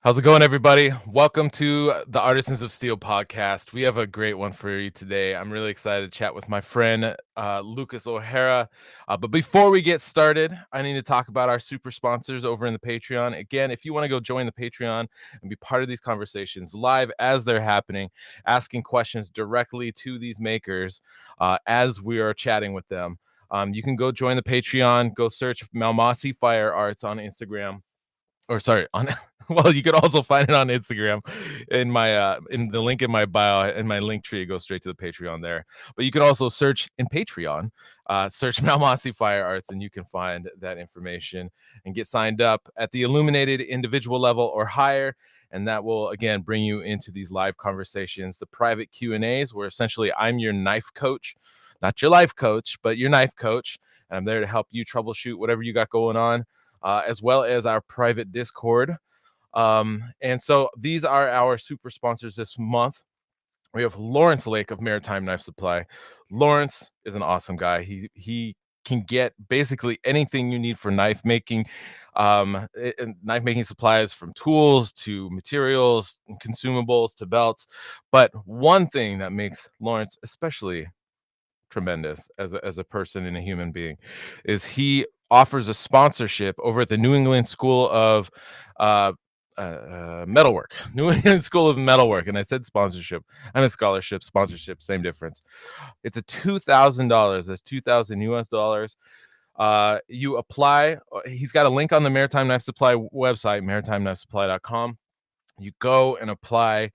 How's it going, everybody? Welcome to the Artisans of Steel podcast. We have a great one for you today. I'm really excited to chat with my friend Lucas O'Hara. But before we get started, I need to talk about our super sponsors over in the Patreon. Again, if you want to go join the Patreon and be part of these conversations live as they're happening, asking questions directly to these makers as we are chatting with them, you can go join the Patreon. Go search Malmasi Fire Arts on Instagram, or sorry, on well, you could also find it on Instagram in my in the link in my bio, in my link tree. Go straight to the Patreon there. But you can also search in Patreon, search Malmasi Fire Arts, and you can find that information and get signed up at the illuminated individual level or higher. And that will again bring you into these live conversations, the private Q&As, where essentially I'm your knife coach, not your life coach, but your knife coach, and I'm there to help you troubleshoot whatever you got going on, as well as our private Discord. And so these are our super sponsors this month. We have Lawrence Lake of Maritime Knife Supply. Lawrence is an awesome guy. He can get basically anything you need for knife making. Knife making supplies, from tools to materials, consumables to belts. But one thing that makes Lawrence especially tremendous as a person and a human being is he offers a sponsorship over at the New England School of uh, Metalwork. New England School of Metalwork. And I said sponsorship. I'm a scholarship, sponsorship, same difference. It's a $2,000. That's 2,000 US dollars. You apply. He's got a link on the Maritime Knife Supply website, maritimenifesupply.com. You go and apply.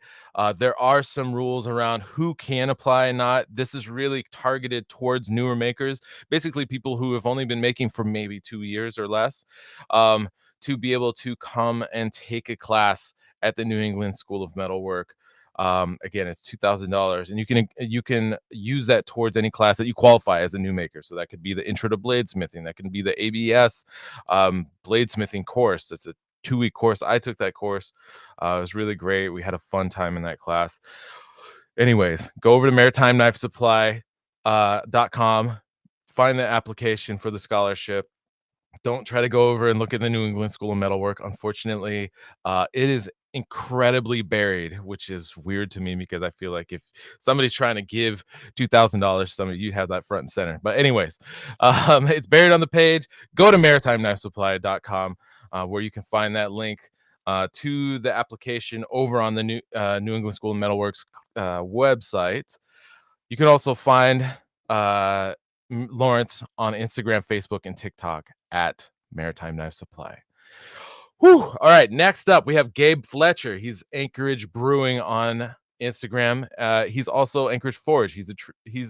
There are some rules around who can apply and not. This is really targeted towards newer makers, basically people who have only been making for maybe 2 years or less, um, to be able to come and take a class at the New England School of Metalwork. Again, it's $2,000, and you can use that towards any class that you qualify as a new maker. So that could be the Intro to Bladesmithing, that can be the ABS bladesmithing course. That's a 2-week course. I took that course. It was really great. We had a fun time in that class. Anyways, go over to maritimenifesupply.com, find the application for the scholarship. Don't try to go over and look at the New England School of Metalwork. Unfortunately, it is incredibly buried, which is weird to me because I feel like if somebody's trying to give $2,000 to somebody, you have that front and center. But anyways, it's buried on the page. Go to maritimenifesupply.com, where you can find that link to the application over on the New England School of Metalworks website. You can also find uh, Lawrence on Instagram, Facebook, and TikTok at Maritime Knife Supply. Whew. All right. Next up, we have Gabe Fletcher. He's Anchorage Brewing on Instagram. He's also Anchorage Forge. He's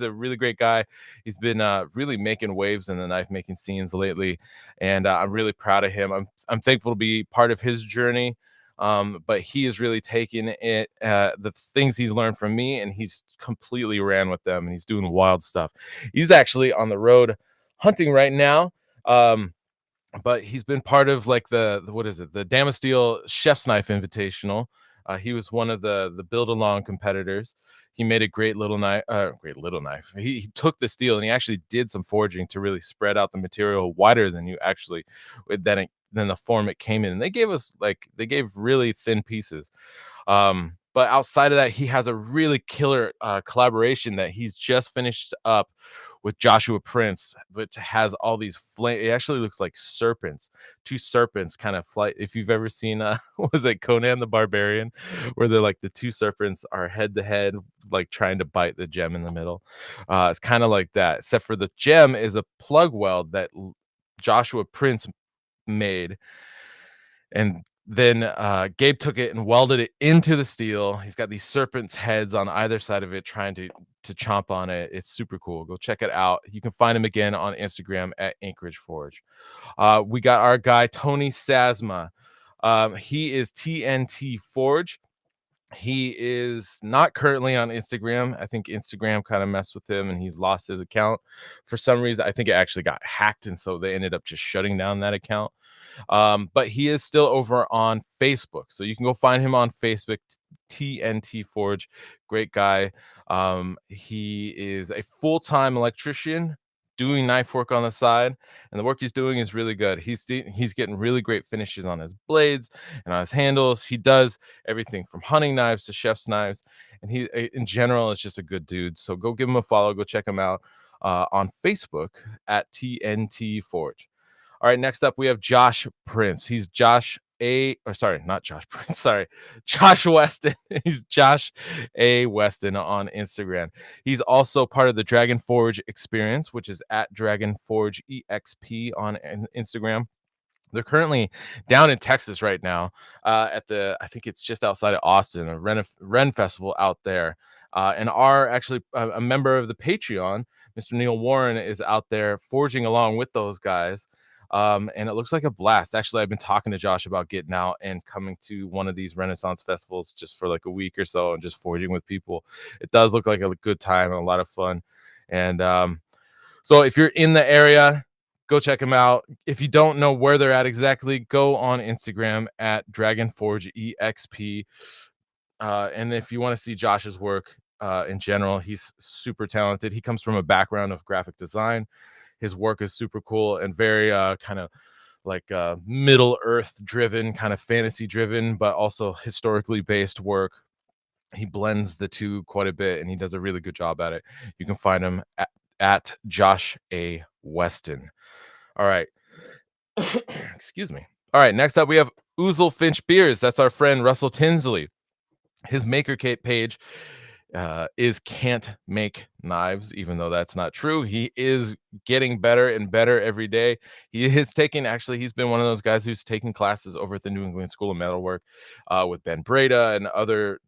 a really great guy. He's been really making waves in the knife making scenes lately, and I'm really proud of him. I'm thankful to be part of his journey. But he has really taken it, the things he's learned from me, and he's completely ran with them, and he's doing wild stuff. He's actually on the road hunting right now. But he's been part of like the what is it, the Damasteel Chef's Knife Invitational. He was one of the build along competitors. He made a great little knife. Great little knife. He took the steel and he actually did some forging to really spread out the material wider than you actually than the form it came in. And they gave really thin pieces. But outside of that, he has a really killer collaboration that he's just finished up with Joshua Prince, which has all these flame. It actually looks like serpents, two serpents kind of fly. If you've ever seen, was it Conan the Barbarian, where they're like the two serpents are head to head, like trying to bite the gem in the middle. It's kind of like that, except for the gem is a plug weld that Joshua Prince made, and then Gabe took it and welded it into the steel. He's got these serpents' heads on either side of it, trying to chomp on it. It's super cool. Go check it out. You can find him again on Instagram at Anchorage Forge. We got our guy Tony Sasma. He is TNT Forge. He is not currently on Instagram. I think Instagram kind of messed with him and he's lost his account for some reason. I think it actually got hacked, and so they ended up just shutting down that account. But he is still over on Facebook, so you can go find him on Facebook. TNT Forge, great guy. He is a full-time electrician, doing knife work on the side, and the work he's doing is really good. He's getting really great finishes on his blades and on his handles. He does everything from hunting knives to chef's knives, and he in general is just a good dude. So go give him a follow, go check him out on Facebook at TNT Forge. All right, next up we have Josh Prince. He's Josh A, or sorry, not Josh Prince, sorry, Josh Weston. He's Josh A. Weston on Instagram. He's also part of the Dragon Forge experience, which is at Dragon Forge EXP on Instagram. They're currently down in Texas right now at the, I think it's just outside of Austin, a Ren Festival out there. And are actually a member of the Patreon, Mr. Neil Warren, is out there forging along with those guys. And it looks like a blast. Actually, I've been talking to Josh about getting out and coming to one of these Renaissance festivals just for like a week or so and just forging with people. It does look like a good time and a lot of fun. And so if you're in the area, go check them out. If you don't know where they're at exactly, go on Instagram at Dragon Forge EXP. And if you want to see Josh's work in general, he's super talented. He comes from a background of graphic design. His work is super cool and very kind of like Middle Earth driven, kind of fantasy driven, but also historically based work. He blends the two quite a bit, and he does a really good job at it. You can find him at Josh A. Weston. All right. Excuse me. All right. Next up, we have Oozle Finch Beers. That's our friend Russell Tinsley. His maker page is Can't Make Knives, even though that's not true. He is getting better and better every day. He is taking, actually, he's been one of those guys who's taking classes over at the New England School of Metalwork with Ben Breda and other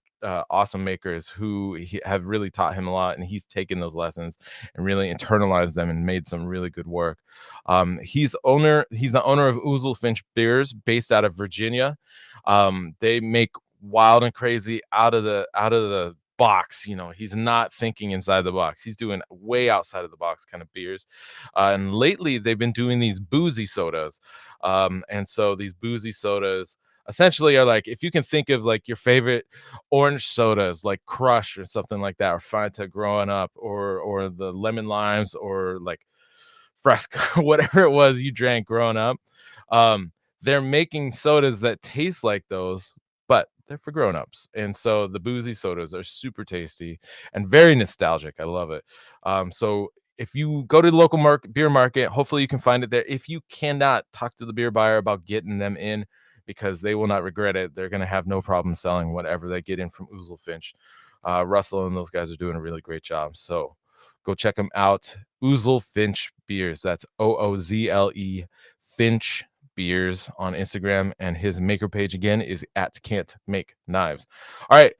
awesome makers who have really taught him a lot, and he's taken those lessons and really internalized them and made some really good work. He's the owner of Oozle Finch Beers, based out of Virginia. They make wild and crazy out of the box. You know, he's not thinking inside the box. He's doing way outside of the box kind of beers. And lately they've been doing these boozy sodas. And so these boozy sodas essentially are like, if you can think of like your favorite orange sodas like Crush or something like that, or Fanta growing up, or the lemon limes, or like Fresca, whatever it was you drank growing up. They're making sodas that taste like those, but they're for grown-ups. And so the boozy sodas are super tasty and very nostalgic. I love it. So if you go to the local beer market, hopefully you can find it there. If you cannot, talk to the beer buyer about getting them in, because they will not regret it. They're going to have no problem selling whatever they get in from Oozle Finch. Russell and those guys are doing a really great job. So go check them out. Oozle Finch Beers. That's OOZLE Finch Beers on Instagram, and his maker page again is at Can't Make Knives. All right,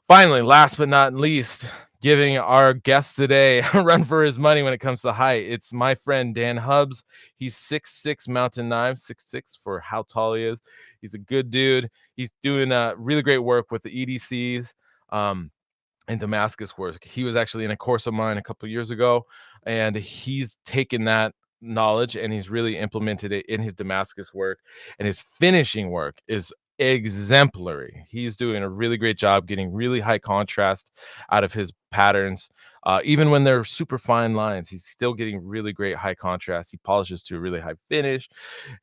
finally, last but not least, giving our guest today a run for his money when it comes to height, it's my friend Dan Hubbs. He's 6'6" mountain knives, 6'6" for how tall he is. He's a good dude. He's doing really great work with the EDCs and Damascus work. He was actually in a course of mine a couple years ago, and he's taken that knowledge and he's really implemented it in his Damascus work, and his finishing work is exemplary. He's doing a really great job getting really high contrast out of his patterns. Even when they're super fine lines, he's still getting really great high contrast. He polishes to a really high finish,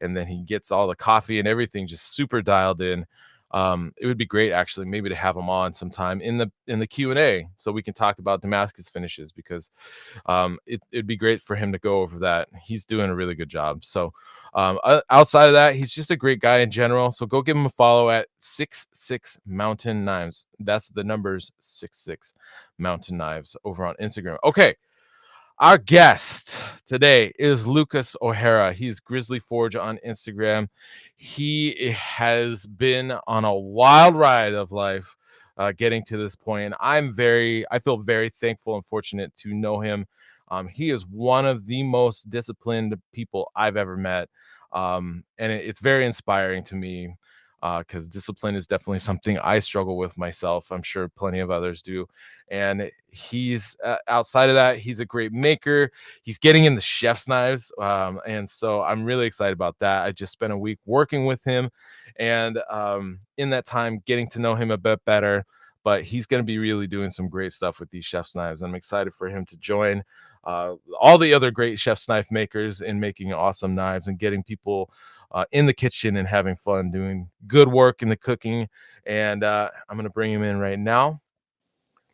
and then he gets all the coffee and everything just super dialed in. It would be great actually maybe to have him on sometime in the Q&A so we can talk about Damascus finishes, because it'd be great for him to go over that. He's doing a really good job. So outside of that, he's just a great guy in general. So go give him a follow at 6'6" Mountain Knives. That's the numbers 6'6" Mountain Knives over on Instagram. Okay. Our guest today is Lucas O'Hara. He's Grizzly Forge on Instagram. He has been on a wild ride of life getting to this point. I feel very thankful and fortunate to know him. He is one of the most disciplined people I've ever met. And it's very inspiring to me, because discipline is definitely something I struggle with myself. I'm sure plenty of others do. And he's outside of that, he's a great maker. He's getting in the chef's knives. And so I'm really excited about that. I just spent a week working with him, and in that time, getting to know him a bit better. But he's going to be really doing some great stuff with these chef's knives. I'm excited for him to join. all the other great chefs, knife makers, in making awesome knives and getting people in the kitchen and having fun doing good work in the cooking. And I'm going to bring him in right now.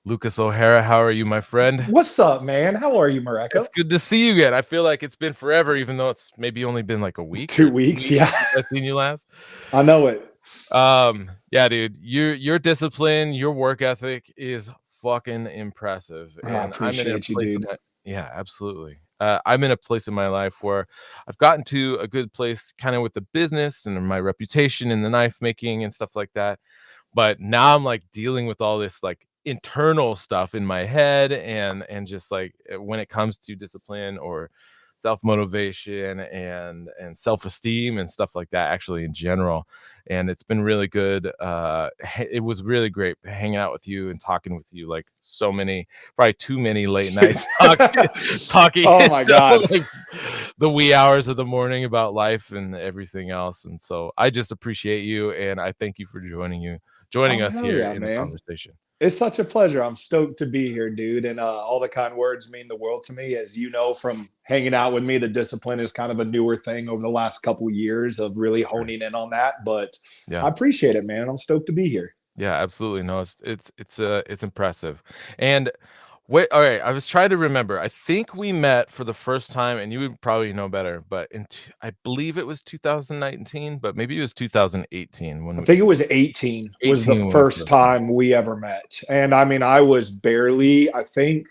Lucas O'Hara, how are you, my friend? What's up, man? How are you, It's Mareko? good to see you again. I feel like it's been forever, even though it's maybe only been like a week or Two 2 weeks, weeks yeah. since I've seen you last. I know it. Yeah, dude, your discipline, your work ethic is fucking impressive, I and I'm in a appreciate you, place in dude. my yeah, absolutely. I'm in a place in my life where I've gotten to a good place kind of with the business and my reputation in the knife making and stuff like that. But now I'm like dealing with all this like internal stuff in my head and just like when it comes to discipline or self motivation and self esteem and stuff like that, actually in general. And it's been really good. It was really great hanging out with you and talking with you, like so many, probably too many late nights talking Oh my until, God. like the wee hours of the morning about life and everything else. And so I just appreciate you and I thank you for joining Oh us hell here yeah, in the man. conversation. It's such a pleasure. I'm stoked to be here, dude. And all the kind words mean the world to me. As you know from hanging out with me, the discipline is kind of a newer thing over the last couple of years of really Sure. honing in on that. But I Yeah. appreciate it, man. I'm stoked to be here. Yeah, absolutely. No, it's impressive. And wait, all right, I was trying to remember. I think we met for the first time, and you would probably know better, but I believe it was 2019, but maybe it was 2018 I when think it was 18 was the 18 when we first first met. time we ever met. And I mean, I was barely, I think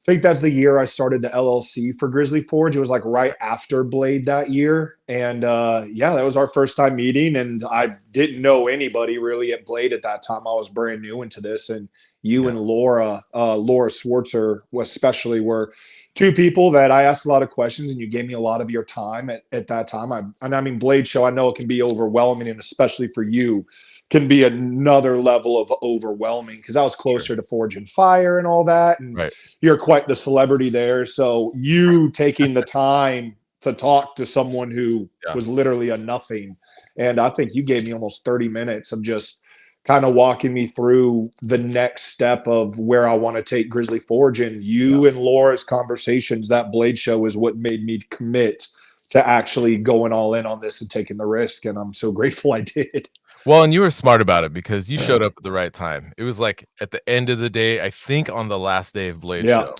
that's the year I started the LLC for Grizzly Forge. It was like right Right. after Blade that year. And yeah, that was our first time meeting. And I didn't know anybody really at Blade at that time. I was brand new into this. And you Yeah. and Laura Swartzer, especially, were two people that I asked a lot of questions and you gave me a lot of your time at that time. And I mean, Blade Show, I know it can be overwhelming, and especially for you, can be another level of overwhelming because I was Sure. closer to Forge and Fire and all that. And Right. you're quite the celebrity there. So you taking the time to talk to someone who Yeah. was literally a nothing. And I think you gave me almost 30 minutes of just kind of walking me through the next step of where I want to take Grizzly Forge. And Yeah. you and Laura's conversations, that Blade Show, is what made me commit to actually going all in on this and taking the risk. And I'm so grateful I did. Well, and you were smart about it because you showed up at the right time. It was like at the end of the day, I think on the last day of Blade Yeah. Show.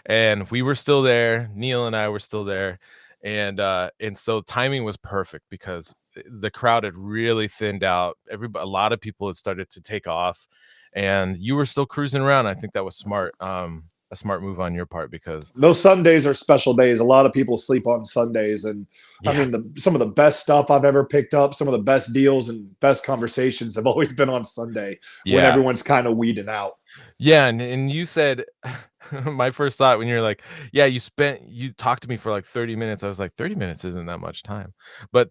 And we were still there. Neil and I were still there, and so timing was perfect because the crowd had really thinned out. A lot of people had started to take off, and you were still cruising around. I think that was smart, a smart move on your part because Those Sundays are special days. A lot of people sleep on Sundays, and I yeah, mean, some of the best stuff I've ever picked up, some of the best deals and best conversations have always been on Sunday when yeah, everyone's kind of weeding out. yeah, and you said my first thought when you're like, yeah, you talked to me for like 30 minutes. I was like, 30 minutes isn't that much time, but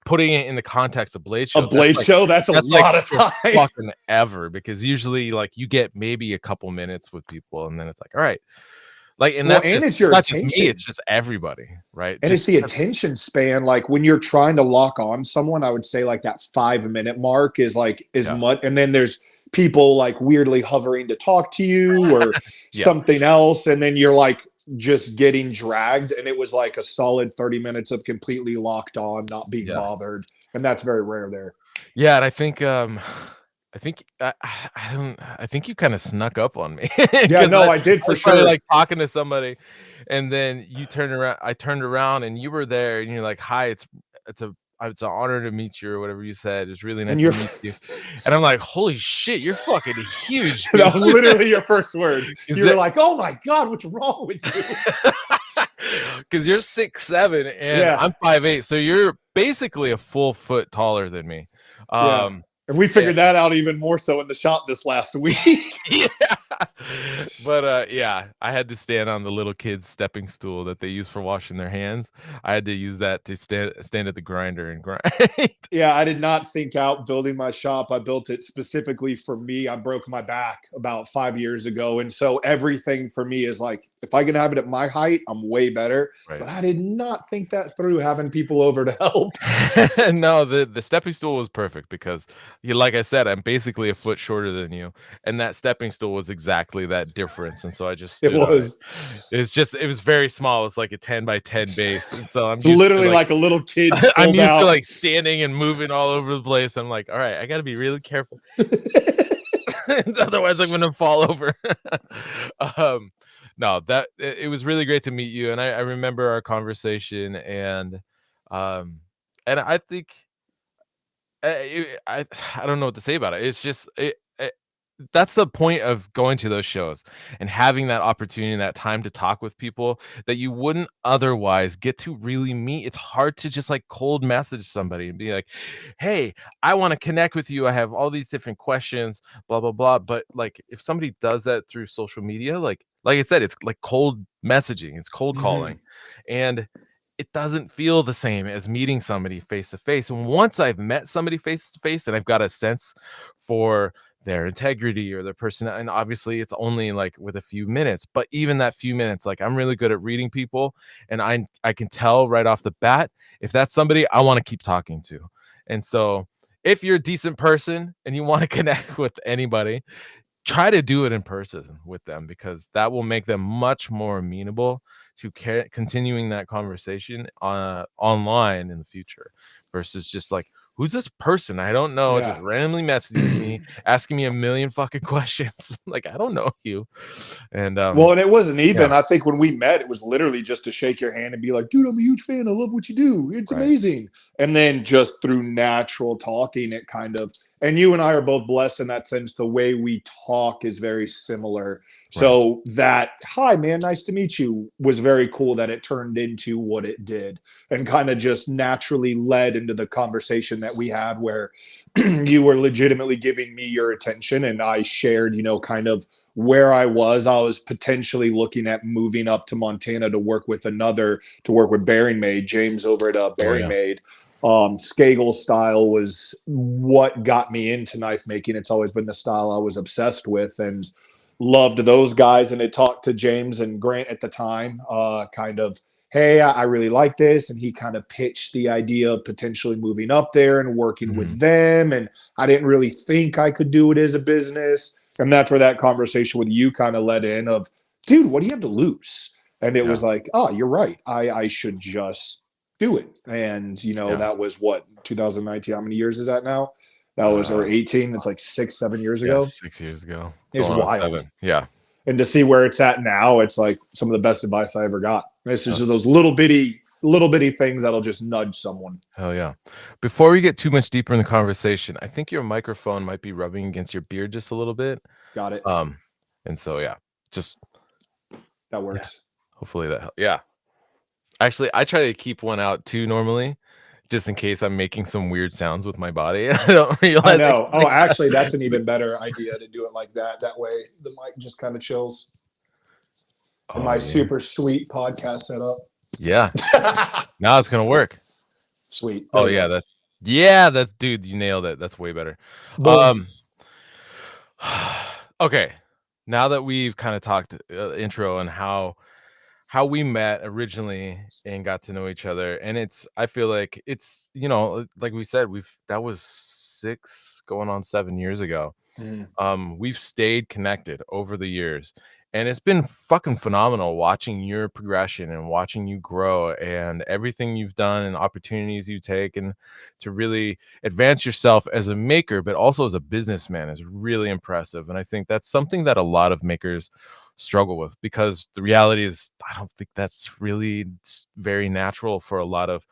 putting it in the context of Blade A Show, Blade Show, that's a that's like lot of for time. fucking ever because usually, like, you get maybe a couple minutes with people, and then it's like, "Alright." Like, and Well, and it's it's your not just me, it's attention. just everybody, right? And it's Just the 'cause attention span. Like when you're trying to lock on someone, I would say like that 5 minute mark is like as yeah, much. And then there's people like weirdly hovering to talk to you or yeah, something else. And then you're like just getting dragged. And it was like a solid 30 minutes of completely locked on, not being yeah. bothered. And that's very rare there. Yeah, and I think I think you kinda snuck up on me Yeah, because no, I did I for was probably, sure. like, talking to somebody, and then I turned around, and you were there, and you're like, "Hi, it's a it's an honor to meet you," or whatever you said. "It's really And nice to you're, meet you." And I'm like, "Holy shit, you're fucking huge, dude." that was literally your first words. Is You were that like, oh my God, what's wrong with you? 'cause you're 6'7" and Yeah. I'm 5'8", so you're basically a full foot taller than me. Yeah. Um, And we and figured that out even more so in the shop this last week. yeah. But, yeah, I had to stand on the little kid's stepping stool that they use for washing their hands. I had to use that to stand at the grinder and grind. Yeah, I did not think out building my shop. I built it specifically for me. I broke my back about 5 years ago. And so everything for me is like, if I can have it at my height, I'm way better. Right. But I did not think that through having people over to help. No, the stepping stool was perfect because like I said, I'm basically a foot shorter than you, and that stepping stool was exactly exactly that difference, and so I just It stood on it. was. It was very small. It was like a 10 by 10 base, and so I'm It's used to literally like like a little kid I'm filled used to out. like standing and moving all over the place. I'm like, all right, I got to be really careful, otherwise I'm gonna fall over. um, no, it was really great to meet you, and I remember our conversation, um, and I think I don't know what to say about it. It's just that's the point of going to those shows and having that opportunity and that time to talk with people that you wouldn't otherwise get to really meet. It's hard to just like cold message somebody and be like, "Hey, I want to connect with you. I have all these different questions, blah blah blah." But like if somebody does that through social media, like I said, it's like cold messaging, it's cold calling. Mhm. And it doesn't feel the same as meeting somebody face to face. And once I've met somebody face to face and I've got a sense for their integrity or their person, and obviously it's only like with a few minutes, but even that few minutes, like I'm really good at reading people, and I can tell right off the bat if that's somebody I want to keep talking to. And so if you're a decent person and you want to connect with anybody, try to do it in person with them, because that will make them much more amenable to continuing that conversation online in the future, versus just like, who's this person I don't know just Yeah. randomly messaging me asking me a million fucking questions. Like, I don't know you. And Well, and it wasn't yeah, even, I think when we met, it was literally just to shake your hand and be like, dude, I'm a huge fan. I love what you do. It's right, amazing. And then just through natural talking, it kind of, and you and I are both blessed in that sense. The way we talk is very similar. right, So that, hi, man, nice to meet you, was very cool that it turned into what it did and kind of just naturally led into the conversation that we had where you were legitimately giving me your attention and I shared, kind of where I was. I was potentially looking at moving up to Montana to work with Bearing Made, James over at oh Bearing yeah, Made. Skagel style was what got me into knife making. It's always been the style I was obsessed with and loved those guys. And I talked to James and Grant at the time, kind of, hey, I really like this. And he kind of pitched the idea of potentially moving up there and working hmm with them. And I didn't really think I could do it as a business. And that's where that conversation with you kind of led in of, dude, what do you have to lose? And it yeah, was like, oh, you're right. I should just do it. And, yeah, that was what, 2019. How many years is that now? That was, or uh 18. It's like 6, 7 years yeah, ago. 6 years ago, It's going on wild. 7. Yeah. And to see where it's at now, it's like some of the best advice I ever got. It's Hell, just those little bitty things that'll just nudge someone. hell yeah. Before we get too much deeper in the conversation, I think your microphone might be rubbing against your beard just a little bit. Got it. Um, and so yeah, just That yeah, works. hopefully that yeah. Actually, I try to keep one out too normally, just in case I'm making some weird sounds with my body. I don't I realize I know. can Oh, make that. actually, that's an even better idea to do it like that. That way the mic just kind of chills in Oh my yeah. super sweet podcast setup. Yeah. Now it's gonna work. Sweet. There Oh we yeah, go. that's dude, you nailed it. That's way better. Boom. Um okay. Now that we've kind of talked intro and how we met originally and got to know each other, and I feel like it's, like we said, that was 6 going on 7 years ago. Mm, We've stayed connected over the years, and it's been fucking phenomenal watching your progression and watching you grow and everything you've done and opportunities you take, and to really advance yourself as a maker but also as a businessman is really impressive. And I think that's something that a lot of makers struggle with, because the reality is I don't think that's really very natural for a lot of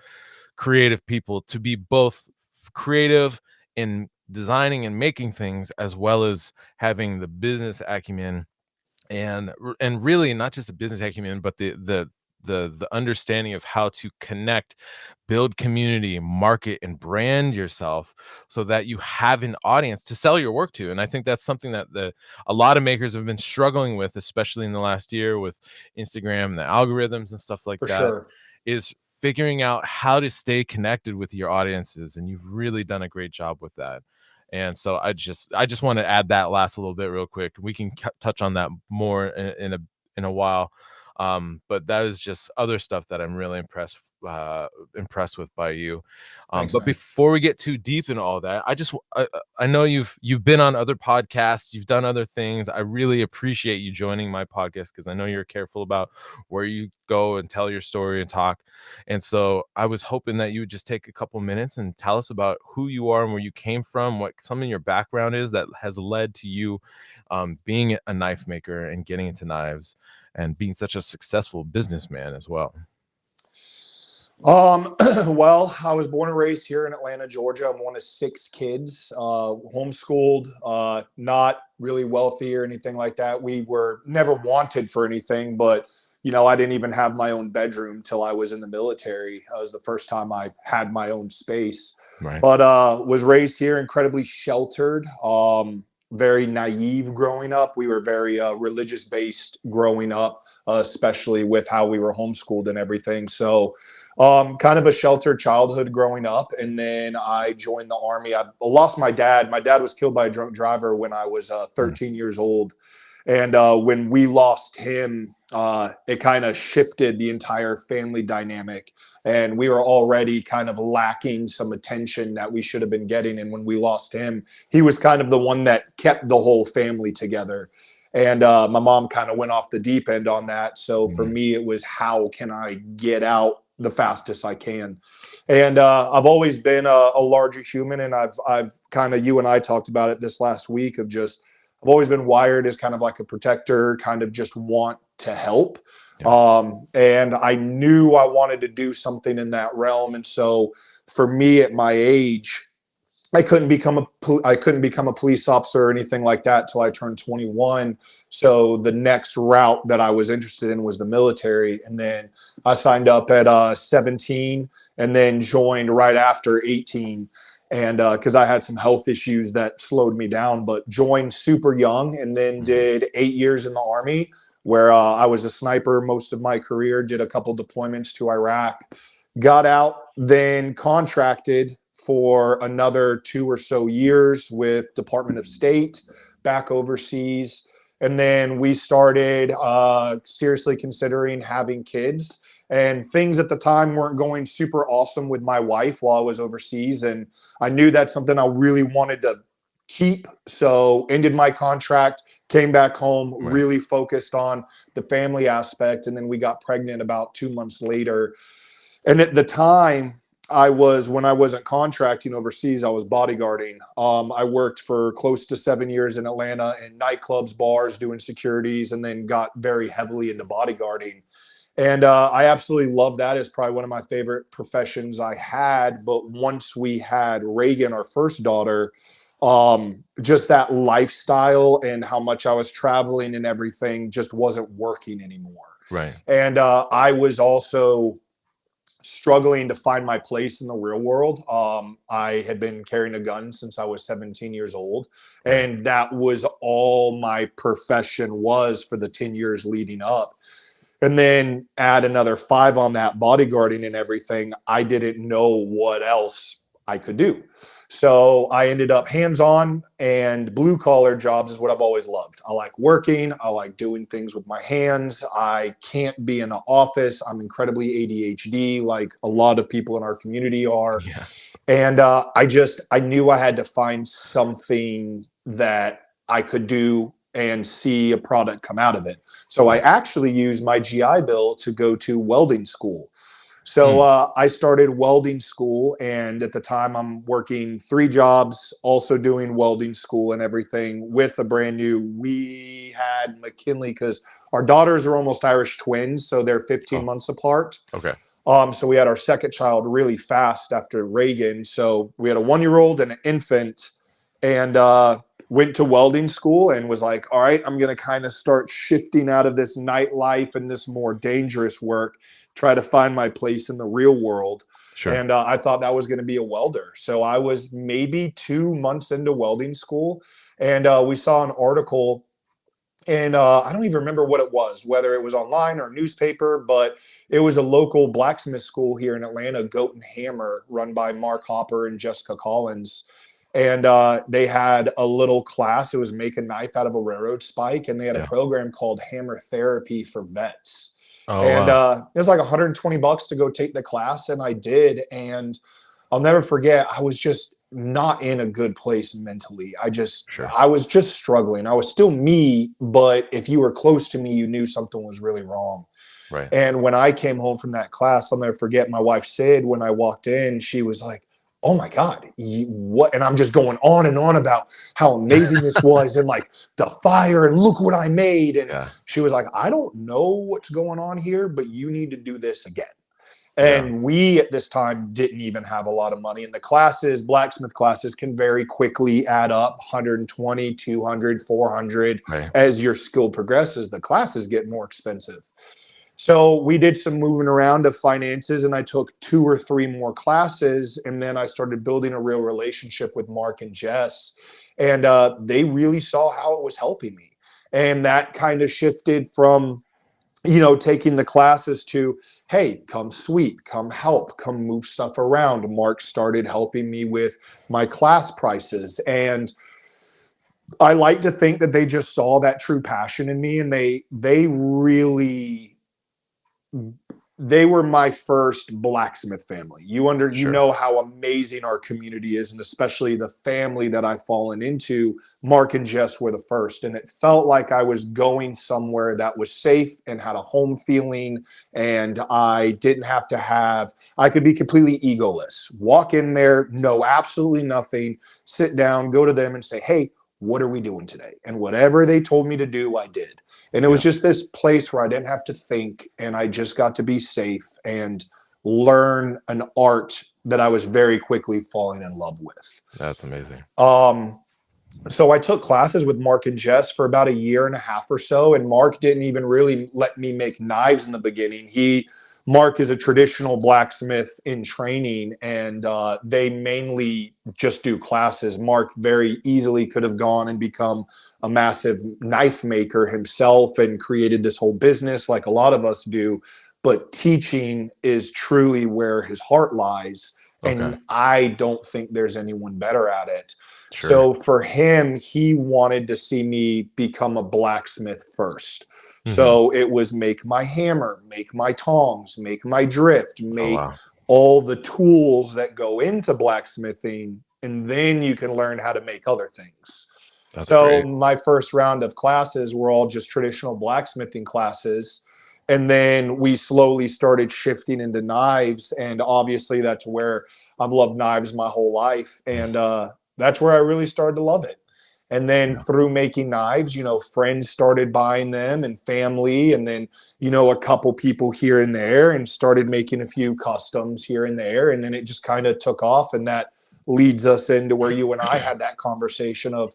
creative people to be both creative in designing and making things, as well as having the business acumen, and really not just the business acumen, but the understanding of how to connect, build community, market, and brand yourself so that you have an audience to sell your work to. And I think that's something that a lot of makers have been struggling with, especially in the last year with Instagram and the algorithms and stuff like for that, sure. is figuring out how to stay connected with your audiences. And you've really done a great job with that. And so I just want to add that last little bit real quick. We can touch on that more in a while. But that is just other stuff that I'm really impressed impressed with by you. Thanks, But man. before we get too deep in all that, I know you've been on other podcasts, you've done other things. I really appreciate you joining my podcast because I know you're careful about where you go and tell your story and talk. And so I was hoping that you would just take a couple minutes and tell us about who you are and where you came from, what some of your background is that has led to you being a knife maker and getting into knives and being such a successful businessman as well. Well, I was born and raised here in Atlanta, Georgia. I'm one of 6 kids, homeschooled, not really wealthy or anything like that. We were never wanted for anything, but I didn't even have my own bedroom till I was in the military. That was the first time I had my own space, Right. but was raised here, incredibly sheltered. Very naive growing up. We were very religious based growing up, especially with how we were homeschooled and everything. So, kind of a sheltered childhood growing up. And then I joined the Army. I lost my dad. My dad was killed by a drunk driver when I was Mm. 13 years old. And when we lost him, it kind of shifted the entire family dynamic. And we were already kind of lacking some attention that we should have been getting. And when we lost him, he was kind of the one that kept the whole family together. And my mom kind of went off the deep end on that. So for Mm. me, it was how can I get out the fastest I can? And I've always been a larger human, and I've kind of, you and I talked about it this last week, of just I've always been wired as kind of like a protector, kind of just want to help. Yeah. And I knew I wanted to do something in that realm. And so for me at my age, I couldn't become a police officer or anything like that till I turned 21. So the next route that I was interested in was the military, and then I signed up at 17, and then joined right after 18. And because I had some health issues that slowed me down, but joined super young, and then Mhm. did 8 years in the Army, where I was a sniper most of my career. Did a couple deployments to Iraq, got out, then contracted for another 2 or so years with Department of State back overseas. And then we started seriously considering having kids. And things at the time weren't going super awesome with my wife while I was overseas. And I knew that's something I really wanted to keep. So ended my contract, came back home, Right. really focused on the family aspect. And then we got pregnant about 2 months later. And at the time, when I wasn't contracting overseas, I was bodyguarding. I worked for close to 7 years in Atlanta in nightclubs, bars, doing securities, and then got very heavily into bodyguarding. And I absolutely love that. It's probably one of my favorite professions I had. But once we had Reagan, our first daughter, just that lifestyle and how much I was traveling and everything just wasn't working anymore. Right. And I was also struggling to find my place in the real world. I had been carrying a gun since I was 17 years old, Right. and that was all my profession was for the 10 years leading up. And then add another 5 on that, bodyguarding and everything. I didn't know what else I could do. So I ended up hands on, and blue collar jobs is what I've always loved. I like working. I like doing things with my hands. I can't be in an office. I'm incredibly ADHD, like a lot of people in our community are. Yeah. And I knew I had to find something that I could do and see a product come out of it. So I Right. actually used my GI Bill to go to welding school. So Mm. I started welding school, and at the time I'm working 3 jobs, also doing welding school and everything with a brand new. We had McKinley because our daughters are almost Irish twins, so they're 15 Oh, months apart. okay. So we had our second child really fast after Reagan. So we had a 1 year old and an infant, and went to welding school and was like, all right, I'm going to kind of start shifting out of this nightlife and this more dangerous work, try to find my place in the real world. Sure. And I thought that was going to be a welder. So I was maybe 2 months into welding school, and we saw an article, and I don't even remember what it was, whether it was online or newspaper, but it was a local blacksmith school here in Atlanta, Goat and Hammer, run by Mark Hopper and Jessica Collins. And they had a little class. It was make a knife out of a railroad spike, and they had a Yeah. program called Hammer Therapy for vets. Oh, And wow. it was like $120 to go take the class, and I did. And I'll never forget, I was just not in a good place mentally. Sure. I was just struggling. I was still me, but if you were close to me, you knew something was really wrong. Right. And when I came home from that class, I'll never forget, my wife Sid, when I walked in, she was like, "Oh my God, what?" And I'm just going on and on about how amazing this was, and like the fire, and look what I made. And Yeah. she was like, "I don't know what's going on here, but you need to do this again." Yeah. And we at this time didn't even have a lot of money. And the classes, blacksmith classes, can very quickly add up 120, 200, 400 Right. as your skill progresses. The classes get more expensive. So we did some moving around of finances, and I took 2 or 3 more classes. And then I started building a real relationship with Mark and Jess. And they really saw how it was helping me. And that kind of shifted from, taking the classes to, hey, come sweep, come help, come move stuff around. Mark started helping me with my class prices. And I like to think that they just saw that true passion in me, and they really, they were my first blacksmith family. You Sure. know how amazing our community is, and especially the family that I've fallen into. Mark and Jess were the first, and it felt like I was going somewhere that was safe and had a home feeling, and I could be completely egoless. Walk in there, know absolutely nothing, sit down, go to them and say, "Hey, what are we doing today?" And whatever they told me to do, I did. And it was Yeah. just this place where I didn't have to think, and I just got to be safe and learn an art that I was very quickly falling in love with. That's amazing. Um, so I took classes with Mark and Jess for about a year and a half or so, and Mark didn't even really let me make knives in the beginning. Mark is a traditional blacksmith in training, and they mainly just do classes. Mark very easily could have gone and become a massive knife maker himself and created this whole business like a lot of us do. But teaching is truly where his heart lies. Okay. And I don't think there's anyone better at it. Sure. So for him, he wanted to see me become a blacksmith first. Mhm. So it was make my hammer, make my tongs, make my drift, Oh, make wow. all the tools that go into blacksmithing, and then you can learn how to make other things. That's So great. my first round of classes were all just traditional blacksmithing classes. And then we slowly started shifting into knives. And obviously, that's where I've loved knives my whole life. And that's where I really started to love it. And then Yeah. through making knives, friends started buying them, and family, and then, a couple people here and there, and started making a few customs here and there. And then it just kind of took off. And that leads us into where you and I had that conversation of,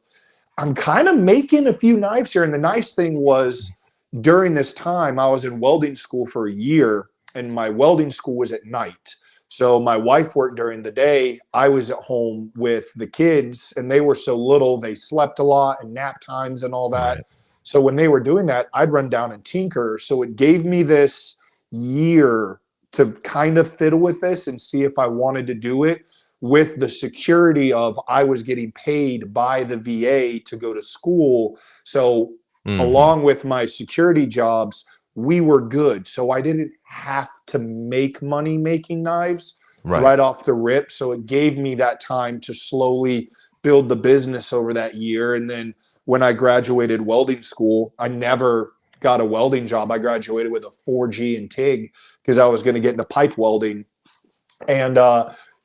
I'm kind of making a few knives here. And the nice thing was, during this time, I was in welding school for a year, and my welding school was at night. So my wife worked during the day. I was at home with the kids, and they were so little, they slept a lot, and nap times and all that. Right. So when they were doing that, I'd run down and tinker. So it gave me this year to kind of fiddle with this and see if I wanted to do it, with the security of I was getting paid by the VA to go to school. So Mhm. along with my security jobs, we were good. So I didn't have to make money making knives Right. right off the rip. So it gave me that time to slowly build the business over that year. And then when I graduated welding school, I never got a welding job. I graduated with a 4G in TIG because I was going to get into pipe welding. And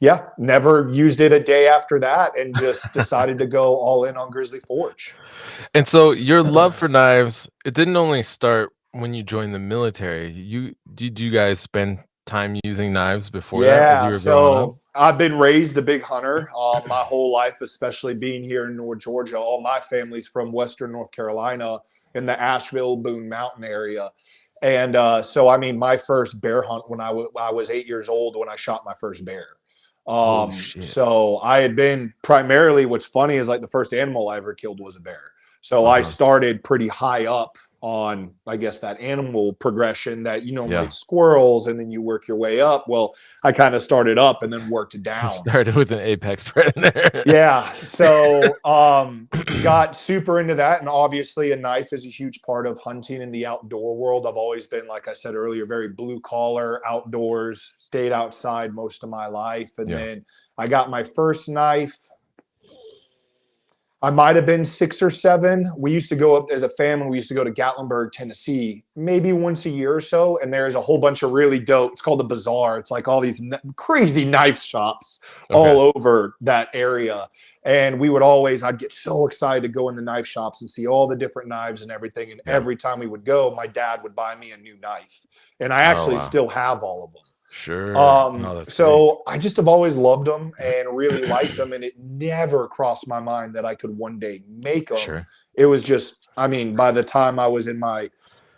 yeah, never used it a day after that, and just decided to go all in on Grizzly Forge. And so your love for knives, it didn't only start when you joined the military. Did you guys spend time using knives before that as Yeah, you were growing up? so I've been raised a big hunter my whole life, especially being here in North Georgia. All my family's from Western North Carolina in the Asheville Boone Mountain area. And so, I mean, my first bear hunt when I was 8 years old when I shot my first bear. Holy shit. So I had been primarily, what's funny is like the first animal I ever killed was a bear. So I Uh-huh. started pretty high up on, I guess, that animal progression that you normally Yeah. squirrels and then you work your way up. Well, I kind of started up and then worked You down. started with an apex predator. Yeah. So got super into that. And obviously a knife is a huge part of hunting in the outdoor world. I've always been, like I said earlier, very blue collar, outdoors, stayed outside most of my life. And Yeah. then I got my first knife. I might have been 6 or 7. We used to go up as a family. We used to go to Gatlinburg, Tennessee, maybe once a year or so. And there's a whole bunch of really dope. It's called the Bazaar. It's like all these crazy knife shops Okay. all over that area. And we would always, I'd get so excited to go in the knife shops and see all the different knives and everything. And Yeah. every time we would go, my dad would buy me a new knife. And I Oh, actually wow. still have all of them. Sure. Oh, that's great. So I just have always loved them and really liked them, and it never crossed my mind that I could one day make them. Sure. It was just, I mean, by the time I was in my,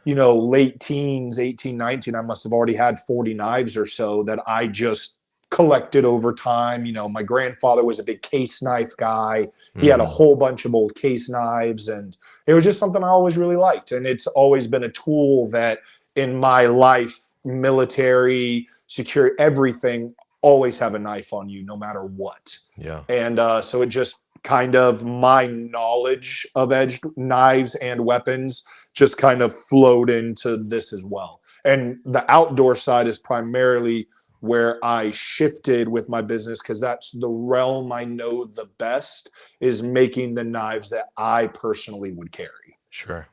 late teens, 18, 19, I must have already had 40 knives or so that I just collected over time. My grandfather was a big case knife guy. He had a Mhm. whole bunch of old case knives, and it was just something I always really liked. And it's always been a tool that in my life, military, secure, everything, always have a knife on you no matter what. Yeah. And so it just kind of, my knowledge of edged knives and weapons just kind of flowed into this as well. And the outdoor side is primarily where I shifted with my business, because that's the realm I know the best, is making the knives that I personally would carry. Sure.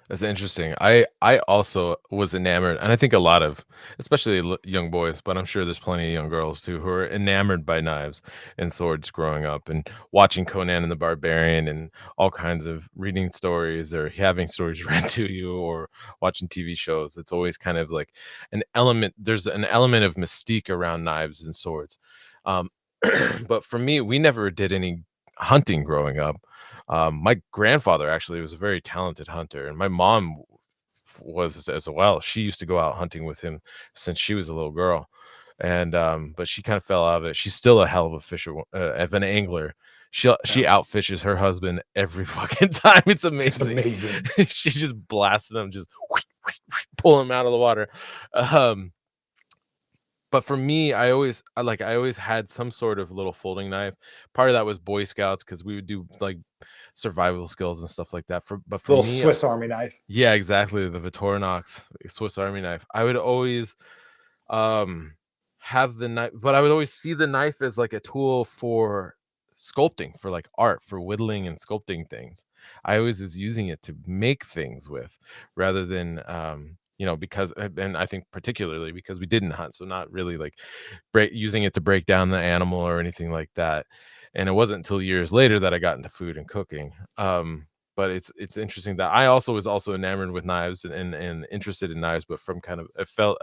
That's interesting. I also was enamored, and I think a lot of, especially young boys, but I'm sure there's plenty of young girls too who are enamored by knives and swords growing up and watching Conan and the Barbarian and all kinds of reading stories or having stories read to you or watching TV shows. It's always kind of like an element. There's an element of mystique around knives and swords. Um, but for me, we never did any hunting growing up. My grandfather actually was a very talented hunter, and my mom was as well. She used to go out hunting with him since she was a little girl, and but she kind of fell out of it. She's still a hell of a fisher, of an angler. She Yeah, outfishes her husband every fucking time. It's it's amazing. amazing. She just blasting him, just pull him out of the water. Um, but for me, I always had some sort of little folding knife. Part of that was Boy Scouts because we would do like survival skills and stuff like that. But for Little me, Swiss Army knife. yeah, exactly, the Victorinox Swiss Army knife. I would always um have the knife, but I would always see the knife as like a tool for sculpting, for like art, for whittling and sculpting things. I always was using it to make things with, rather than because, and I think particularly because we didn't hunt, so not really like using it to break down the animal or anything like that. And it wasn't until years later that I got into food and cooking. But it's interesting that I also was also enamored with knives and interested in knives, but from kind of, I feel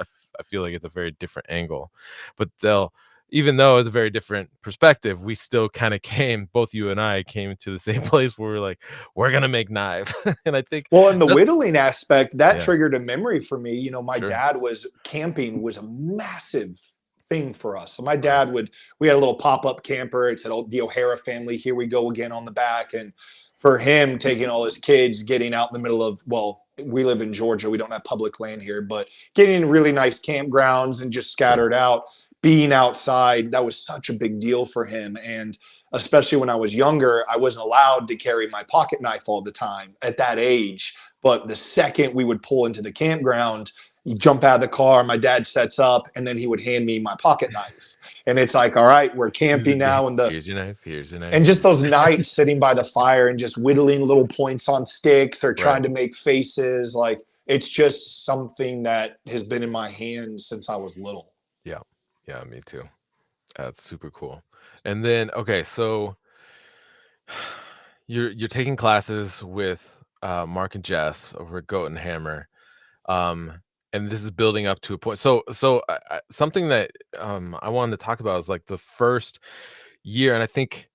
like it's a very different angle. But they'll even though it's a very different perspective, we still kind of came, both you and I came to the same place where we're like, we're gonna make knives. And I think Well, in the that's, whittling aspect, that yeah, triggered a memory for me. My sure. dad was camping was a massive thing for us. So my Right. dad we had a little pop-up camper. It said the O'Hara family, here we go again on the back. And for him taking all his kids, getting out in the middle of, well, we live in Georgia. We don't have public land here, but getting in really nice campgrounds and just Yeah. scattered out, being outside, that was such a big deal for him. And especially when I was younger, I wasn't allowed to carry my pocket knife all the time at that age. But the second we would pull into the campground, you jump out of the car, my dad sets up, and then he would hand me my pocket knife. And it's like, all right, we're camping now. Here's your knife. Here's your And knife. just those nights sitting by the fire and just whittling little points on sticks or Right. trying to make faces, like it's just something that has been in my hands since I was little. Yeah. Yeah, me too. That's super cool. And then, okay, so you're taking classes with Mark and Jess over at Goat and Hammer. Um, and this is building up to a point. Something that I wanted to talk about is like the first year, and I think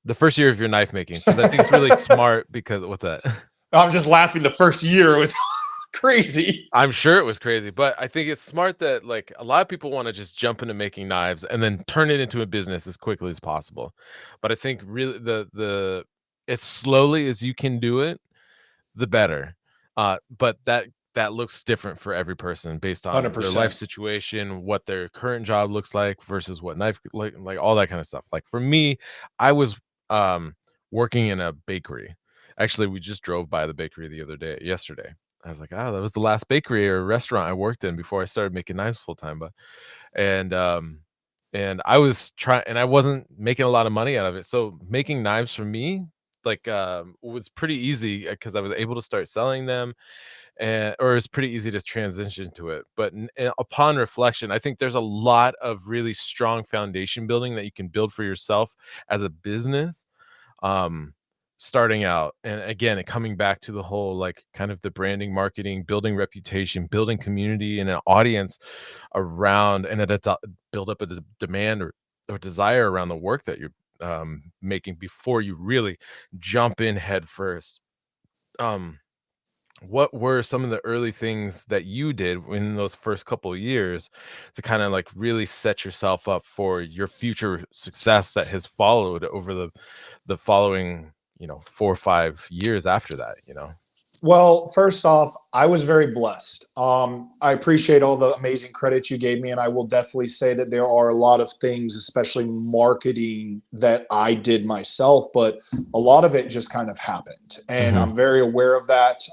the first year of your knife making, because I think it's really smart. Because what's that? I'm just laughing. The first year was crazy. I'm sure it was crazy, but I think it's smart that like a lot of people want to just jump into making knives and then turn it into a business as quickly as possible. But I think really the as slowly as you can do it, the better. But that looks different for every person based on their life 100%. situation, what their current job looks like versus what knife like all that kind of stuff. Like for me, I was um working in a bakery. Actually, we just drove by the bakery the other day, yesterday. I was like, oh, that was the last bakery or restaurant I worked in before I started making knives full time. But and I was trying, and I wasn't making a lot of money out of it. So making knives for me, like, was pretty easy because I was able to start selling them, and or it's pretty easy to transition to it. But upon reflection, I think there's a lot of really strong foundation building that you can build for yourself as a business, um, starting out. And again, it coming back to the whole like kind of the branding, marketing, building reputation, building community and an audience around, and build up a demand or desire around the work that you're making before you really jump in head first. Um, what were some of the early things that you did in those first couple of years to kind of like really set yourself up for your future success that has followed over the following, 4 or 5 years after that? Well, first off, I was very blessed. I appreciate all the amazing credits you gave me, and I will definitely say that there are a lot of things, especially marketing, that I did myself, but a lot of it just kind of happened, and Mhm. I'm very aware of that.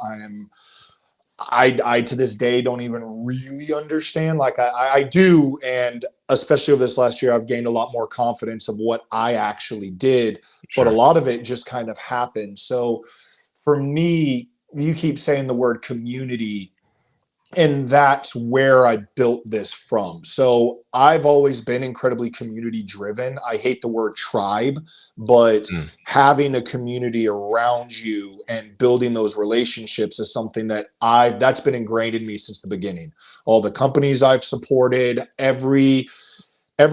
I to this day don't even really understand. Like I do, and especially over this last year, I've gained a lot more confidence of what I actually did. But a Sure. lot of it just kind of happened. So for me, you keep saying the word community, and that's where I built this from. So I've always been incredibly community driven. I hate the word tribe, but Mm. having a community around you and building those relationships is something that's been ingrained in me since the beginning. All the companies I've supported, every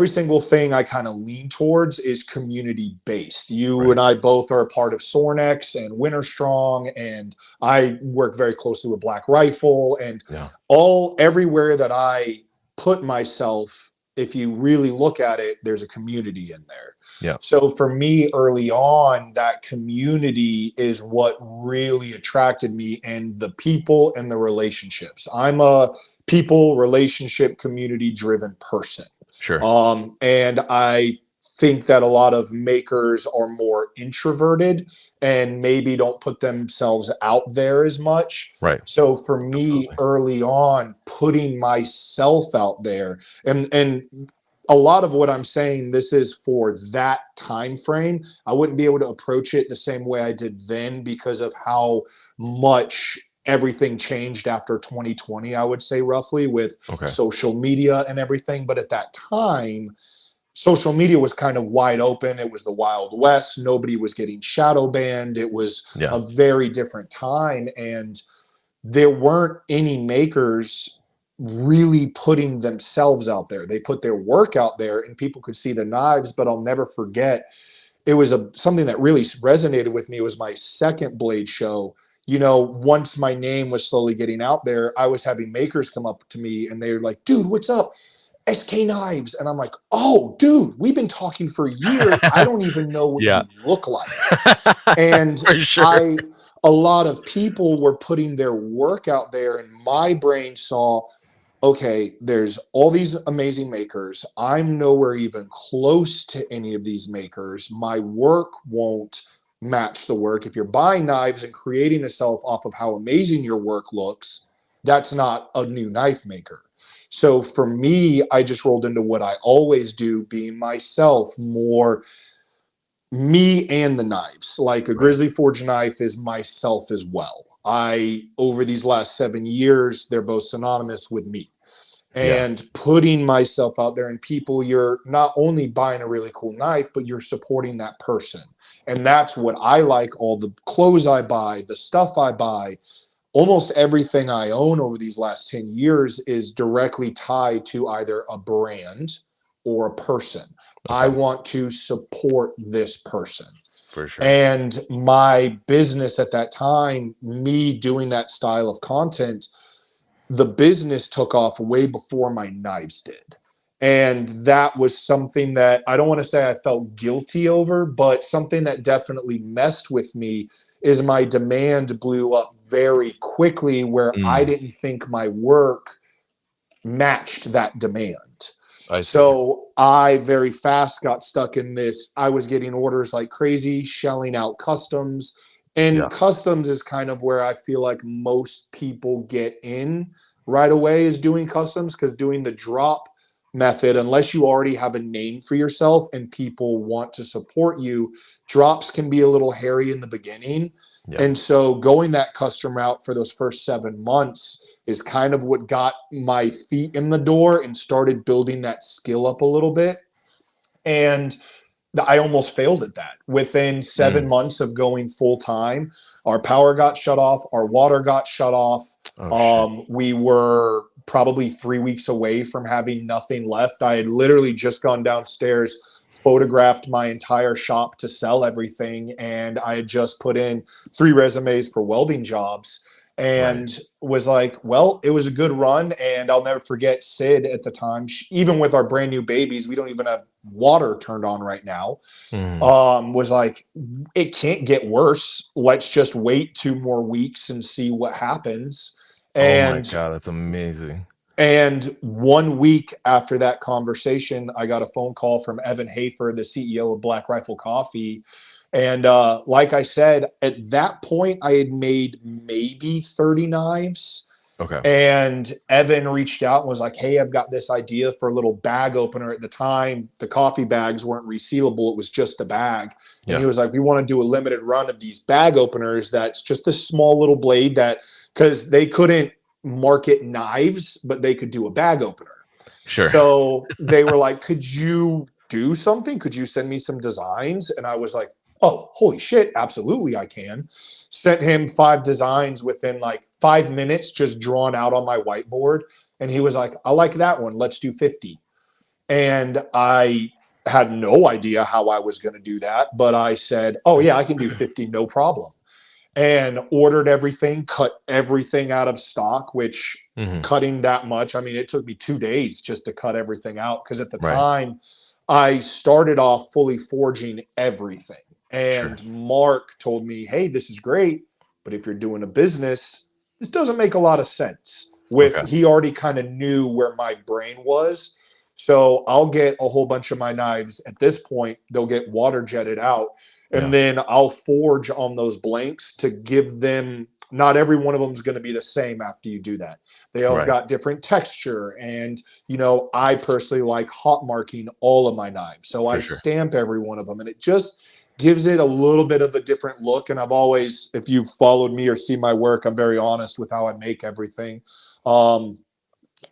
single thing I kind of lean towards is community based. You Right. and I both are a part of Sornex and Winter Strong, and I work very closely with Black Rifle, and Yeah. everywhere that I put myself, if you really look at it, there's a community in there. Yeah. So for me early on, that community is what really attracted me, and the people and the relationships. I'm a people, relationship, community driven person. Sure. And I think that a lot of makers are more introverted and maybe don't put themselves out there as much. Right. So for me, Absolutely. early on, putting myself out there, and a lot of what I'm saying, this is for that time frame. I wouldn't be able to approach it the same way I did then because of how much everything changed after 2020, I would say, roughly, with Okay. social media and everything. But at that time, social media was kind of wide open. It was the Wild West. Nobody was getting shadow banned. It was Yeah. a very different time. And there weren't any makers really putting themselves out there. They put their work out there and people could see the knives. But I'll never forget, it was something that really resonated with me. It was my second blade show. Once my name was slowly getting out there, I was having makers come up to me and they were like, dude, what's up? SK Knives. And I'm like, oh, dude, we've been talking for a year. I don't even know what Yeah. you look like. And For sure. I, a lot of people were putting their work out there, and my brain saw, okay, there's all these amazing makers. I'm nowhere even close to any of these makers. My work won't match the work. If you're buying knives and creating a self off of how amazing your work looks, that's not a new knife maker. So for me, I just rolled into what I always do, being myself, more me and the knives. Like a Right. Grizzly Forge knife is myself as well. Over these last 7 years, they're both synonymous with me, Yeah. and putting myself out there, and people, you're not only buying a really cool knife, but you're supporting that person. And that's what I like. All the clothes I buy, the stuff I buy, almost everything I own over these last 10 years is directly tied to either a brand or a person. I Okay. want to support this person. For sure. And my business at that time, me doing that style of content, the business took off way before my knives did. And that was something that I don't want to say I felt guilty over, but something that definitely messed with me is my demand blew up very quickly where I Mm, didn't think my work matched that demand. I see. So I very fast got stuck in this. I was getting orders like crazy, shelling out customs. Yeah. And customs is kind of where I feel like most people get in right away, is doing customs, because doing the drop method, unless you already have a name for yourself and people want to support you, drops can be a little hairy in the beginning. Yeah. And so going that custom route for those first 7 months is kind of what got my feet in the door and started building that skill up a little bit. And I almost failed at that. Within seven Mm. months of going full time, our power got shut off, our water got shut off. Oh, shit. We were probably 3 weeks away from having nothing left. I had literally just gone downstairs, photographed my entire shop to sell everything, and I had just put in 3 resumes for welding jobs Right. and was like, well, it was a good run. And I'll never forget Sid at the time. Even with our brand new babies, we don't even have water turned on right now. Mm. Was like, it can't get worse. Let's just wait 2 more weeks and see what happens. Oh my And god, that's amazing. 1 week after that conversation, I got a phone call from Evan Hafer, the CEO of Black Rifle Coffee. And like I said, at that point, I had made maybe 30 knives. Okay. And Evan reached out and was like, hey, I've got this idea for a little bag opener. At the time, the coffee bags weren't resealable. It was just a bag. And he Yeah. was like, we want to do a limited run of these bag openers. That's just a small little blade that, because they couldn't market knives, but they could do a bag opener. Sure. So they were like, could you do something? Could you send me some designs? And I was like, oh, holy shit, absolutely, I can. Sent him 5 designs within like 5 minutes, just drawn out on my whiteboard. And he was like, I like that one. Let's do 50. And I had no idea how I was going to do that. But I said, oh, yeah, I can do 50, no problem. And ordered everything, cut everything out of stock, which Mhm. cutting that much, I mean, it took me 2 days just to cut everything out. Because at the Right. time, I started off fully forging everything. Sure. And Mark told me, hey, this is great, but if you're doing a business, this doesn't make a lot of sense. Okay. He already kind of knew where my brain was. So I'll get a whole bunch of my knives at this point, they'll get water jetted out. And Yeah. then I'll forge on those blanks to give them, not every one of them is going to be the same after you do that. They all have Right. got different texture. And, I personally like hot marking all of my knives. So I For sure. stamp every one of them, and it just gives it a little bit of a different look. And I've always, if you've followed me or seen my work, I'm very honest with how I make everything. Um,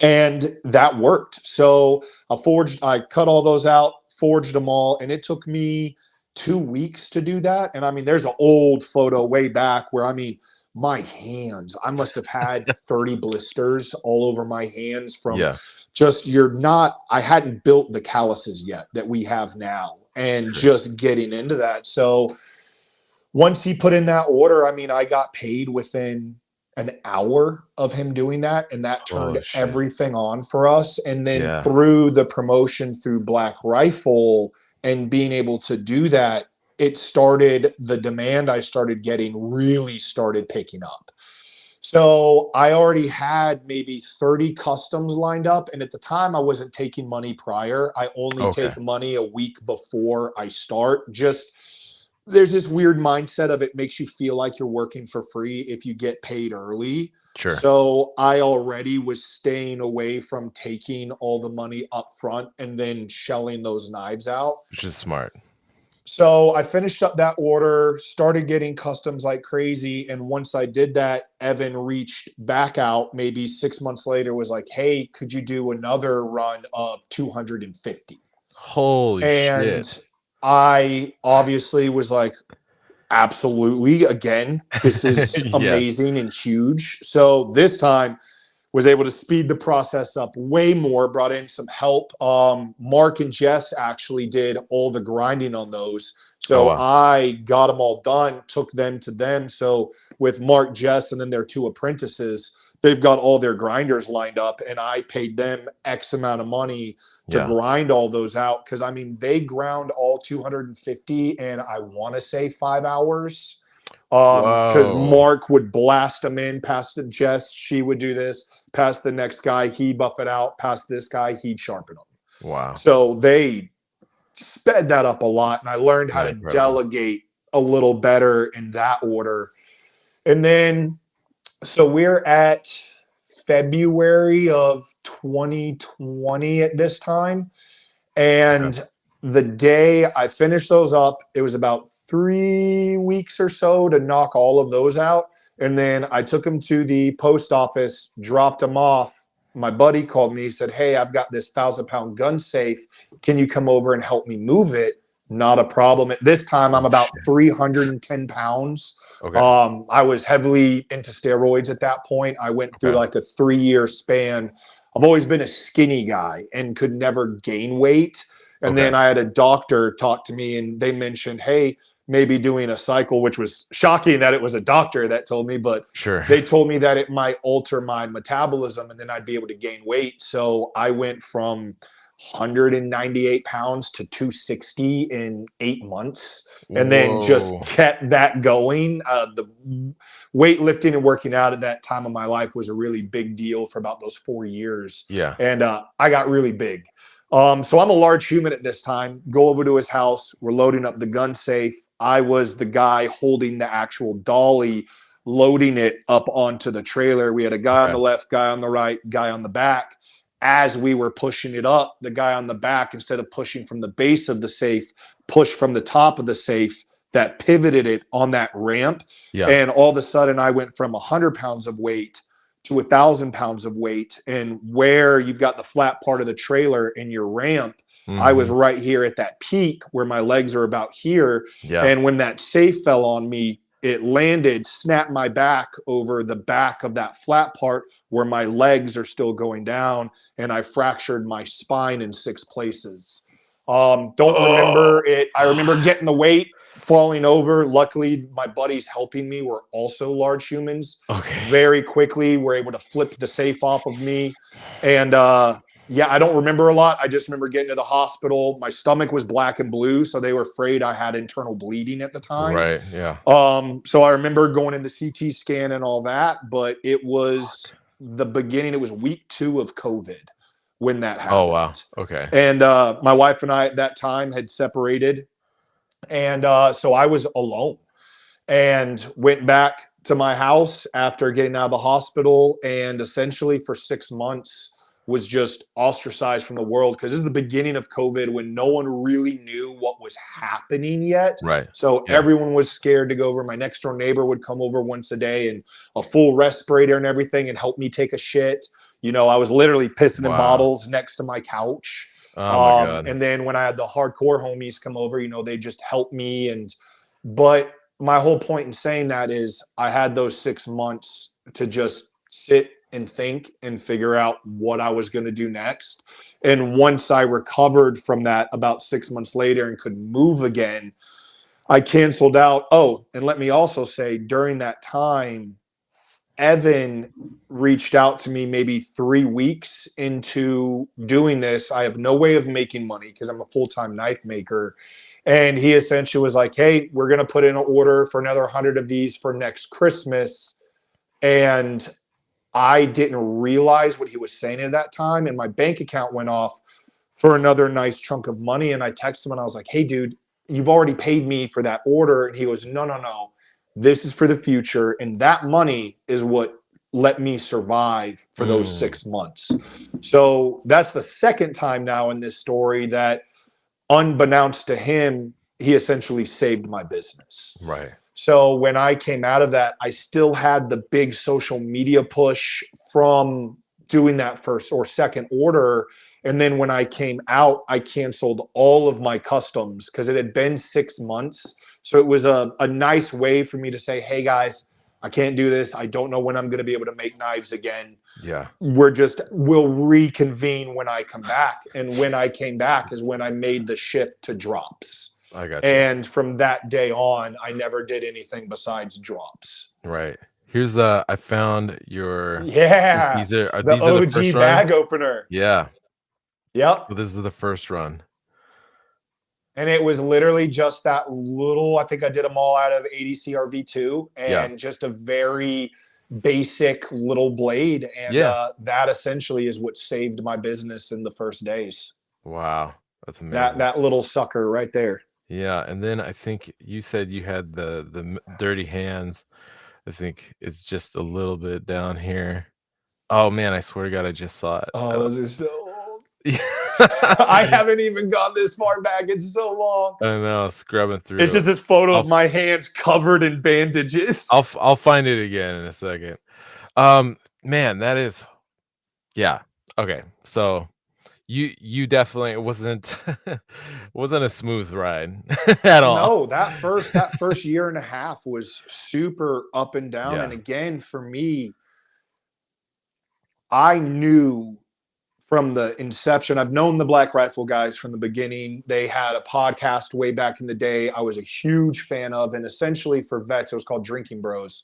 and that worked. So I cut all those out, forged them all, and it took me 2 weeks to do that. And I mean, there's an old photo way back where, I mean, my hands, I must have had 30 blisters all over my hands from Yeah. just, I hadn't built the calluses yet that we have now, and Sure. just getting into that. So once he put in that order, I mean, I got paid within an hour of him doing that, and that turned Oh, shit. everything on for us. And then Yeah. through the promotion through Black Rifle and being able to do that, it started, the demand I started getting really started picking up. So I already had maybe 30 customs lined up. And at the time, I wasn't taking money prior. I only Okay. take money a week before I start. Just, there's this weird mindset of, it makes you feel like you're working for free if you get paid early. Sure. So I already was staying away from taking all the money up front and then shelling those knives out. Which is smart. So I finished up that order, started getting customs like crazy. And once I did that, Evan reached back out maybe 6 months later, was like, hey, could you do another run of 250? Holy shit. And I obviously was like, absolutely. Again, this is Yeah. amazing and huge. So this time, was able to speed the process up way more, brought in some help. Mark and Jess actually did all the grinding on those. Oh, So wow. I got them all done, took them to them. So with Mark, Jess, and then their 2 apprentices, they've got all their grinders lined up, and I paid them X amount of money to Yeah. grind all those out. Cause I mean, they ground all 250 in, I want to say 5 hours. Because Whoa. Mark would blast them in past the Jess, she would do this, past the next guy, he'd buff it out, past this guy, he'd sharpen them. Wow. So they sped that up a lot, and I learned how Yeah, to incredible. delegate a little better in that order. And then, so we're at February of 2020 at this time. Okay. And the day I finished those up, it was about 3 weeks or so to knock all of those out. And then I took them to the post office, dropped them off. My buddy called me, said, "Hey, I've got this 1,000-pound gun safe. Can you come over and help me move it?" Not a problem. At this time, I'm Oh, about shit. 310 pounds. Okay. I was heavily into steroids at that point. I went through Okay. like a 3-year span. I've always been a skinny guy and could never gain weight. And Okay. then I had a doctor talk to me, and they mentioned, hey, maybe doing a cycle, which was shocking that it was a doctor that told me, but Sure. they told me that it might alter my metabolism and then I'd be able to gain weight. So I went from 198 pounds to 260 in 8 months, and then Whoa. just kept that going. The weightlifting and working out at that time of my life was a really big deal for about those 4 years. Yeah. And I got really big. So I'm a large human at this time. Go over to his house. We're loading up the gun safe. I was the guy holding the actual dolly, loading it up onto the trailer. We had a guy on Okay. the left, guy on the right, guy on the back. As we were pushing it up, the guy on the back, instead of pushing from the base of the safe, pushed from the top of the safe that pivoted it on that ramp. Yeah. And all of a sudden, I went from 100 pounds of weight to 1,000 pounds of weight. And where you've got the flat part of the trailer in your ramp, I was Mhm. right here at that peak where my legs are about here. Yeah. And when that safe fell on me, it landed, snapped my back over the back of that flat part where my legs are still going down, and I fractured my spine in 6 places. Don't Oh. remember it. I remember getting the weight, falling over. Luckily, my buddies helping me were also large humans. Okay. Very quickly, were able to flip the safe off of me. And yeah, I don't remember a lot. I just remember getting to the hospital. My stomach was black and blue, so they were afraid I had internal bleeding at the time. Right. Yeah. So I remember going in the CT scan and all that, but it Fuck. was the beginning. It was week 2 of COVID when that Oh, wow. happened. Okay. And my wife and I at that time had separated. And so I was alone and went back to my house after getting out of the hospital, and essentially for 6 months was just ostracized from the world, because this is the beginning of COVID when no one really knew what was happening yet. Right. So Yeah. everyone was scared to go over. My next door neighbor would come over once a day and a full respirator and everything and help me take a shit. I was literally pissing in Wow. bottles next to my couch. Oh my god. And then when I had the hardcore homies come over, they just helped me. But my whole point in saying that is I had those 6 months to just sit and think and figure out what I was going to do next. And once I recovered from that about 6 months later and could move again, I canceled out. Oh, and let me also say during that time, Evan reached out to me maybe 3 weeks into doing this. I have no way of making money because I'm a full-time knife maker. And he essentially was like, hey, we're going to put in an order for another 100 of these for next Christmas. And I didn't realize what he was saying at that time. And my bank account went off for another nice chunk of money. And I texted him and I was like, hey, dude, you've already paid me for that order. And he goes, no, no, no. This is for the future. And that money is what let me survive for those Mm. 6 months. So that's the second time now in this story that, unbeknownst to him, he essentially saved my business. Right. So when I came out of that, I still had the big social media push from doing that first or second order. And then when I came out, I canceled all of my customs because it had been 6 months. So it was a nice way for me to say, hey guys, I can't do this. I don't know when I'm going to be able to make knives again. Yeah. We'll reconvene when I come back. And when I came back is when I made the shift to drops. I got you. And from that day on, I never did anything besides drops. Right. Here's I found your Yeah, these are the the OG first run? bag opener. Yeah. Yep. So this is the first run. And it was literally just that little, I think I did them all out of 80 CRV2 Yeah. and just a very basic little blade. And Yeah. that essentially is what saved my business in the first days. Wow. That's That amazing. that little sucker right there. Yeah, and then I think you said you had the dirty hands. I think it's just a little bit down here. Oh man, I swear to God, I just saw it. Oh, Oh. those are so old. I Yeah. haven't even gone this far back in so long. I know, scrubbing It's through. just this photo I'll of my hands covered in bandages. I'll find it again in a second. Man, that is yeah. Okay, so you definitely it wasn't wasn't a smooth ride at all. No, that first year and a half was super up and down. And Yeah. again, for me, I knew from the inception. I've known the Black Rifle guys from the beginning. They had a podcast way back in the day. I was a huge fan of, and essentially for vets, it was called Drinking Bros.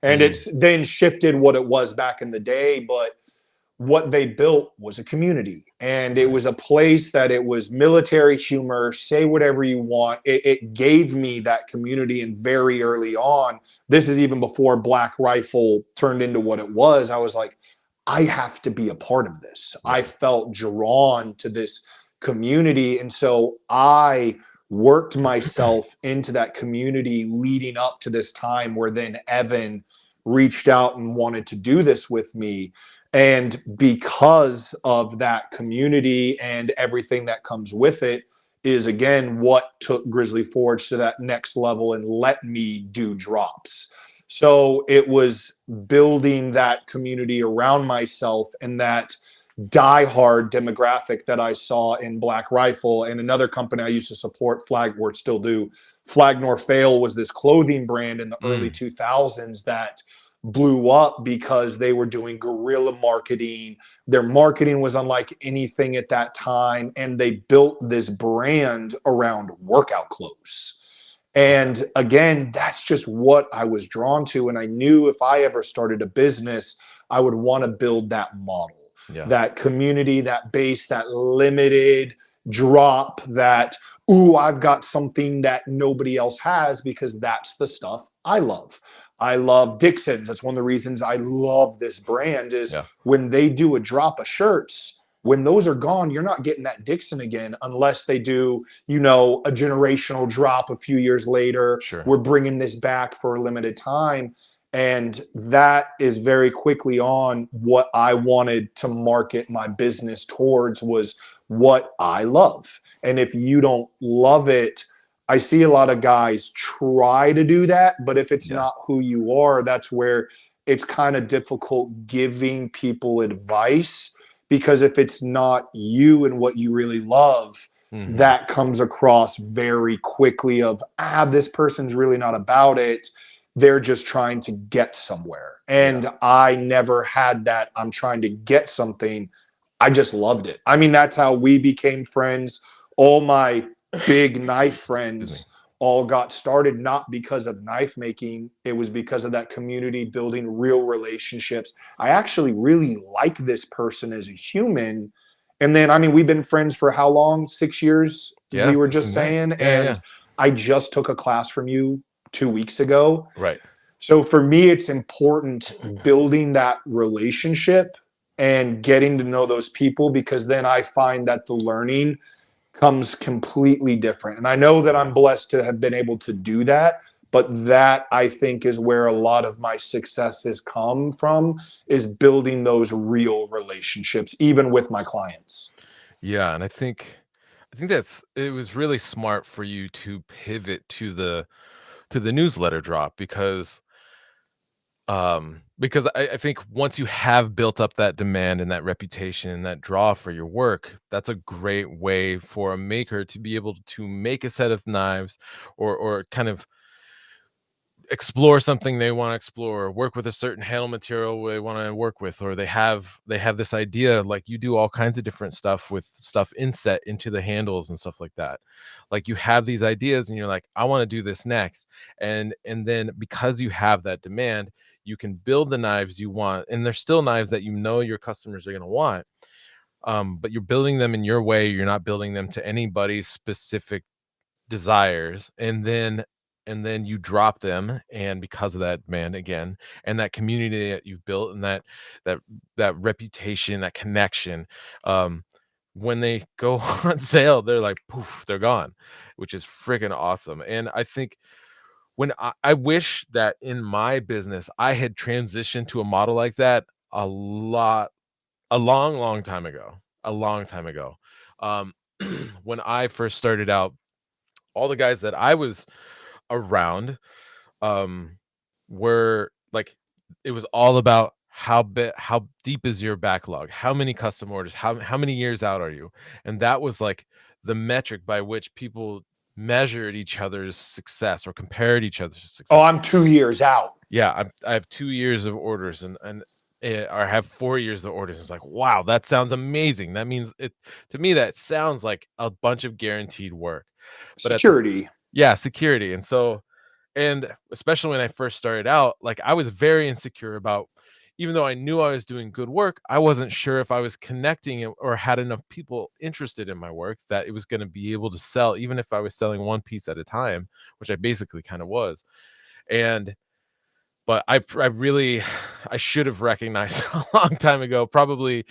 And Mm, it's then shifted what it was back in the day, but what they built was a community, and it right. was a place that it was military humor, say whatever you want. It gave me that community. And very early on, this is even before Black Rifle turned into what it was, I was like, I have to be a part of this. I Yeah. felt drawn to this community, and so I worked myself into that community leading up to this time where then Evan reached out and wanted to do this with me. And because of that community and everything that comes with it, is again what took Grizzly Forge to that next level and let me do drops. So it was building that community around myself and that diehard demographic that I saw in Black Rifle. And another company I used to support, Flag, or still do, Flag Nor Fail, was this clothing brand in the early Mm, 2000s that blew up because they were doing guerrilla marketing. Their marketing was unlike anything at that time, and they built this brand around workout clothes. okay. And again, that's just what I was drawn to. And I knew if I ever started a business, I would want to build that model, Yeah. that community, that base, that limited drop, that, ooh, I've got something that nobody else has, because that's the stuff I love. I love Dixon's. That's one of the reasons I love this brand is Yeah. when they do a drop of shirts, when those are gone, you're not getting that Dixon again unless they do, a generational drop a few years later. Sure. We're bringing this back for a limited time. And that is very quickly on what I wanted to market my business towards, was what I love. And if you don't love it, I see a lot of guys try to do that, but if it's Yeah. not who you are, that's where it's kind of difficult giving people advice, because if it's not you and what you really love, Mhm. that comes across very quickly of, this person's really not about it. They're just trying to get somewhere. Yeah. And I never had that. I'm trying to get something. I just loved it. I mean, that's how we became friends. All my big knife Excuse me. friends all got started not because of knife making. It was because of that community, building real relationships. I actually really like this person as a human. And then, I mean, we've been friends for how long? 6 years, Yeah, we were just 16 years. saying. Yeah, And yeah. I just took a class from you 2 weeks ago. Right. So for me, it's important building that relationship and getting to know those people, because then I find that the learning comes completely different. And I know that Yeah. I'm blessed to have been able to do that, but that I think is where a lot of my success has come from, is building those real relationships, even with my clients. Yeah, and I think that's it was really smart for you to pivot to the newsletter drop because I think once you have built up that demand and that reputation and that draw for your work, that's a great way for a maker to be able to make a set of knives or kind of explore something they want to explore, work with a certain handle material they want to work with, or they have this idea like you do all kinds of different stuff with stuff inset into the handles and stuff like that. Like you have these ideas and you're like, I want to do this next. And then because you have that demand, you can build the knives you want, and they're still knives that you know your customers are going to want. But you're building them in your way. You're not building them to anybody's specific desires, and then you drop them, and because of that demand again, and that community that you've built, and that that reputation, that connection, um when they go on sale, they're like poof, they're gone, which is freaking awesome. And I think when I wish that in my business I had transitioned to a model like that a lot, a long time ago, a long time ago. um when I first started out, all the guys that I was around, um, were like, it was all about how deep is your backlog? How many custom orders? How many years out are you? And that was like the metric by which people measured each other's success or compared each other's Oh, success. I'm 2 years out. Yeah, I have 2 years of orders, and or I have 4 years of orders. It's like, wow, that sounds amazing. That means it to me. That sounds like a bunch of guaranteed work, but at the Security. yeah, security. And so, and especially when I first started out, like I was very insecure about, even though I knew I was doing good work, I wasn't sure if I was connecting or had enough people interested in my work that it was going to be able to sell, even if I was selling one piece at a time, which I basically kind of was. And but I really I should have recognized a long time ago, probably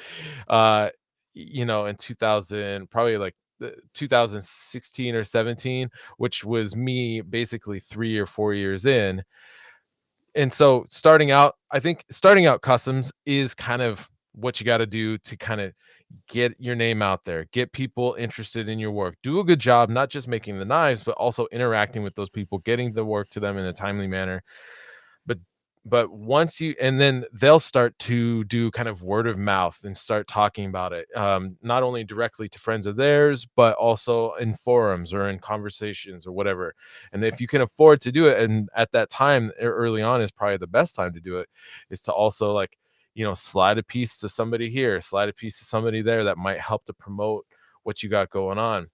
in 2000, probably like 2016 or 17, which was me basically 3 or 4 years in. And so starting out, I think starting out customs is kind of what you got to do to kind of get your name out there, get people interested in your work, do a good job, not just making the knives, but also interacting with those people, getting the work to them in a timely manner. but but once you, and then they'll start to do kind of word of mouth and start talking about it, not only directly to friends of theirs, but also in forums or in conversations or whatever. And if you can afford to do it, and at that time early on is probably the best time to do it, is to also like, slide a piece to somebody here, slide a piece to somebody there, that might help to promote what you got going on.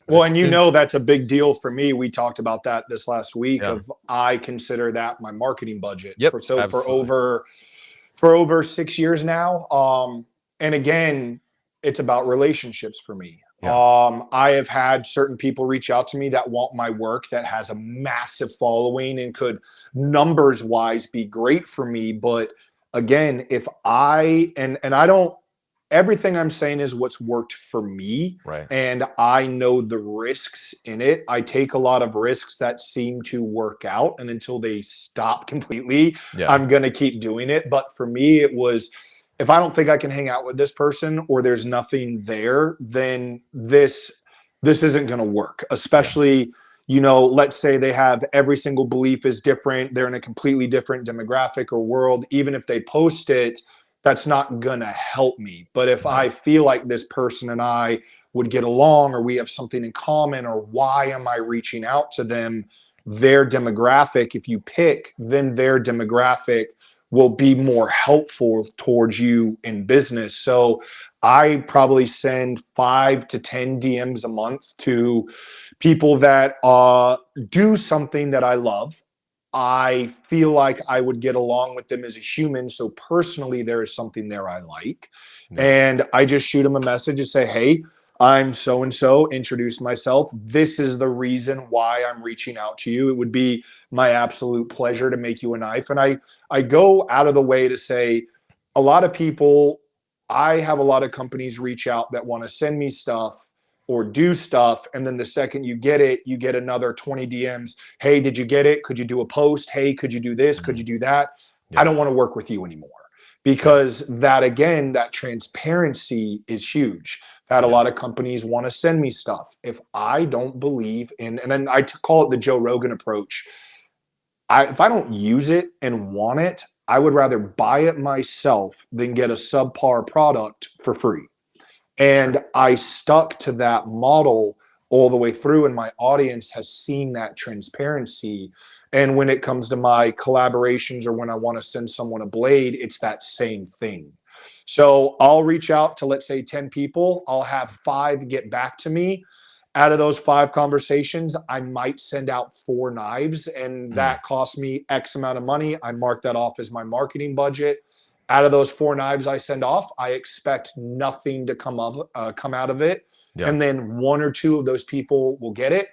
But Well, as and soon, that's a big deal for me. We talked about that this last week yeah, of I consider that my marketing budget yep, for so absolutely, for over 6 years now. And again, it's about relationships for me. yeah, I have had certain people reach out to me that want my work that has a massive following and could numbers wise be great for me. But again, if I and I don't, everything I'm saying is what's worked for me. right, And I know the risks in it. I take a lot of risks that seem to work out. And until they stop completely, yeah, I'm going to keep doing it. But for me, it was, if I don't think I can hang out with this person or there's nothing there, then this isn't going to work. yeah, Especially, let's say they have every single belief is different. They're in a completely different demographic or world. Even if they post it, that's not going to help me. But if right, I feel like this person and I would get along or we have something in common, or why am I reaching out to them? Their demographic, if you pick, then their demographic will be more helpful towards you in business. So I probably send 5 to 10 DMs a month to people that do something that I love. I feel like I would get along with them as a human. So personally, there is something there I like. yeah, And I just shoot them a message and say, hey, I'm so and so, introduce myself. This is the reason why I'm reaching out to you. It would be my absolute pleasure to make you a knife. And I go out of the way to say, a lot of people, I have a lot of companies reach out that want to send me stuff or do stuff. And then the second you get it, you get another 20 DMs. Hey, did you get it? Could you do a post? Hey, could you do this? Could mhm, you do that? I yeah, don't want to work with you anymore, yeah, because that, again, that transparency is huge. I've had a yeah, lot of companies want to send me stuff. If I don't believe in, and then I call it the Joe Rogan approach. If I don't use it and want it, I would rather buy it myself than get a subpar product for free. sure, And I stuck to that model all the way through, and my audience has seen that transparency. And when it comes to my collaborations or when I want to send someone a blade, it's that same thing. So I'll reach out to, let's say, 10 people. I'll have 5 get back to me. Out of those 5 conversations, I might send out 4 knives, and Mm, that costs me X amount of money. I mark that off as my marketing budget. Out of those 4 knives I send off, I expect nothing to come out of it. yeah. And then 1 or 2 of those people will get it.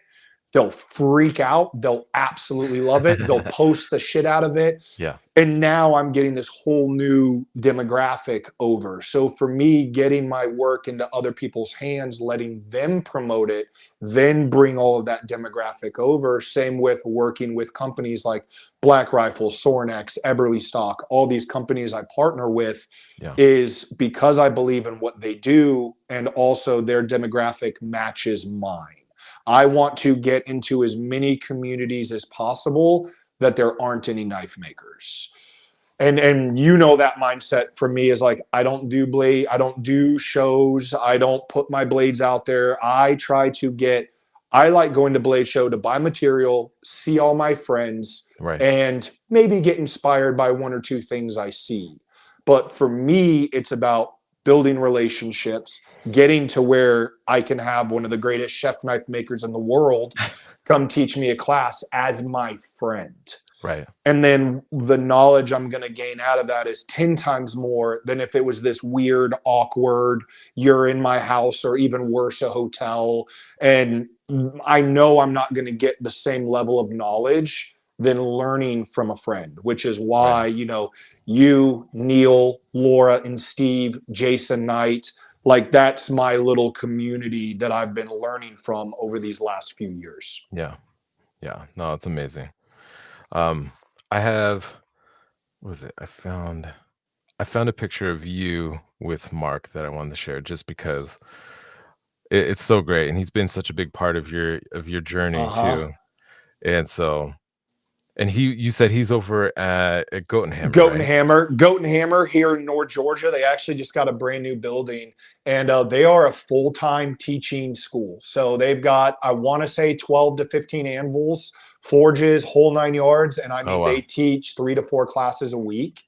They'll freak out. They'll absolutely love it. They'll post the shit out of it. Yeah. And now I'm getting this whole new demographic over. So for me, getting my work into other people's hands, letting them promote it, then bring all of that demographic over. Same with working with companies like Black Rifle, Sornex, Eberly Stock, all these companies I partner with, Yeah. is because I believe in what they do, and also their demographic matches mine. I want to get into as many communities as possible that there aren't any knife makers. And you know, that mindset for me is like, I don't do shows, I don't put my blades out there. I like going to blade show to buy material, see all my friends, Right. and maybe get inspired by 1 or 2 things I see. But for me, it's about building relationships, getting to where I can have one of the greatest chef knife makers in the world come teach me a class as my friend. Right. And then the knowledge I'm going to gain out of that is 10 times more than if it was this weird, awkward, you're in my house, or even worse, a hotel. And I know I'm not going to get the same level of knowledge than learning from a friend, which is Right. why, you, Neil, Laura, and Steve, Jason Knight, like, that's my little community that I've been learning from over these last few years. Yeah. Yeah. No, it's amazing. Um, I have what was it? I found a picture of you with Mark that I wanted to share just because it's so great, and he's been such a big part of your Uh journey huh. too. And so, and you said he's over at Goat and Hammer, Goat and right? Hammer, Goat and Hammer here in North Georgia. They actually just got a brand new building, and they are a full time teaching school. So they've got, I want to say, 12 to 15 anvils, forges, whole 9 yards, and I Oh mean, wow. they teach 3 to 4 classes a week,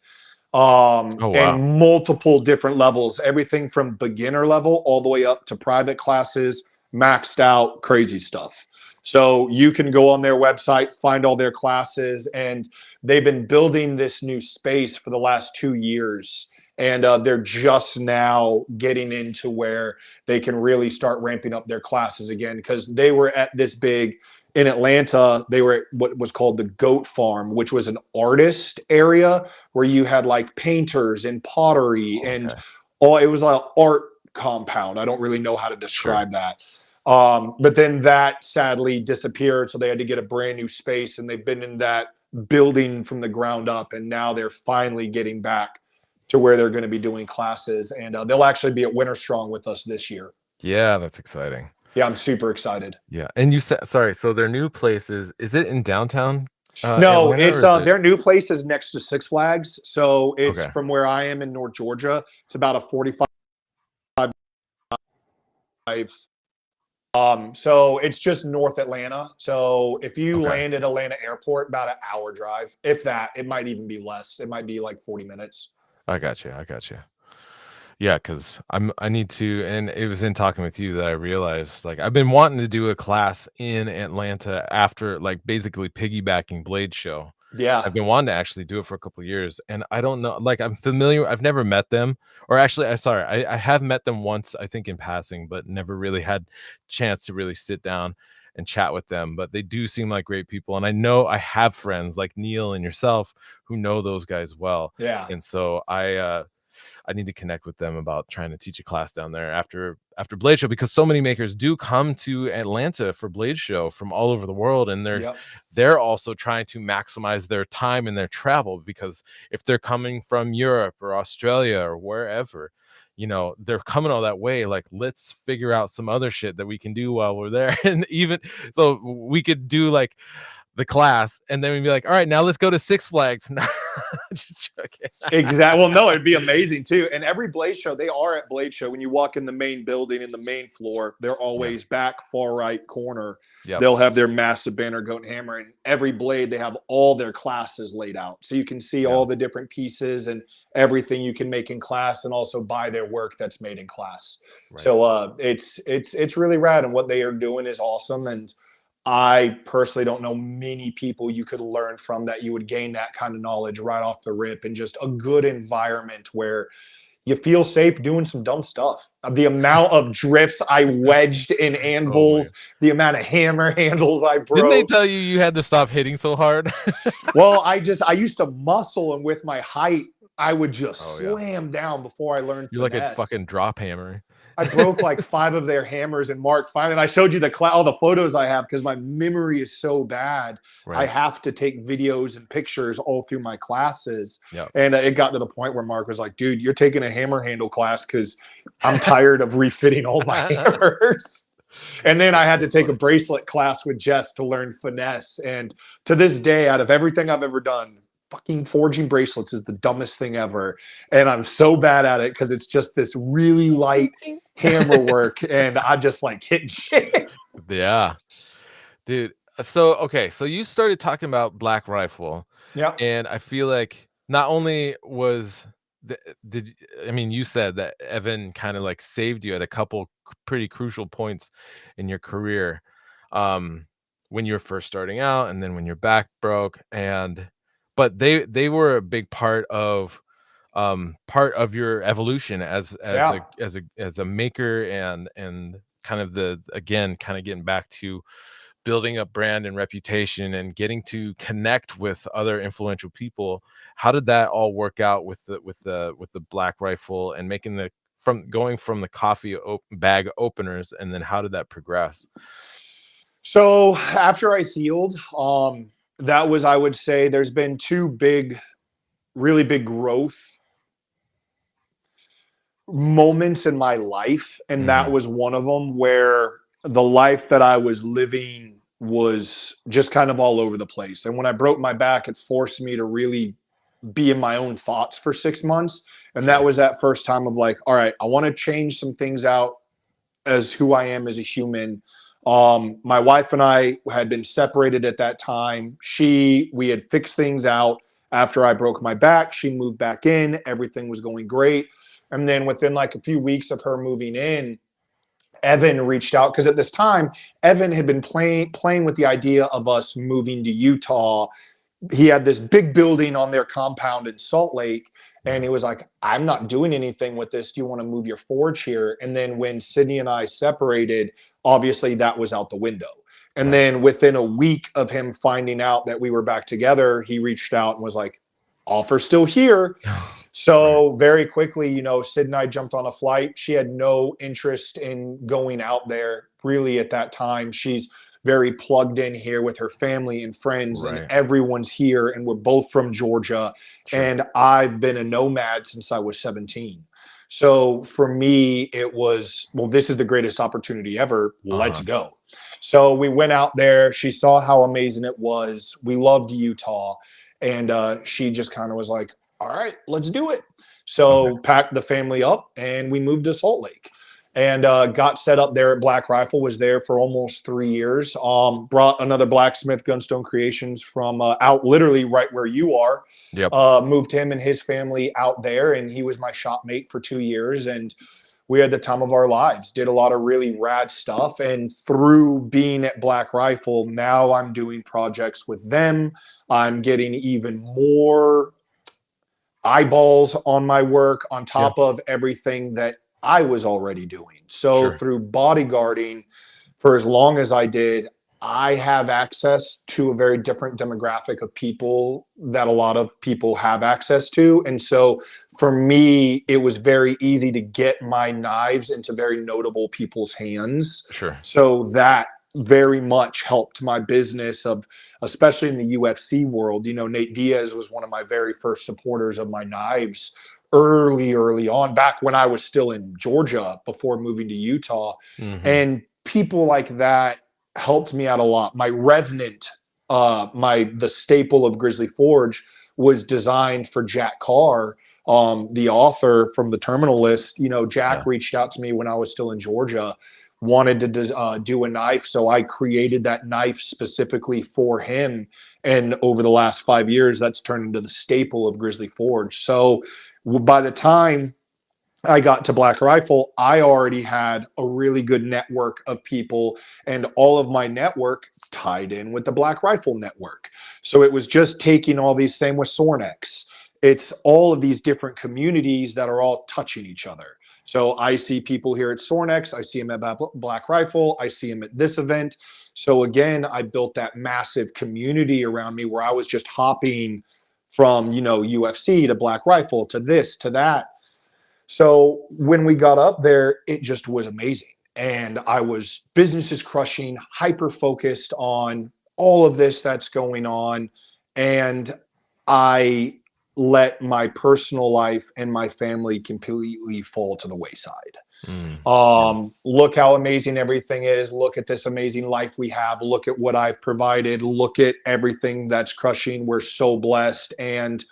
Oh wow. and multiple different levels, everything from beginner level all the way up to private classes, maxed out, crazy stuff. So you can go on their website, find all their classes, and they've been building this new space for the last 2 years. And they're just now getting into where they can really start ramping up their classes again, because they were at this big in Atlanta. They were at what was called the Goat Farm, which was an artist area where you had like painters and pottery and Okay. all. It was like art compound. I don't really know how to Sure. describe that. But then that sadly disappeared, so they had to get a brand new space, and they've been in that building from the ground up, and now they're finally getting back to where they're going to be doing classes, and they'll actually be at Winter Strong with us this year. Yeah, that's exciting. Yeah, I'm super excited. Yeah. And you said, sorry, so their new place is it in downtown No, Atlanta, it's or is it their new place is next to Six Flags, so it's okay. from where I am in North Georgia. It's about a 45. So it's just North Atlanta. So if you Okay. land at Atlanta Airport, about an hour drive, if that. It might even be less. It might be like 40 minutes. I got you. I got you. Yeah, because I need to, and it was in talking with you that I realized like I've been wanting to do a class in Atlanta after like basically piggybacking Blade Show. Yeah, I've been wanting to actually do it for a couple of years, and I don't know, like I'm familiar. I've never met them, or actually, I'm sorry, I have met them once, I think in passing, but never really had chance to really sit down and chat with them. But they do seem like great people, and I know I have friends like Neil and yourself who know those guys well, yeah, and so I need to connect with them about trying to teach a class down there after Blade Show, because so many makers do come to Atlanta for Blade Show from all over the world, and yep, they're also trying to maximize their time and their travel, because if they're coming from Europe or Australia or wherever, they're coming all that way. Like, let's figure out some other shit that we can do while we're there. And even so, we could do like the class, and then we'd be like, all right, now let's go to Six Flags. Just joking. Exactly. Well, no, it'd be amazing too. And every Blade Show, they are at Blade Show. When you walk in the main building, in the main floor, they're Yeah. always back far right corner. Yep. They'll have their massive banner, goat and hammer, and every Blade they have all their classes laid out, so you can see Yeah. all the different pieces and everything you can make in class, and also buy their work that's made in class. Right. So it's really rad, and what they are doing is awesome. And I personally don't know many people you could learn from that you would gain that kind of knowledge right off the rip, and just a good environment where you feel safe doing some dumb stuff. The amount of drifts I wedged in Oh, anvils, the amount of hammer handles I didn't they broke. tell you had to stop hitting so hard? Well, I used to muscle, and with my height, I would just Yeah. slam down before I learned You're like a finesse. fucking drop hammer. I broke like 5 of their hammers, and Mark finally, and I showed you all the photos I have because my memory is so bad. Right. I have to take videos and pictures all through my classes. Yep. And it got to the point where Mark was like, dude, you're taking a hammer handle class because I'm tired of refitting all my hammers. And then I had to take a bracelet class with Jess to learn finesse. And to this day, out of everything I've ever done, fucking forging bracelets is the dumbest thing ever. And I'm so bad at it because it's just this really light hammer work, and I just like hitting shit. Yeah. Dude. So, okay. So you started talking about Black Rifle. Yeah. And I feel like not only was I mean, you said that Evan kind of like saved you at a couple pretty crucial points in your career, when you were first starting out, and then when your back broke, but they were a big part of your evolution as a maker, and kind of kind of getting back to building up brand and reputation and getting to connect with other influential people. How did that all work out with the Black Rifle, and going from the coffee bag openers, and then how did that progress? So after I healed, that was, I would say, there's been two really big growth moments in my life, and that was one of them, where the life that I was living was just kind of all over the place. And when I broke my back, it forced me to really be in my own thoughts for 6 months. And that was that first time of like, all right, I want to change some things out as who I am as a human. My wife and I had been separated at that time. We had fixed things out after I broke my back. She moved back in. Everything was going great. And then within like a few weeks of her moving in, Evan reached out, because at this time, Evan had been playing with the idea of us moving to Utah. He had this big building on their compound in Salt Lake, and he was like, I'm not doing anything with this. Do you want to move your forge here? And then when Sydney and I separated, obviously that was out the window. And then within a week of him finding out that we were back together, he reached out and was like, offer still here. So very quickly, Sid and I jumped on a flight. She had no interest in going out there really at that time. She's very plugged in here with her family and friends, and everyone's here, and we're both from Georgia. And I've been a nomad since I was 17. So for me, it was, well, this is the greatest opportunity ever. Let's go. So we went out there. She saw how amazing it was. We loved Utah. And she just kind of was like, all right, let's do it. So packed the family up, and we moved to Salt Lake, and got set up there at Black Rifle. Was there for almost 3 years. Brought another blacksmith, Gunstone Creations, from out literally right where you are. Moved him and his family out there, and he was my shop mate for 2 years. And we had the time of our lives, did a lot of really rad stuff. And through being at Black Rifle, now I'm doing projects with them. I'm getting even more eyeballs on my work on top of everything that I was already doing. So through bodyguarding, for as long as I did, I have access to a very different demographic of people that a lot of people have access to. And so for me, it was very easy to get my knives into very notable people's hands. So that very much helped my business of, especially in the UFC world. Nate Diaz was one of my very first supporters of my knives early on, back when I was still in Georgia before moving to Utah. And people like that helped me out a lot. My Revenant the staple of Grizzly Forge was designed for Jack Carr, the author from the Terminal List. You know, Jack Yeah. reached out to me when I was still in Georgia, wanted to do a knife, so I created that knife specifically for him. And over the last 5 years, that's turned into the staple of Grizzly Forge. So by the time I got to Black Rifle, I already had a really good network of people, and all of my network tied in with the Black Rifle network. So it was just taking all these, same with Sornex. It's all of these different communities that are all touching each other. So I see people here at Sornex, I see them at Black Rifle, I see them at this event. So again, I built that massive community around me where I was just hopping from, you know, UFC to Black Rifle to this to that. So when we got up there, it just was amazing. And I was business is crushing, hyper focused on all of this that's going on. And I let my personal life and my family completely fall to the wayside. Yeah. Look how amazing everything is. Look at this amazing life we have. Look at what I've provided. Look at everything that's crushing. We're so blessed. And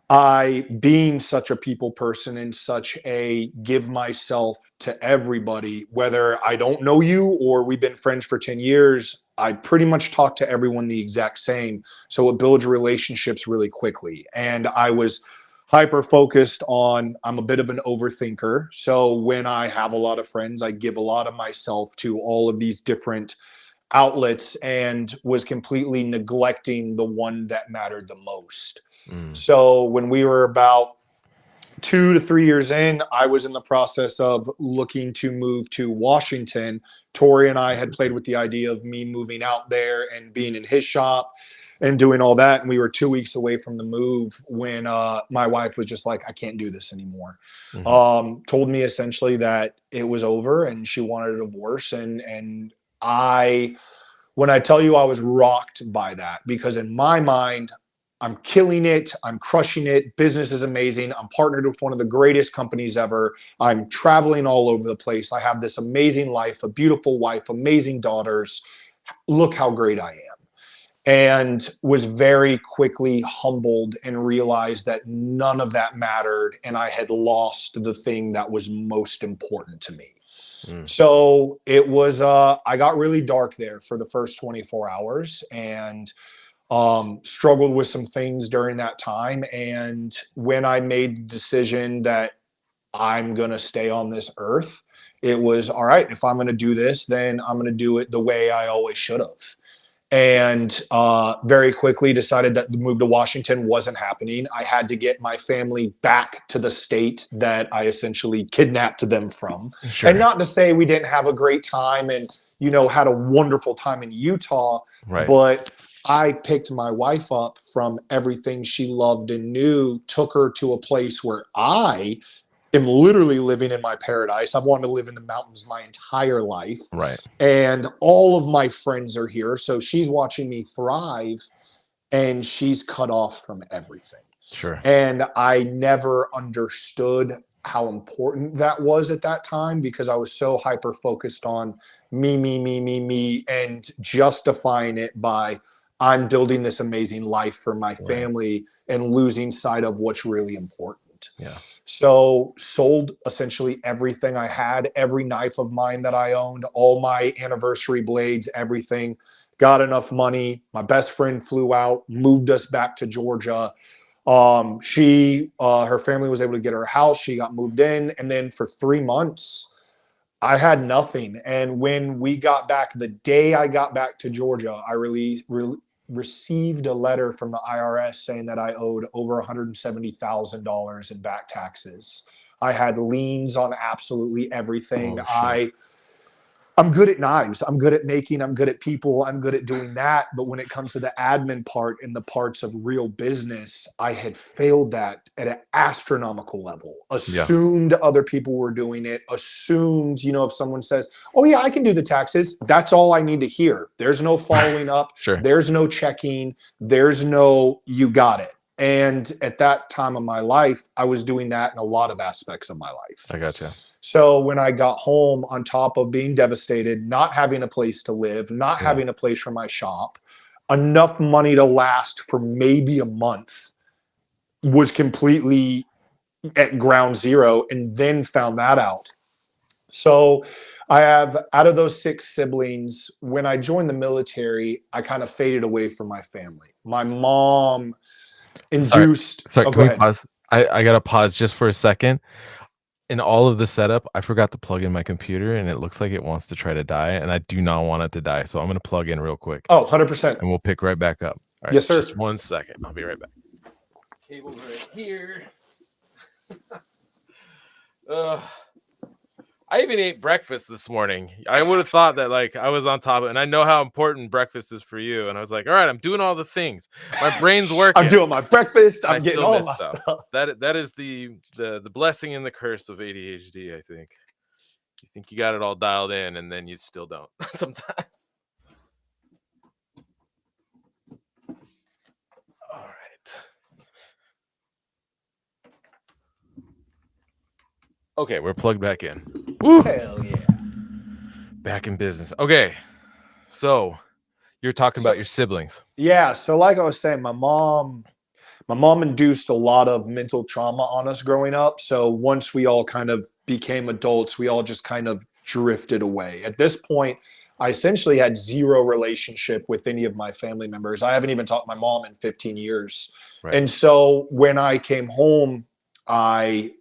I, being such a people person and such a give myself to everybody, whether I don't know you or we've been friends for 10 years, I pretty much talk to everyone the exact same. So it builds relationships really quickly. And I was hyper focused on, I'm a bit of an overthinker. So when I have a lot of friends, I give a lot of myself to all of these different outlets and was completely neglecting the one that mattered the most. Mm. So when we were about 2 to 3 years in, I was in the process of looking to move to Washington. Tori and I had played with the idea of me moving out there and being in his shop and doing all that. And we were 2 weeks away from the move when my wife was just like, I can't do this anymore. Mhm. Told me essentially that it was over and she wanted a divorce. And I, when I tell you I was rocked by that, because in my mind, I'm killing it. I'm crushing it. Business is amazing. I'm partnered with one of the greatest companies ever. I'm traveling all over the place. I have this amazing life, a beautiful wife, amazing daughters. Look how great I am. And was very quickly humbled and realized that none of that mattered. And I had lost the thing that was most important to me. Mm. So it was, I got really dark there for the first 24 hours and struggled with some things during that time. And when I made the decision that I'm going to stay on this earth, it was all right. If I'm going to do this, then I'm going to do it the way I always should have. And very quickly decided that the move to Washington wasn't happening. I had to get my family back to the state that I essentially kidnapped them from. And Sure. not to say we didn't have a great time and, you know, had a wonderful time in Utah, Right. but I picked my wife up from everything she loved and knew, took her to a place where I am literally living in my paradise. I've wanted to live in the mountains my entire life. Right. And all of my friends are here. So she's watching me thrive and she's cut off from everything. Sure. And I never understood how important that was at that time because I was so hyper focused on me, and justifying it by I'm building this amazing life for my Right. family and losing sight of what's really important. Yeah. So sold essentially everything I had, every knife of mine that I owned, all my anniversary blades, everything. Got enough money. My best friend flew out, moved us back to Georgia. Her family was able to get her a house. She got moved in. And then for 3 months, I had nothing. And when we got back, the day I got back to Georgia, I received a letter from the IRS saying that I owed over $170,000 in back taxes. I had liens on absolutely everything. Oh shit. I'm good at knives. I'm good at making. I'm good at people. I'm good at doing that. But when it comes to the admin part and the parts of real business, I had failed that at an astronomical level. Yeah. Assumed other people were doing it. Assumed, you know, if someone says, oh, yeah, I can do the taxes, that's all I need to hear. There's no following up. Sure. There's no checking. There's no, you got it. And at that time of my life, I was doing that in a lot of aspects of my life. I gotcha. So when I got home, on top of being devastated, not having a place to live, not Yeah. having a place for my shop, enough money to last for maybe a month, was completely at ground zero, and then found that out. So I have, out of those 6 siblings, when I joined the military, I kind of faded away from my family. My mom Sorry, induced, sorry. oh, Can go we ahead. pause? I gotta pause just for a second. In all of the setup, I forgot to plug in my computer, and it looks like it wants to try to die, and I do not want it to die. So I'm gonna plug in real quick, Oh, 100%. and we'll pick right back up. All right, Yes, sir. just 1 second. I'll be right back. Cable's right here. Ugh. I even ate breakfast this morning. I would have thought that like I was on top of it, and I know how important breakfast is for you. And I was like, all right, I'm doing all the things. My brain's I'm working, doing my breakfast. and I I'm getting still all miss my stuff. stuff. That is the blessing and the curse of ADHD, I think. You think you got it all dialed in, and then you still don't sometimes. All right. Okay, we're plugged back in. Woo! Hell yeah. Back in business. Okay, so you're talking about So, your siblings. yeah. So, like I was saying, my mom induced a lot of mental trauma on us growing up. So once we all kind of became adults, we all just kind of drifted away. At this point, I essentially had zero relationship with any of my family members. I haven't even talked to my mom in 15 years. Right. And so when I came home, my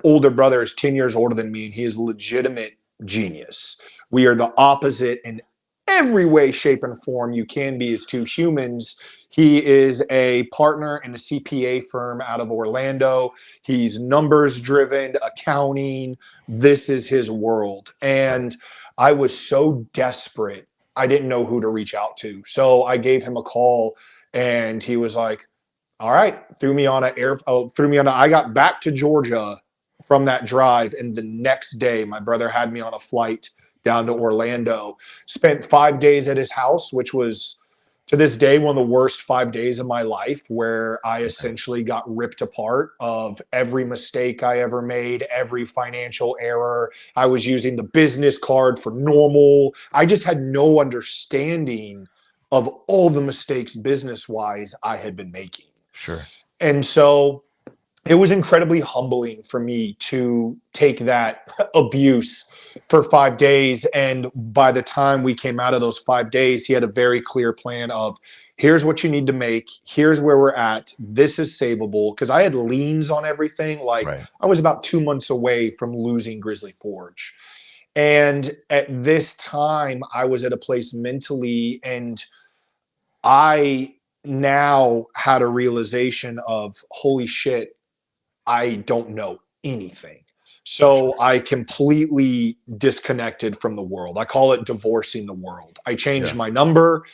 older brother is 10 years older than me, and he is legitimate genius. We are the opposite in every way, shape, and form you can be as two humans. He is a partner in a CPA firm out of Orlando. He's numbers driven, accounting. This is his world. Right. And I was so desperate, I didn't know who to reach out to. So I gave him a call, and he was like, all right, I got back to Georgia from that drive. And the next day, my brother had me on a flight down to Orlando, spent 5 days at his house, which was to this day one of the worst 5 days of my life, where I Okay. essentially got ripped apart of every mistake I ever made, every financial error. I was using the business card for normal. I just had no understanding of all the mistakes business wise I had been making. Sure. And so it was incredibly humbling for me to take that abuse for 5 days. And by the time we came out of those 5 days, he had a very clear plan of, here's what you need to make. Here's where we're at. This is savable. Because I had liens on everything. Like, Right. I was about 2 months away from losing Grizzly Forge. And at this time, I was at a place mentally, and I now had a realization of, holy shit, I don't know anything. Sure. So I completely disconnected from the world. I call it divorcing the world. I changed Yeah. my number.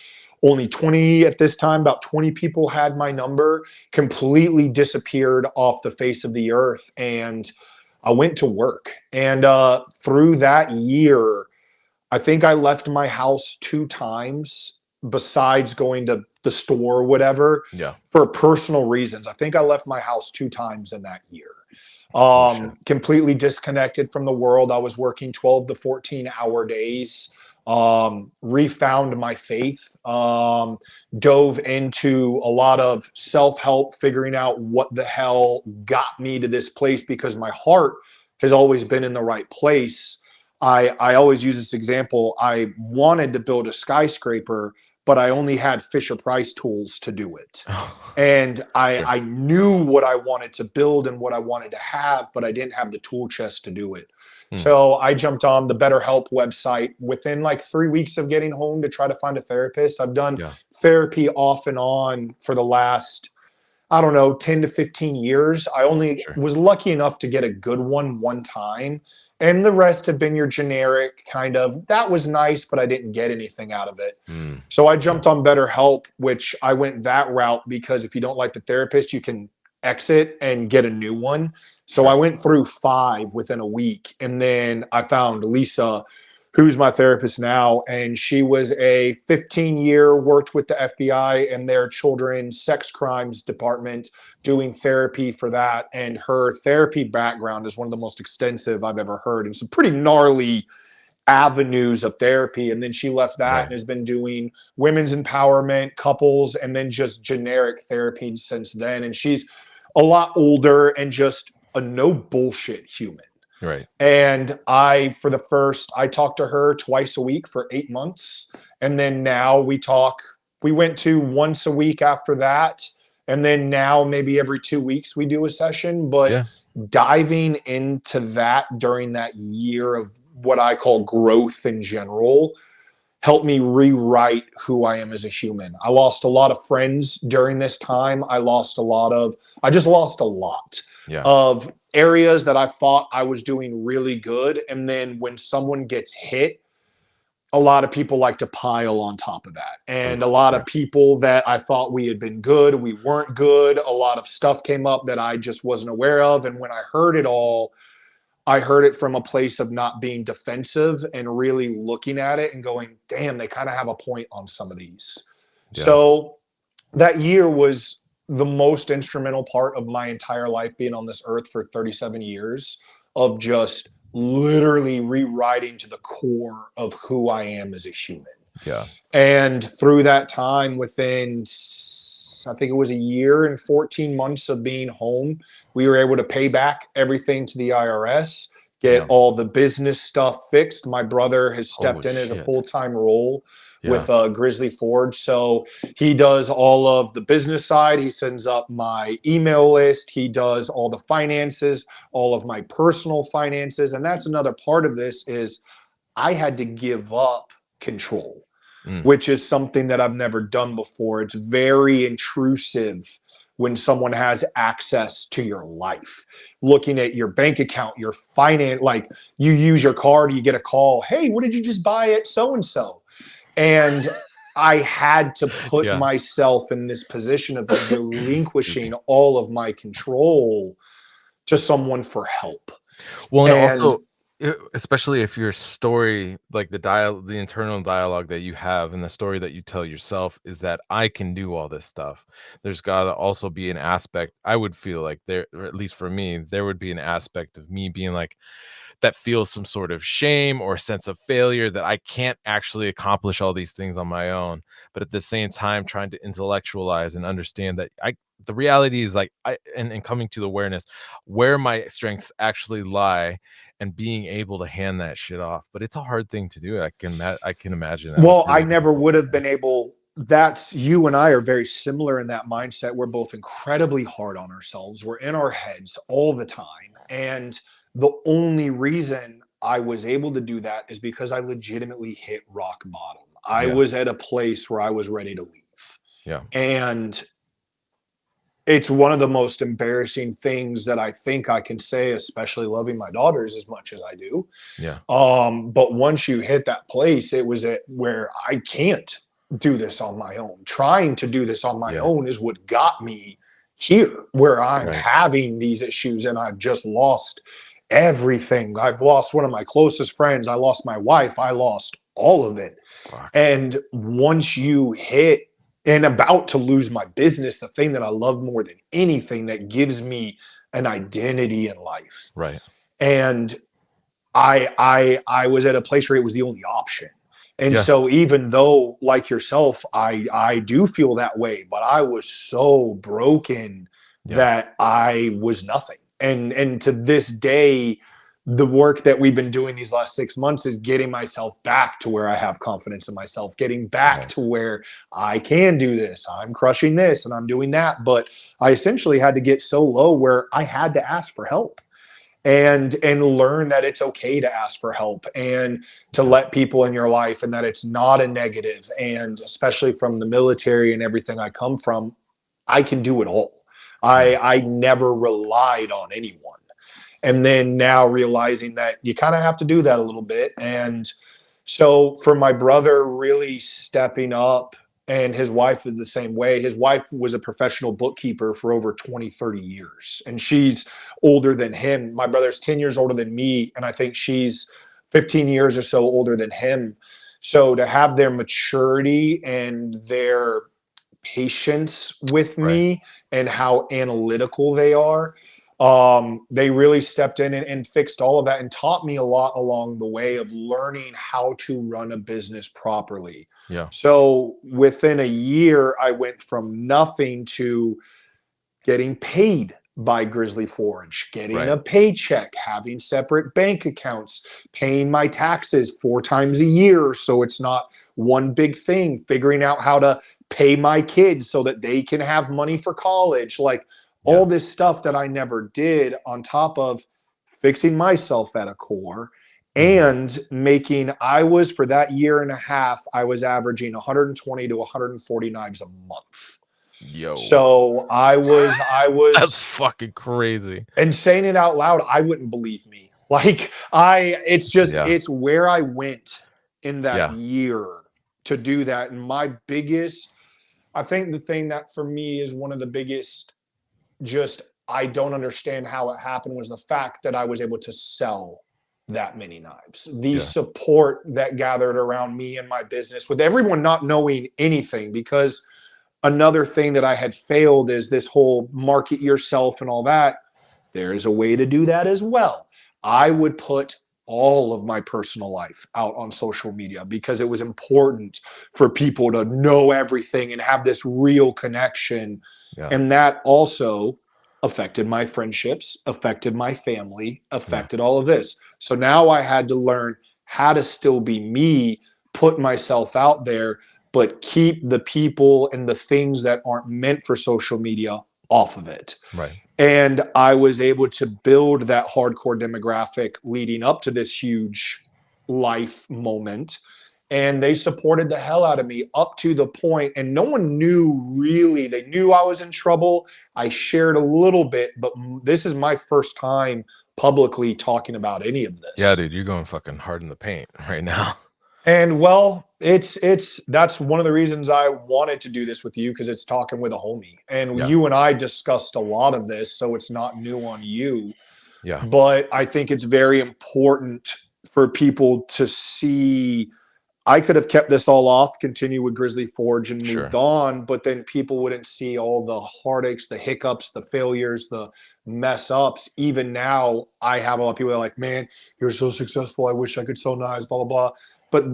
Only 20 at this time, about 20 people had my number, completely disappeared off the face of the earth. And I went to work. And through that year, I think I left my house 2 times besides going to the store or whatever, Yeah. for personal reasons. I think I left my house 2 times in that year. Holy shit. Completely disconnected from the world. I was working 12 to 14-hour days. Refound my faith. Dove into a lot of self-help, figuring out what the hell got me to this place, because my heart has always been in the right place. I always use this example. I wanted to build a skyscraper, but I only had Fisher Price tools to do it. And I, Sure. I knew what I wanted to build and what I wanted to have, but I didn't have the tool chest to do it. Hmm. So I jumped on the BetterHelp website within like 3 weeks of getting home to try to find a therapist. I've done Yeah. therapy off and on for the last, I don't know, 10 to 15 years. I only Sure. was lucky enough to get a good one time. And the rest have been your generic kind of, that was nice, but I didn't get anything out of it. Hmm. So I Yeah. jumped on BetterHelp, which I went that route because if you don't like the therapist, you can exit and get a new one. So Sure. I went through 5 within a week. And then I found Lisa, who's my therapist now. And she was a 15-year, worked with the FBI and their children's sex crimes department, doing therapy for that. And her therapy background is one of the most extensive I've ever heard. And some pretty gnarly avenues of therapy. And then she left that Right. and has been doing women's empowerment, couples, and then just generic therapy since then. And she's a lot older and just a no bullshit human. Right. And I talked to her twice a week for 8 months. And then now we went to once a week after that. And then now maybe every 2 weeks we do a session. But Yeah. diving into that during that year of what I call growth in general helped me rewrite who I am as a human. I lost a lot of friends during this time. I just lost a lot Yeah. of areas that I thought I was doing really good. And then when someone gets hit, a lot of people like to pile on top of that. And Oof, a lot yeah. of people that I thought we had been good, we weren't good. A lot of stuff came up that I just wasn't aware of. And when I heard it all, I heard it from a place of not being defensive and really looking at it and going, damn, they kind of have a point on some of these. Yeah. So that year was the most instrumental part of my entire life being on this earth for 37 years of just literally rewriting to the core of who I am as a human. Yeah. And through that time, within, I think it was a year and 14 months of being home, we were able to pay back everything to the IRS, get Yeah. all the business stuff fixed. My brother has Holy stepped in as a shit. full-time role Yeah. with Grizzly Forge. So he does all of the business side. He sends up my email list. He does all the finances, all of my personal finances. And that's another part of this is I had to give up control, Mm. which is something that I've never done before. It's very intrusive when someone has access to your life, looking at your bank account, your finance, like you use your card, you get a call, hey, what did you just buy at so and so? And I had to put Yeah. myself in this position of Excuse me. relinquishing all of my control to someone for help. Well, and And also, especially if your story, like the internal dialogue that you have and the story that you tell yourself is that I can do all this stuff. There's gotta also be an aspect, I would feel like there, or at least for me, there would be an aspect of me being like, that feels some sort of shame or a sense of failure that I can't actually accomplish all these things on my own. But at the same time, trying to intellectualize and understand that the reality is like and coming to the awareness where my strengths actually lie and being able to hand that shit off. But it's a hard thing to do. I can imagine that was well, I really never difficult. would have been able. That's you and I are very similar in that mindset. We're both incredibly hard on ourselves. We're in our heads all the time. And the only reason I was able to do that is because I legitimately hit rock bottom. I Yeah. was at a place where I was ready to leave. Yeah. And it's one of the most embarrassing things that I think I can say, especially loving my daughters as much as I do. Yeah. But once you hit that place, it was at where I can't do this on my own. Trying to do this on my Yeah. own is what got me here, where I'm Right. having these issues and I've just lost everything. I've lost one of my closest friends. I lost my wife. I lost all of it. Fuck. And once you hit and about to lose my business, the thing that I love more than anything that gives me an identity in life. Right. And I was at a place where it was the only option. And Yeah. so even though like yourself, I do feel that way, but I was so broken Yeah. that I was nothing. And to this day, the work that we've been doing these last 6 months is getting myself back to where I have confidence in myself, getting back Right. to where I can do this. I'm crushing this and I'm doing that. But I essentially had to get so low where I had to ask for help and learn that it's okay to ask for help and to Yeah. let people in your life and that it's not a negative. And especially from the military and everything I come from, I can do it all. Yeah. I never relied on anyone. And then now realizing that you kind of have to do that a little bit. And so for my brother really stepping up, and his wife is the same way. His wife was a professional bookkeeper for over 20, 30 years. And she's older than him. My brother's 10 years older than me. And I think she's 15 years or so older than him. So to have their maturity and their patience with Right. me and how analytical they are, They really stepped in and fixed all of that and taught me a lot along the way of learning how to run a business properly. Yeah. So within a year, I went from nothing to getting paid by Grizzly Forge, getting Right. a paycheck, having separate bank accounts, paying my taxes 4 times a year so it's not one big thing, figuring out how to pay my kids so that they can have money for college, like Yeah. all this stuff that I never did on top of fixing myself at a core Mhm. and making I was for that year and a half I was averaging 120 to 140 knives a month. Yo. So I That's was, fucking crazy. and saying it out loud, I wouldn't believe me. Like it's just, Yeah. it's where I went in that Yeah. year to do that. And my biggest, I think the thing that for me is one of the biggest, just, I don't understand how it happened was the fact that I was able to sell that many knives. The Yeah. support that gathered around me and my business with everyone not knowing anything, because another thing that I had failed is this whole market yourself and all that. There is a way to do that as well. I would put all of my personal life out on social media because it was important for people to know everything and have this real connection. Yeah. And that also affected my friendships, affected my family, Yeah. affected all of this. So now I had to learn how to still be me, put myself out there, but keep the people and the things that aren't meant for social media off of it. Right. And I was able to build that hardcore demographic leading up to this huge life moment. And they supported the hell out of me up to the point, and no one knew really. They knew I was in trouble. I shared a little bit, but this is my first time publicly talking about any of Yeah, this. dude, you're going fucking hard in the paint right now. And well, it's that's one of the reasons I wanted to do this with you, because it's talking with a homie. And Yeah. you and I discussed a lot of this, so it's not new on you. Yeah. But I think it's very important for people to see. I could have kept this all off, continue with Grizzly Forge and moved Sure. on, but then people wouldn't see all the heartaches, the hiccups, the failures, the mess ups. Even now, I have a lot of people that are like, man, you're so successful. I wish I could so nice, blah, blah, blah. But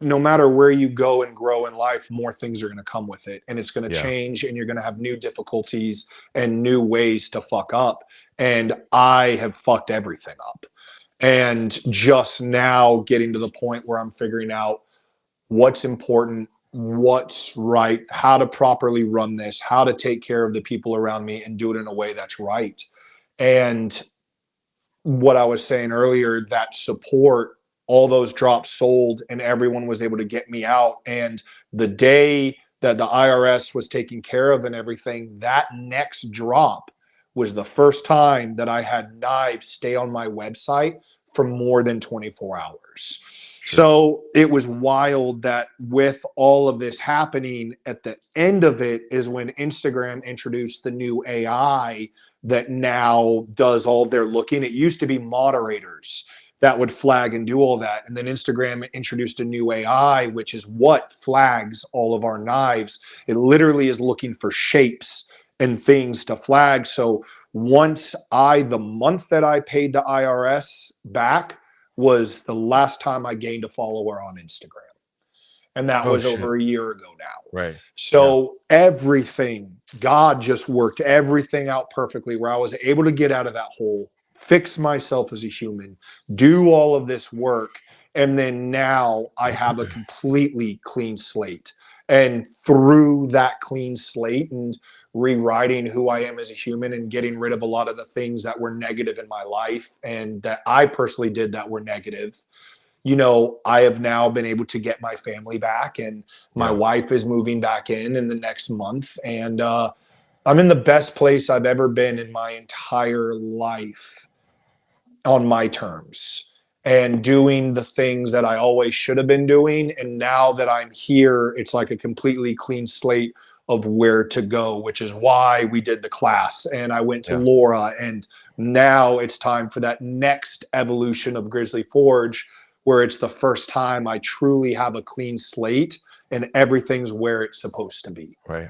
no matter where you go and grow in life, more things are going to come with it. And it's going to Yeah. change, and you're going to have new difficulties and new ways to fuck up. And I have fucked everything up. And just now getting to the point where I'm figuring out what's important, what's right, how to properly run this, how to take care of the people around me and do it in a way that's right. And what I was saying earlier, that support, all those drops sold and everyone was able to get me out. And the day that the IRS was taking care of and everything, that next drop was the first time that I had knives stay on my website for more than 24 hours. Sure. So it was wild that with all of this happening, at the end of it is when Instagram introduced the new AI that now does all their looking. It used to be moderators that would flag and do all that. And then Instagram introduced a new AI, which is what flags all of our knives. It literally is looking for shapes and things to flag. So once the month that I paid the IRS back was the last time I gained a follower on Instagram. And that Oh was shit. over a year ago now. Right. Yeah. So everything, God just worked everything out perfectly where I was able to get out of that hole, fix myself as a human, do all of this work. And then now I have a completely clean slate. And through that clean slate and rewriting who I am as a human and getting rid of a lot of the things that were negative in my life and that I personally did that were negative, I have now been able to get my family back, and my Yeah. wife is moving back in the next month. And I'm in the best place I've ever been in my entire life on my terms and doing the things that I always should have been doing. And now that I'm here, it's like a completely clean slate of where to go, which is why we did the class and I went to Yeah. Laura. And now it's time for that next evolution of Grizzly Forge, where it's the first time I truly have a clean slate and everything's where it's supposed to be. Right.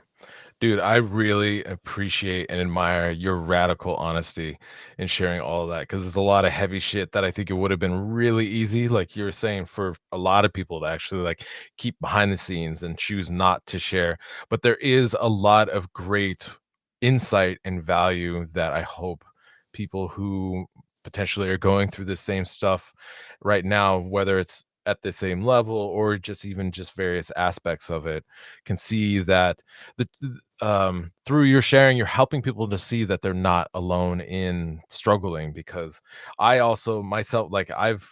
Dude, I really appreciate and admire your radical honesty in sharing all of that because there's a lot of heavy shit that I think it would have been really easy, like you were saying, for a lot of people to actually like keep behind the scenes and choose not to share. But there is a lot of great insight and value that I hope people who potentially are going through the same stuff right now, whether it's at the same level or just even just various aspects of it, can see that the through your sharing, you're helping people to see that they're not alone in struggling. Because I also myself, like I've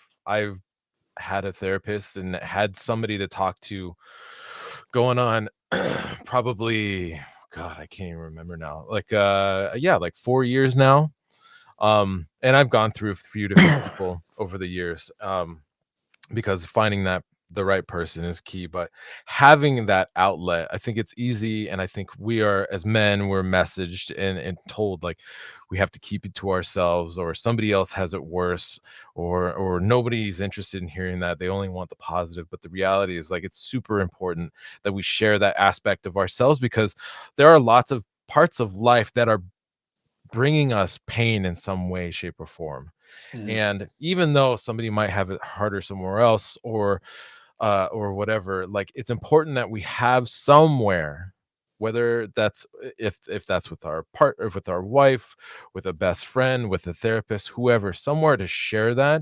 had a therapist and had somebody to talk to going on probably, God, I can't even remember now. Like yeah, like 4 years now. And I've gone through a few different people over the years. Because finding that the right person is key, but having that outlet, I think it's easy. And I think we are, as men, we're messaged and told like we have to keep it to ourselves, or somebody else has it worse, or nobody's interested in hearing that, they only want the positive. But the reality is, like, it's super important that we share that aspect of ourselves, because there are lots of parts of life that are bringing us pain in some way, shape, or form. Mhm. And even though somebody might have it harder somewhere else, or whatever, like, it's important that we have somewhere, whether that's if that's with our partner, with our wife, with a best friend, with a therapist, whoever, somewhere to share that,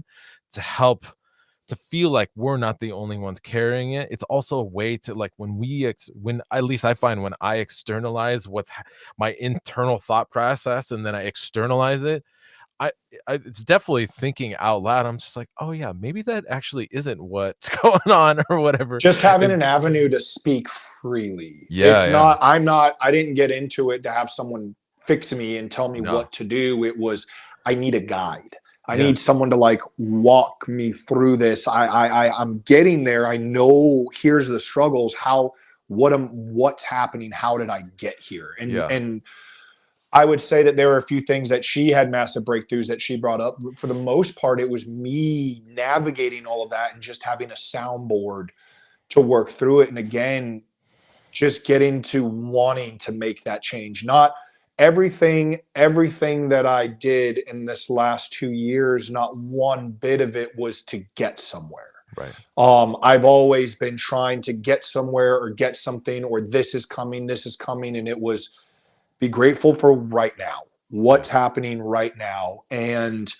to help, to feel like we're not the only ones carrying it. It's also a way to, like, when when, at least I find, when I externalize my internal thought process, and then I externalize it, I it's definitely thinking out loud. I'm just like, "Oh, yeah, maybe that actually isn't what's going on," or whatever. Just having It's an avenue to speak freely. yeah, It's yeah. not, I didn't get into it to have someone fix me and tell me No. what to do. It was, I need a guide. I Yeah, need someone to like walk me through this. I'm getting there. I know here's the struggles. What's happening? How did I get here? yeah, And I would say that there were a few things that she had massive breakthroughs that she brought up. For the most part, it was me navigating all of that and just having a soundboard to work through it. And again, just getting to wanting to make that change. Not everything that I did in this last 2 years, not one bit of it was to get somewhere. right. I've always been trying to get somewhere or get something, or this is coming. And it was, be grateful for right now, Yeah, what's happening right now, and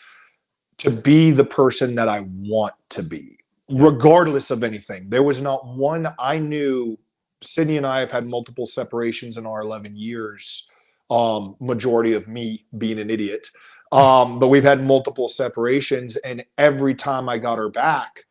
to be the person that I want to be, yeah, regardless of anything. There was not one I knew. Sydney and I have had multiple separations in our 11 years, majority of me being an idiot. But we've had multiple separations, and every time I got her back,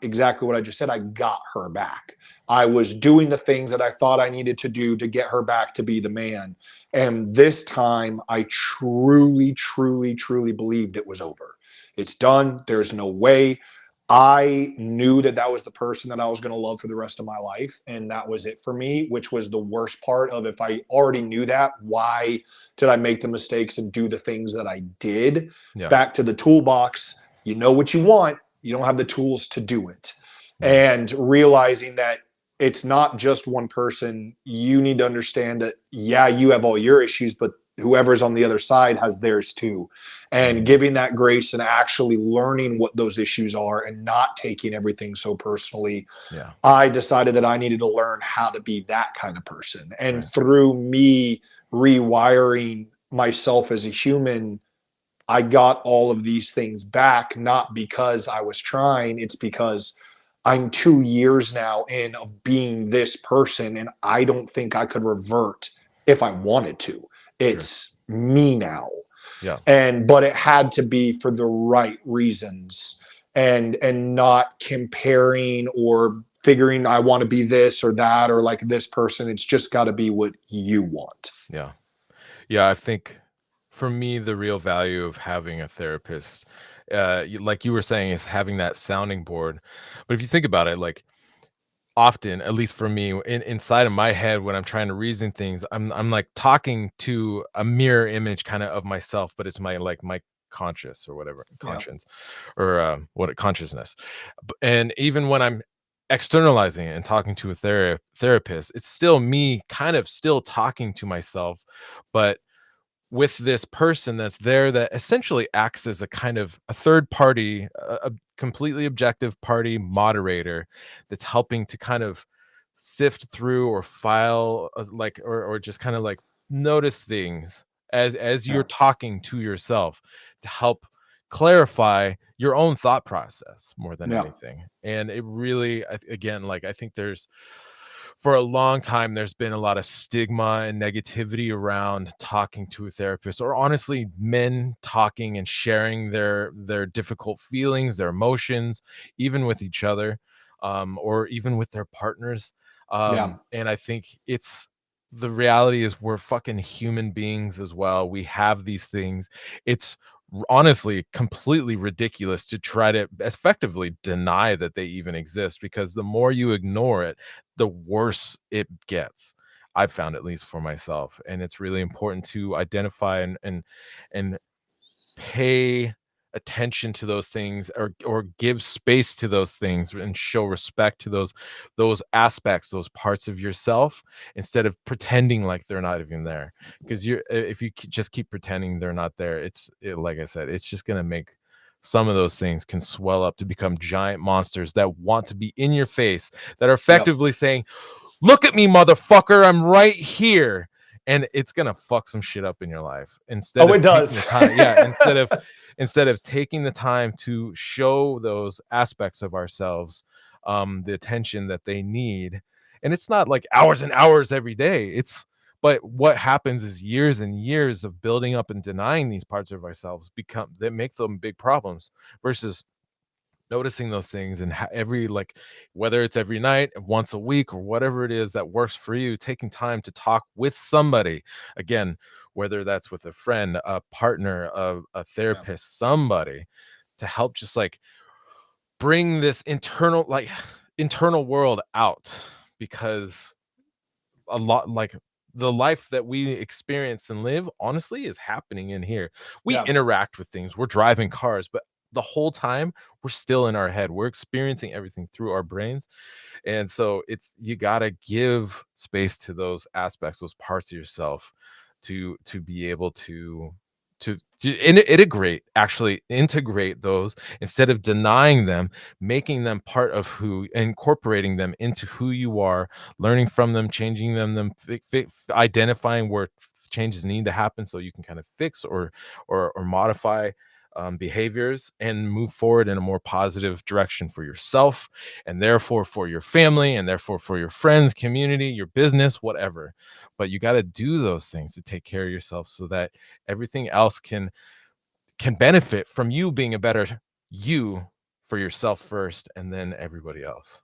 exactly what I just said, I got her back. I was doing the things that I thought I needed to do to get her back to be the man. And this time, I truly, truly, truly believed it was over. It's done. There's no way. I knew that that was the person that I was going to love for the rest of my life. And that was it for me, which was the worst part of, if I already knew that, why did I make the mistakes and do the things that I did? yeah, Back to the toolbox. You know what you want. You don't have the tools to do it. yeah, And realizing that it's not just one person. You need to understand that, yeah, you have all your issues, but whoever's on the other side has theirs too. And mhm, giving that grace and actually learning what those issues are and not taking everything so personally, yeah, I decided that I needed to learn how to be that kind of person. And right, through me rewiring myself as a human, I got all of these things back, not because I was trying, it's because I'm 2 years now in of being this person, and I don't think I could revert if I wanted to. sure, It's me now. yeah, But it had to be for the right reasons, and not comparing or figuring I want to be this or that or like this person. It's just got to be what you want. yeah. Yeah, I think for me, the real value of having a therapist, like you were saying, is having that sounding board. But if you think about it, like, often, at least for me, inside of my head, when I'm trying to reason things, I'm like talking to a mirror image kind of myself, but it's my conscious, or whatever, Yeah. conscience, or what consciousness. And even when I'm externalizing it and talking to a therapist, it's still me kind of still talking to myself, but with this person that's there that essentially acts as a kind of a third party, a completely objective party moderator that's helping to kind of sift through or file like or just kind of like notice things as Yeah. you're talking to yourself to help clarify your own thought process more than Yeah. anything. And it really again, like I think there's for a long time there's been a lot of stigma and negativity around talking to a therapist, or honestly men talking and sharing their difficult feelings, their emotions, even with each other, or even with their partners. Yeah. And I think it's the reality is we're fucking human beings as well. We have these things. It's honestly completely ridiculous to try to effectively deny that they even exist, because the more you ignore it, the worse it gets. I've found, at least for myself, and it's really important to identify and pay attention to those things, or give space to those things and show respect to those aspects, those parts of yourself, instead of pretending like they're not even there. Because you're if you just keep pretending they're not there, like I said, it's just going to make some of those things can swell up to become giant monsters that want to be in your face, that are Yep. effectively saying, look at me, motherfucker, I'm right here. And it's gonna fuck some shit up in your life, instead Oh, of it taking does. the time. Yeah, instead of taking the time to show those aspects of ourselves the attention that they need. And it's not like hours and hours every day. But what happens is years and years of building up and denying these parts of ourselves become that make them big problems, versus noticing those things and every like, whether it's every night, once a week, or whatever it is that works for you, taking time to talk with somebody, again, whether that's with a friend, a partner, a Yeah. therapist, somebody, to help just like bring this internal world out. Because a lot like the life that we experience and live honestly is happening in here. We Yeah. interact with things, we're driving cars, but the whole time we're still in our head, we're experiencing everything through our brains. And so it's you got to give space to those aspects, those parts of yourself, to be able to integrate those, instead of denying them, making them part of who, incorporating them into who you are, learning from them, changing identifying where changes need to happen so you can kind of fix or modify behaviors and move forward in a more positive direction for yourself, and therefore for your family, and therefore for your friends, community, your business, whatever. But you got to do those things to take care of yourself, so that everything else can benefit from you being a better you for yourself first, and then everybody else.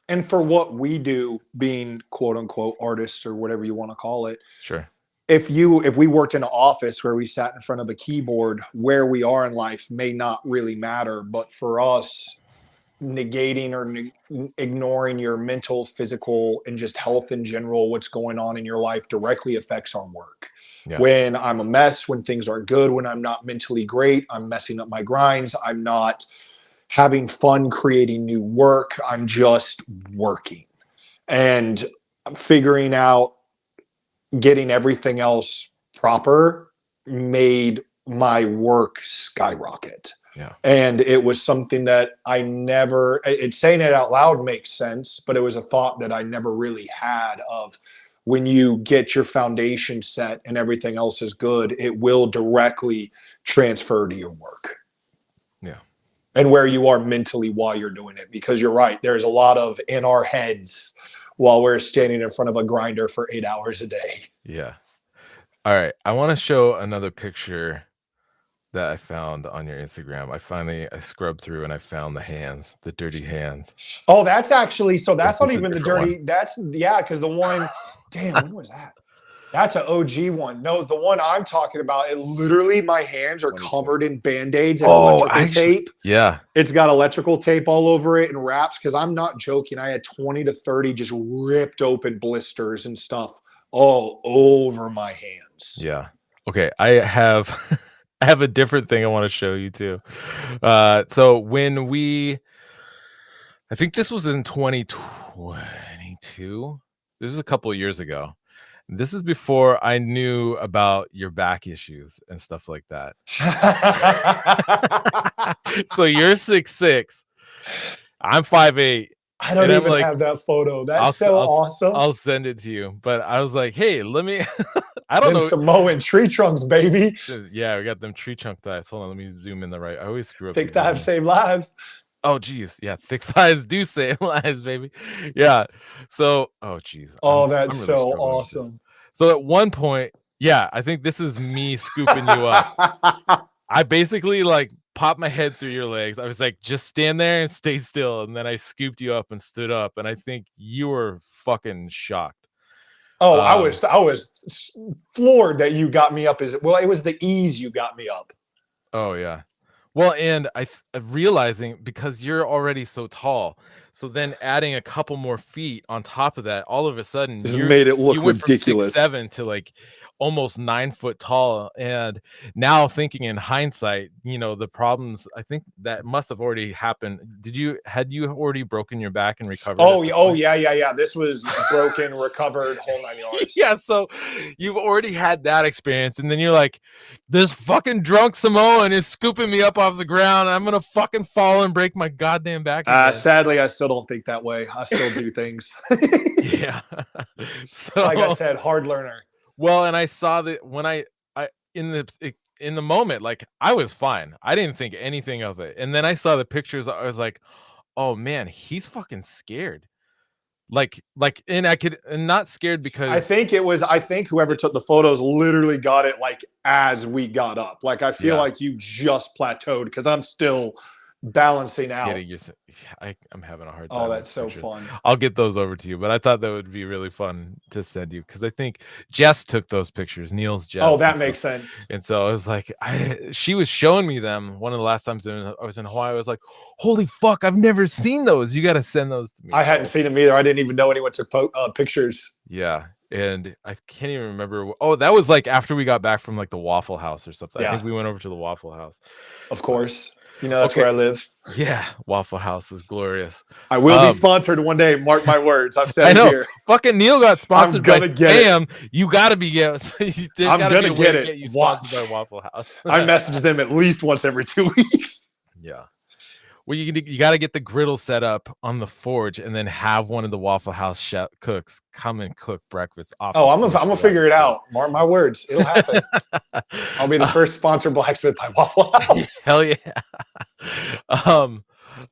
And for what we do, being quote unquote artists or whatever you want to call it, Sure. if we worked in an office where we sat in front of a keyboard, where we are in life may not really matter. But for us, negating or ignoring your mental, physical, and just health in general, what's going on in your life directly affects our work. Yeah. When I'm a mess, when things aren't good, when I'm not mentally great, I'm messing up my grinds, I'm not having fun creating new work, I'm just working. And figuring out getting everything else proper made my work skyrocket. Yeah. And it was something that I never, it's saying it out loud makes sense, but it was a thought that I never really had of when you get your foundation set and everything else is good, it will directly transfer to your work Yeah. and where you are mentally while you're doing it. Because you're right, there's a lot of in our heads while we're standing in front of a grinder for 8 hours a day. Yeah. All right, I want to show another picture that I found on your Instagram. I scrubbed through and I found the dirty hands. Oh, that's actually, so Or that's is not this a even the different one? dirty. That's, yeah, because the one, damn, when was that? That's an OG one. No, the one I'm talking about, it literally, my hands are 2020. covered in band-aids and Oh, electrical actually, tape. yeah. It's got electrical tape all over it and wraps, because I'm not joking. I had 20 to 30 just ripped open blisters and stuff all over my hands. Yeah. Okay, I have I have a different thing I want to show you too. So when we I think this was in 2022. This was a couple of years ago. This is before I knew about your back issues and stuff like that. So you're 6'6", I'm 5'8", I and don't I'm even like, have that photo. I'll That's s so I'll s awesome. I'll send it to you, but I was like, "Hey, let me." I don't Them know. Samoan tree trunks, baby. Yeah, we got them tree chunk thighs. Hold on, let me zoom in the right. I always screw up Thick these thighs zooming. save lives. Oh, geez, yeah, thick thighs do save lives, baby. Yeah. So, oh, geez, Oh, that's I'm really so struggling with this. awesome. So at one point, yeah, I think this is me scooping you up. I basically like popped my head through your legs. I was like, just stand there and stay still. And then I scooped you up and stood up. And I think you were fucking shocked. Oh, Um, I was floored that you got me up. As well, it was the ease you got me up. oh yeah. Well, and realizing because you're already so tall, so then adding a couple more feet on top of that, all of a sudden This made it you look went from ridiculous. 6'7" to like almost 9 foot tall. And now thinking in hindsight, the problems, I think that must have already happened. Had you already broken your back and recovered at this Oh point? yeah, yeah, yeah. This was broken, recovered, whole nine yards. Yeah, so you've already had that experience, and then you're like, this fucking drunk Samoan is scooping me up off the ground, and I'm gonna fucking fall and break my goddamn back again. Sadly, I still don't think that way. I still do things. Yeah. Like I So, said, hard learner. well, and I saw that when I in the moment, like I was fine. I didn't think anything of it. And then I saw the pictures, I was like, oh man, he's fucking scared. And I could and not scared because I think whoever took the photos literally got it like as we got up. Like I feel yeah. like you just plateaued because I'm still balancing out. Getting used to I'm having a hard Oh, time with that's the so pictures. fun. I'll get those over to you, but I thought that would be really fun to send you because I think Jess took those pictures, Neil's Oh, Jess, that makes sense. and so I was like, she was showing me them one of the last times I was in Hawaii. I was like, holy fuck, I've never seen those. You got to send those to me. I hadn't So seen them either. I didn't even know anyone took pictures. yeah, and I can't even remember. Oh, that was like after we got back from like the Waffle House or something. I think Yeah, we went over to the Waffle House. of But course. You know that's okay, where I live. yeah, Waffle House is glorious. I will be Um, sponsored one day. Mark my words. I've said I it know. here. Fucking Neil got I'm sponsored by gonna get it. Spam. You gotta be there's I'm gotta be gonna a way get to it. get you sponsored by Watch. Waffle House. I message them at least once every 2 weeks. Yeah. Well, you gotta get the griddle set up on the forge and then have one of the Waffle House chef cooks come and cook breakfast off Oh, the I'm forge gonna for that. figure it out. Mark my words. It'll happen. I'll be the Uh, first sponsor blacksmith by Waffle House. hell yeah. um,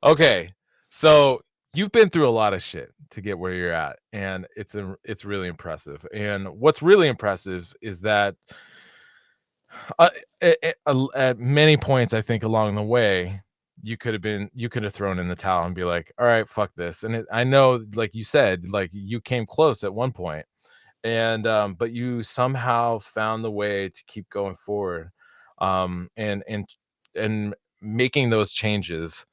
okay. So you've been through a lot of shit to get where you're at, and it's really impressive. And what's really impressive is that uh, at many points, I think along the way, you could have thrown in the towel and be like, all right, fuck this. And I know, like you said, like you came close at one point, and but you somehow found the way to keep going forward, and making those changes.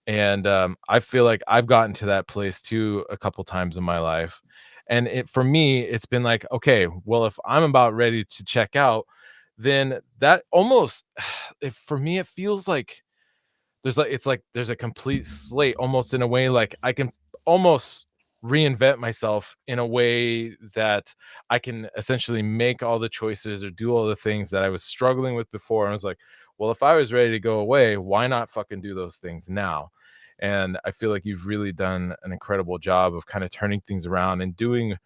And I feel like I've gotten to that place too a couple times in my life. And for me, it's been like, okay, well, if I'm about ready to check out, then that almost, if for me, it feels like there's a complete slate almost in a way, like I can almost reinvent myself in a way that I can essentially make all the choices or do all the things that I was struggling with before. And I was like, well, if I was ready to go away, why not fucking do those things now? And I feel like you've really done an incredible job of kind of turning things around and doing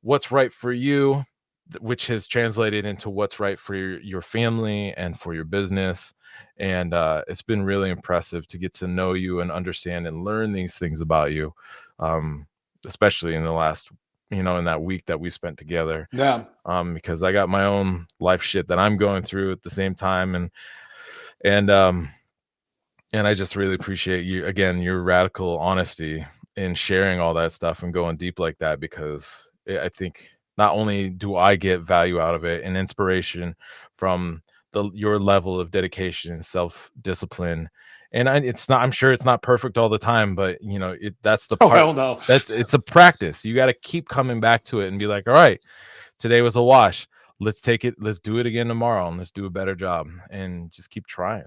what's right for you, which has translated into what's right for your family and for your business. And it's been really impressive to get to know you and understand and learn these things about you, um, especially in the last, in that week that we spent together. Yeah. Because I got my own life shit that I'm going through at the same time, and and I just really appreciate you again, your radical honesty in sharing all that stuff and going deep like that, because I think not only do I get value out of it and inspiration from your level of dedication and self-discipline. And I'm sure it's not perfect all the time, but that's the Oh part hell no. it's a practice. You got to keep coming back to it and be like, all right, today was a wash. Let's do it again tomorrow and let's do a better job and just keep trying.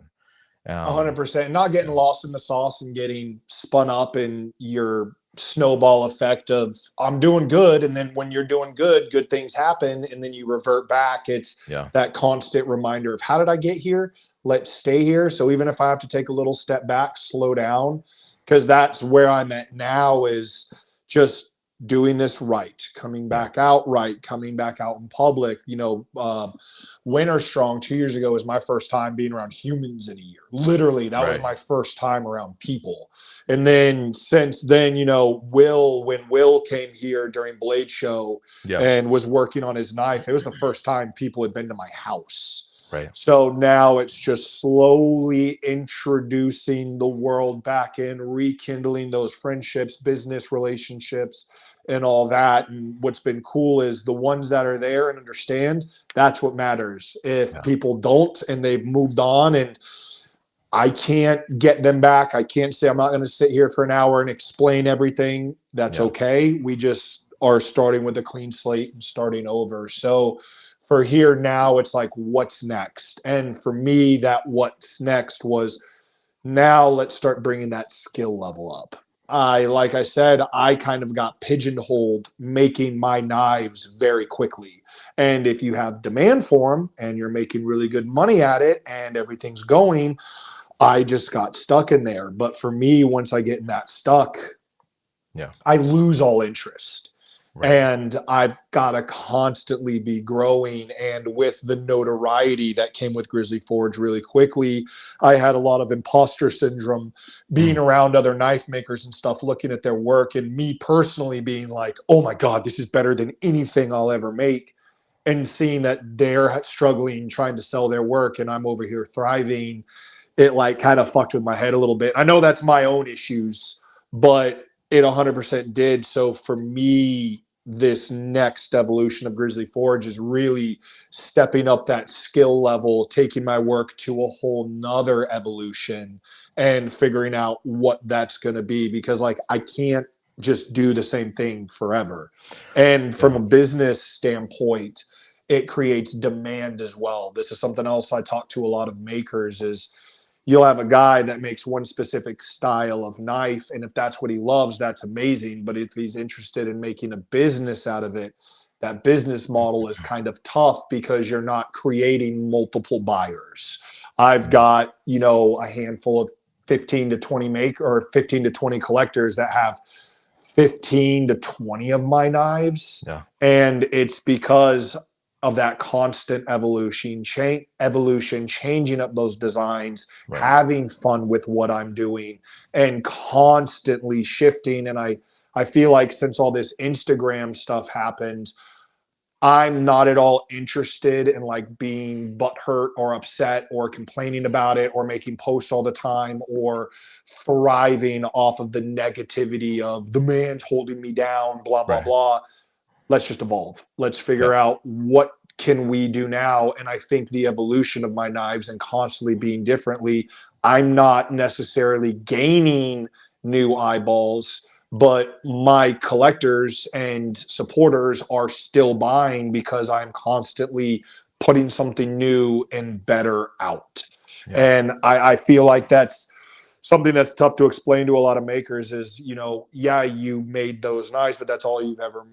Um, 100%. Not getting yeah, lost in the sauce and getting spun up in your snowball effect of I'm doing good, and then when you're doing good, good things happen, and then you revert back. It's yeah, that constant reminder of how did I get here? Let's stay here. So even if I have to take a little step back, slow down, because that's where I'm at now is just doing this right, yeah, coming back out in public. Winter Strong 2 years ago was my first time being around humans in a year. Literally, that was right, my first time around people. And then since then, when Will came here during Blade Show yeah, and was working on his knife, it was the first time people had been to my house. right, So now it's just slowly introducing the world back in, rekindling those friendships, business relationships, and all that. And what's been cool is the ones that are there and understand, that's what matters. If yeah, people don't and they've moved on and I can't get them back, I can't say I'm not going to sit here for an hour and explain everything. That's yeah, okay. We just are starting with a clean slate and starting over. So for here now, it's like, what's next? And for me, that what's next was now let's start bringing that skill level up. Like I said, I kind of got pigeonholed making my knives very quickly. And if you have demand for them and you're making really good money at it and everything's going, I just got stuck in there. But for me, once I get in that stuck, yeah, I lose all interest. right, And I've got to constantly be growing. And with the notoriety that came with Grizzly Forge really quickly, I had a lot of imposter syndrome being mm, around other knife makers and stuff, looking at their work, and me personally being like, oh my God, this is better than anything I'll ever make. And seeing that they're struggling, trying to sell their work, and I'm over here thriving, it like kind of fucked with my head a little bit. I know that's my own issues, but it 100% did. So for me, this next evolution of Grizzly Forge is really stepping up that skill level, taking my work to a whole nother evolution and figuring out what that's going to be, because like I can't just do the same thing forever. And from yeah, a business standpoint, it creates demand as well. This is something else I talk to a lot of makers is you'll have a guy that makes one specific style of knife, and if that's what he loves, that's amazing. But if he's interested in making a business out of it, that business model is kind of tough because you're not creating multiple buyers. I've yeah, got a handful of 15 to 20 make or 15 to 20 collectors that have 15 to 20 of my knives. yeah, And it's because of that constant evolution, changing up those designs, right, having fun with what I'm doing, and constantly shifting. And I feel like since all this Instagram stuff happened, I'm not at all interested in like being butthurt or upset or complaining about it or making posts all the time or thriving off of the negativity of the man's holding me down, blah, blah, right, blah. Let's just evolve. Let's yeah, figure out what can we do now. And I think the evolution of my knives and constantly being differently, I'm not necessarily gaining new eyeballs, but my collectors and supporters are still buying because I'm constantly putting something new and better out. yeah, And I feel like that's something that's tough to explain to a lot of makers is, yeah, you made those knives, but that's all you've ever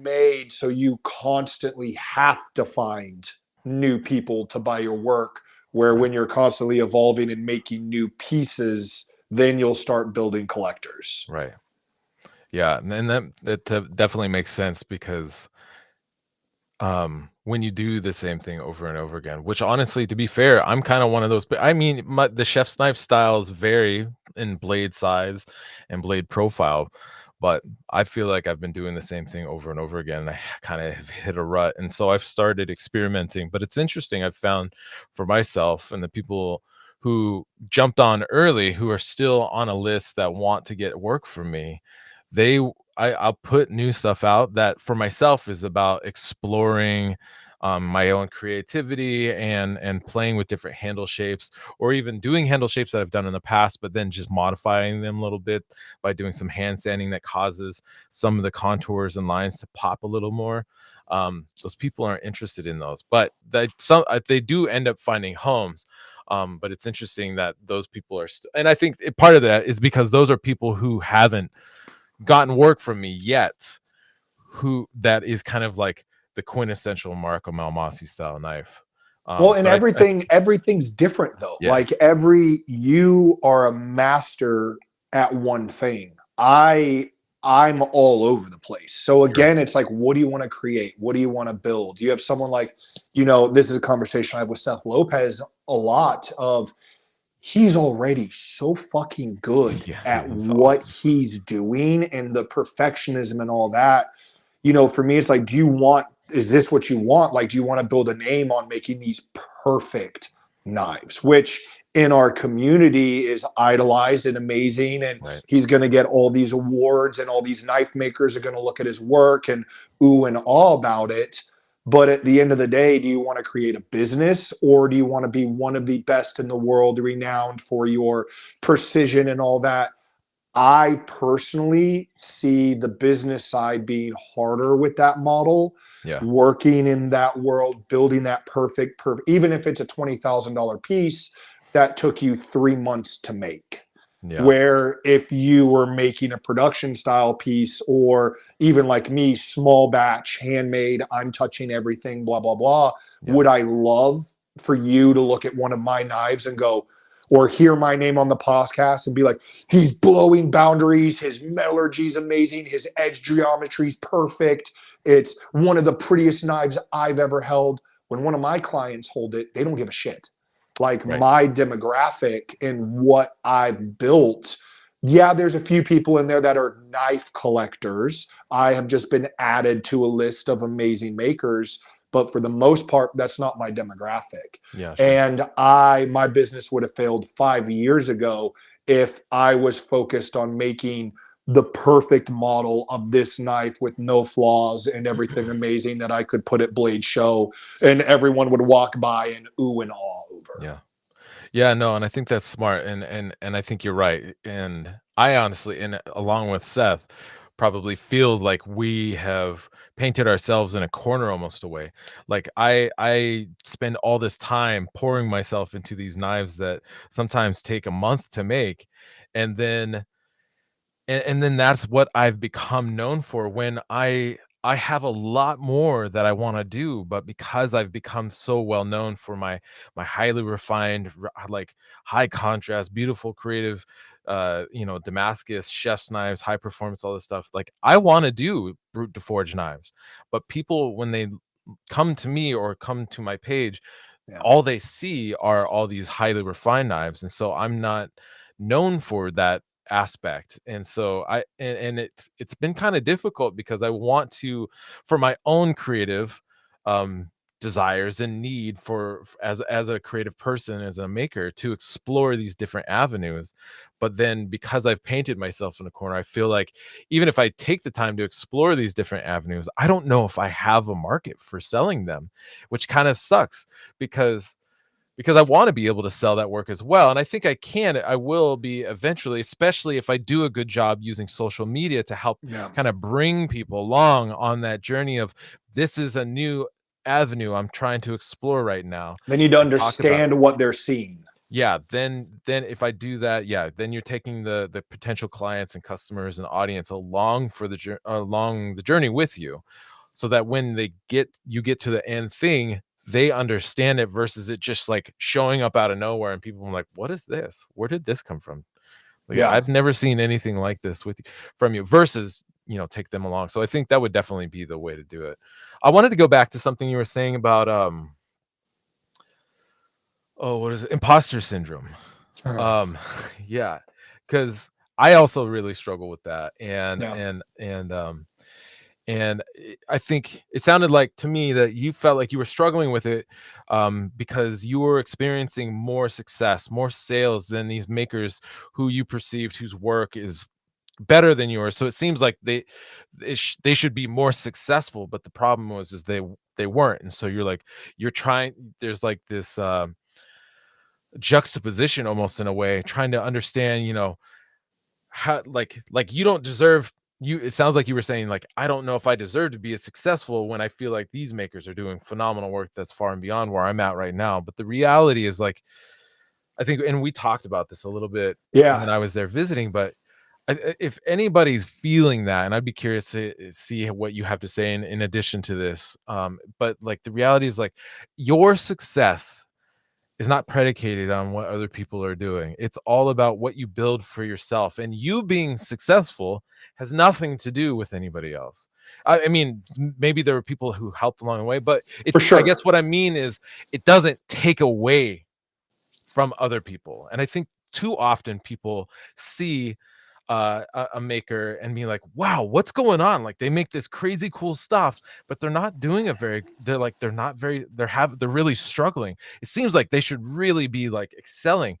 made. So you constantly have to find new people to buy your work. Where right, when you're constantly evolving and making new pieces, then you'll start building collectors. right. Yeah, and that definitely makes sense because when you do the same thing over and over again, which honestly, to be fair, I'm kind of one of those. But I mean, the chef's knife styles vary in blade size and blade profile, but I feel like I've been doing the same thing over and over again, and I kind of have hit a rut. And so I've started experimenting. But it's interesting. I've found for myself and the people who jumped on early, who are still on a list that want to get work from me, they I'll put new stuff out that for myself is about exploring my own creativity and playing with different handle shapes, or even doing handle shapes that I've done in the past, but then just modifying them a little bit by doing some hand sanding that causes some of the contours and lines to pop a little more. Those people aren't interested in those, but they do end up finding homes. But it's interesting that those people are and I think part of that is because those are people who haven't gotten work from me yet, who that is kind of like the quintessential Marco Malmasi style knife. Well, and But I everything's different though. yeah, Like you are a master at one thing. I'm all over the place. So sure. again, it's like, what do you want to create? What do you want to build? You have someone like, this is a conversation I have with Seth Lopez a lot of, he's already so fucking good Yeah, dude, at he's what awesome. he's doing and the perfectionism and all that. For me, it's like, is this what you want? Like, do you want to build a name on making these perfect knives, which in our community is idolized and amazing. And Right. he's going to get all these awards and all these knife makers are going to look at his work and ooh and all about it. But at the end of the day, do you want to create a business or do you want to be one of the best in the world, renowned for your precision and all that? I personally see the business side being harder with that model, Yeah. working in that world, building that even if it's a $20,000 piece that took you 3 months to make. Yeah. Where if you were making a production style piece, or even like me, small batch, handmade, I'm touching everything, blah, blah, blah, Yeah. would I love for you to look at one of my knives and go, or hear my name on the podcast and be like, he's blowing boundaries, his metallurgy is amazing, his edge geometry is perfect, it's one of the prettiest knives I've ever held. When one of my clients hold it, they don't give a shit. Like Right. my demographic and what I've built. Yeah, there's a few people in there that are knife collectors. I have just been added to a list of amazing makers, but for the most part, that's not my demographic. Yeah, sure. And my business would have failed 5 years ago if I was focused on making the perfect model of this knife with no flaws and everything amazing that I could put at Blade Show and everyone would walk by and ooh and awe over. Yeah. Yeah, no, and I think that's smart, and I think you're right, and I honestly, and along with Seth, probably feel like we have painted ourselves in a corner almost away. Like I spend all this time pouring myself into these knives that sometimes take a month to make, and then and then that's what I've become known for when I have a lot more that I wanna do, but because I've become so well known for my highly refined, like, high contrast, beautiful, creative, Damascus, chef's knives, high performance, all this stuff, like, I wanna do brute to forge knives, but people, when they come to me or come to my page, Yeah. all they see are all these highly refined knives, and so I'm not known for that aspect. And so and it's been kind of difficult because I want to, for my own creative um desires and need as a creative person, as a maker, to explore these different avenues. But then because I've painted myself in a corner, I feel like even if I take the time to explore these different avenues, I don't know if I have a market for selling them, which kind of sucks because I want to be able to sell that work as well. And I think I will be eventually, especially if I do a good job using social media to help Yeah. kind of bring people along on that journey of, this is a new avenue I'm trying to explore right now, They need to and talk about, understand what they're seeing. yeah, then if I do that, yeah, then you're taking the potential clients and customers and audience along for along the journey with you, so that when you get to the end thing, they understand it, versus it just like showing up out of nowhere and people are like, what is this? Where did this come from? Like, Yeah. I've never seen anything like this from you, versus, take them along. So I think that would definitely be the way to do it. I wanted to go back to something you were saying about oh, what is it? Imposter syndrome. Um, yeah, because I also really struggle with that, Yeah. I think it sounded like to me that you felt like you were struggling with it, because you were experiencing more success, more sales than these makers who you perceived whose work is better than yours. So it seems like they should be more successful, but the problem was is they weren't, and so you're trying. There's like this juxtaposition almost, in a way, trying to understand, how, like you don't deserve, you it sounds like you were saying, like, I don't know if I deserve to be as successful when I feel like these makers are doing phenomenal work that's far and beyond where I'm at right now. But the reality is, like, I think, and we talked about this a little bit Yeah, when I was there visiting, but if anybody's feeling that, and I'd be curious to see what you have to say in addition to this. But like the reality is, like, your success is not predicated on what other people are doing. It's all about what you build for yourself, and you being successful has nothing to do with anybody else. I mean, maybe there were people who helped along the way, but for I sure. guess what I mean is it doesn't take away from other people. And I think too often people see a maker and be like, wow, what's going on? Like they make this crazy cool stuff, but they're not doing a very, they're not very, they're really struggling. It seems like they should really be like excelling,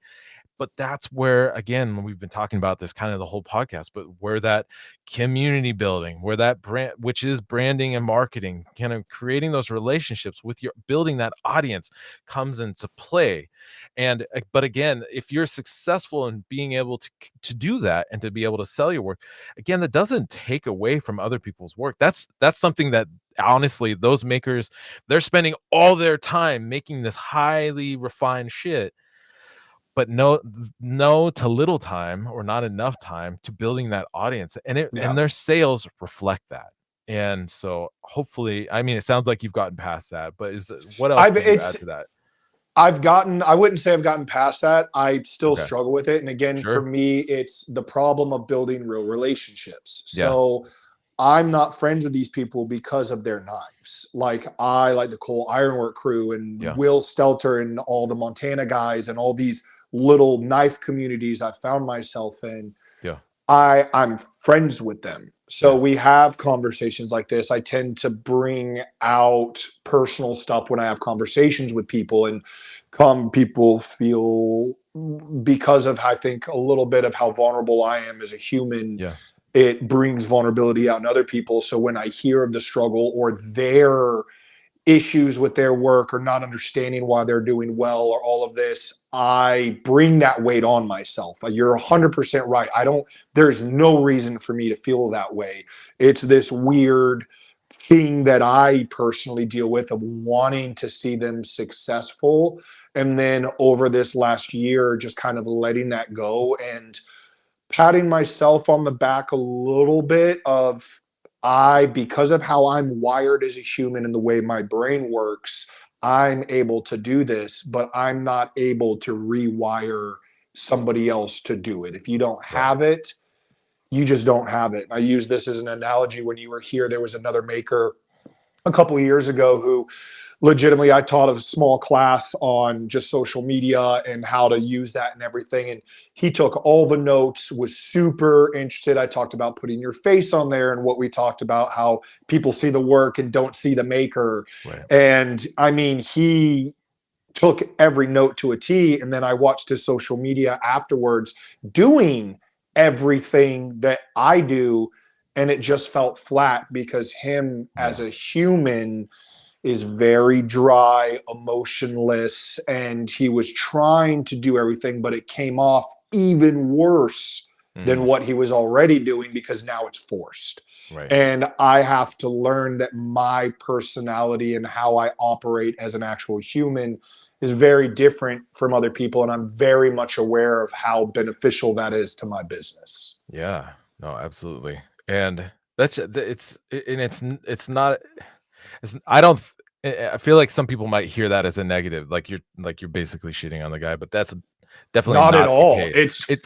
but that's where, again, we've been talking about this kind of the whole podcast, but where that community building, where that brand, which is branding and marketing, kind of creating those relationships with your, building that audience, comes into play. And but again, if you're successful in being able to do that and to be able to sell your work, again, that doesn't take away from other people's work. That's something that honestly, those makers, they're spending all their time making this highly refined shit, but no to little time or not enough time to building that audience, and Yeah. their sales reflect that. And so hopefully, I mean, it sounds like you've gotten past that, but is what else I've would you it's add to that? I wouldn't say I've gotten past that. I still Okay. struggle with it. And again, for Sure. me, it's the problem of building real relationships. Yeah. So I'm not friends with these people because of their knives. Like I like the Cole Ironwork crew and Yeah. Will Stelter and all the Montana guys and all these little knife communities I found myself in. Yeah. I'm friends with them. So Yeah. we have conversations like this. I tend to bring out personal stuff when I have conversations with people, and come people feel, because of I think a little bit of how vulnerable I am as a human, Yeah. it brings vulnerability out in other people. So when I hear of the struggle or their issues with their work or not understanding why they're doing well or all of this, I bring that weight on myself. You're Yeah. 100% right. There's no reason for me to feel that way. It's this weird thing that I personally deal with of wanting to see them successful. And then over this last year, just kind of letting that go and patting myself on the back a little bit of, because of how I'm wired as a human and the way my brain works, I'm able to do this, but I'm not able to rewire somebody else to do it. If you don't Right. have it, you just don't have it. I use this as an analogy. When you were here, there was another maker a couple of years ago who legitimately, I taught a small class on just social media and how to use that and everything. And he took all the notes, was super interested. I talked about putting your face on there and what we talked about, how people see the work and don't see the maker. Right. And I mean, he took every note to a T. And then I watched his social media afterwards doing everything that I do. And it just felt flat because him as Yeah. a human is very dry, emotionless, and he was trying to do everything, but it came off even worse than Mm, what he was already doing because now it's forced. right. And I have to learn that my personality and how I operate as an actual human is very different from other people. And I'm very much aware of how beneficial that is to my business. Yeah. No, absolutely. And it's not, I don't. I feel like some people might hear that as a negative, like you're basically shitting on the guy, but that's definitely Not at not the all. case. It's It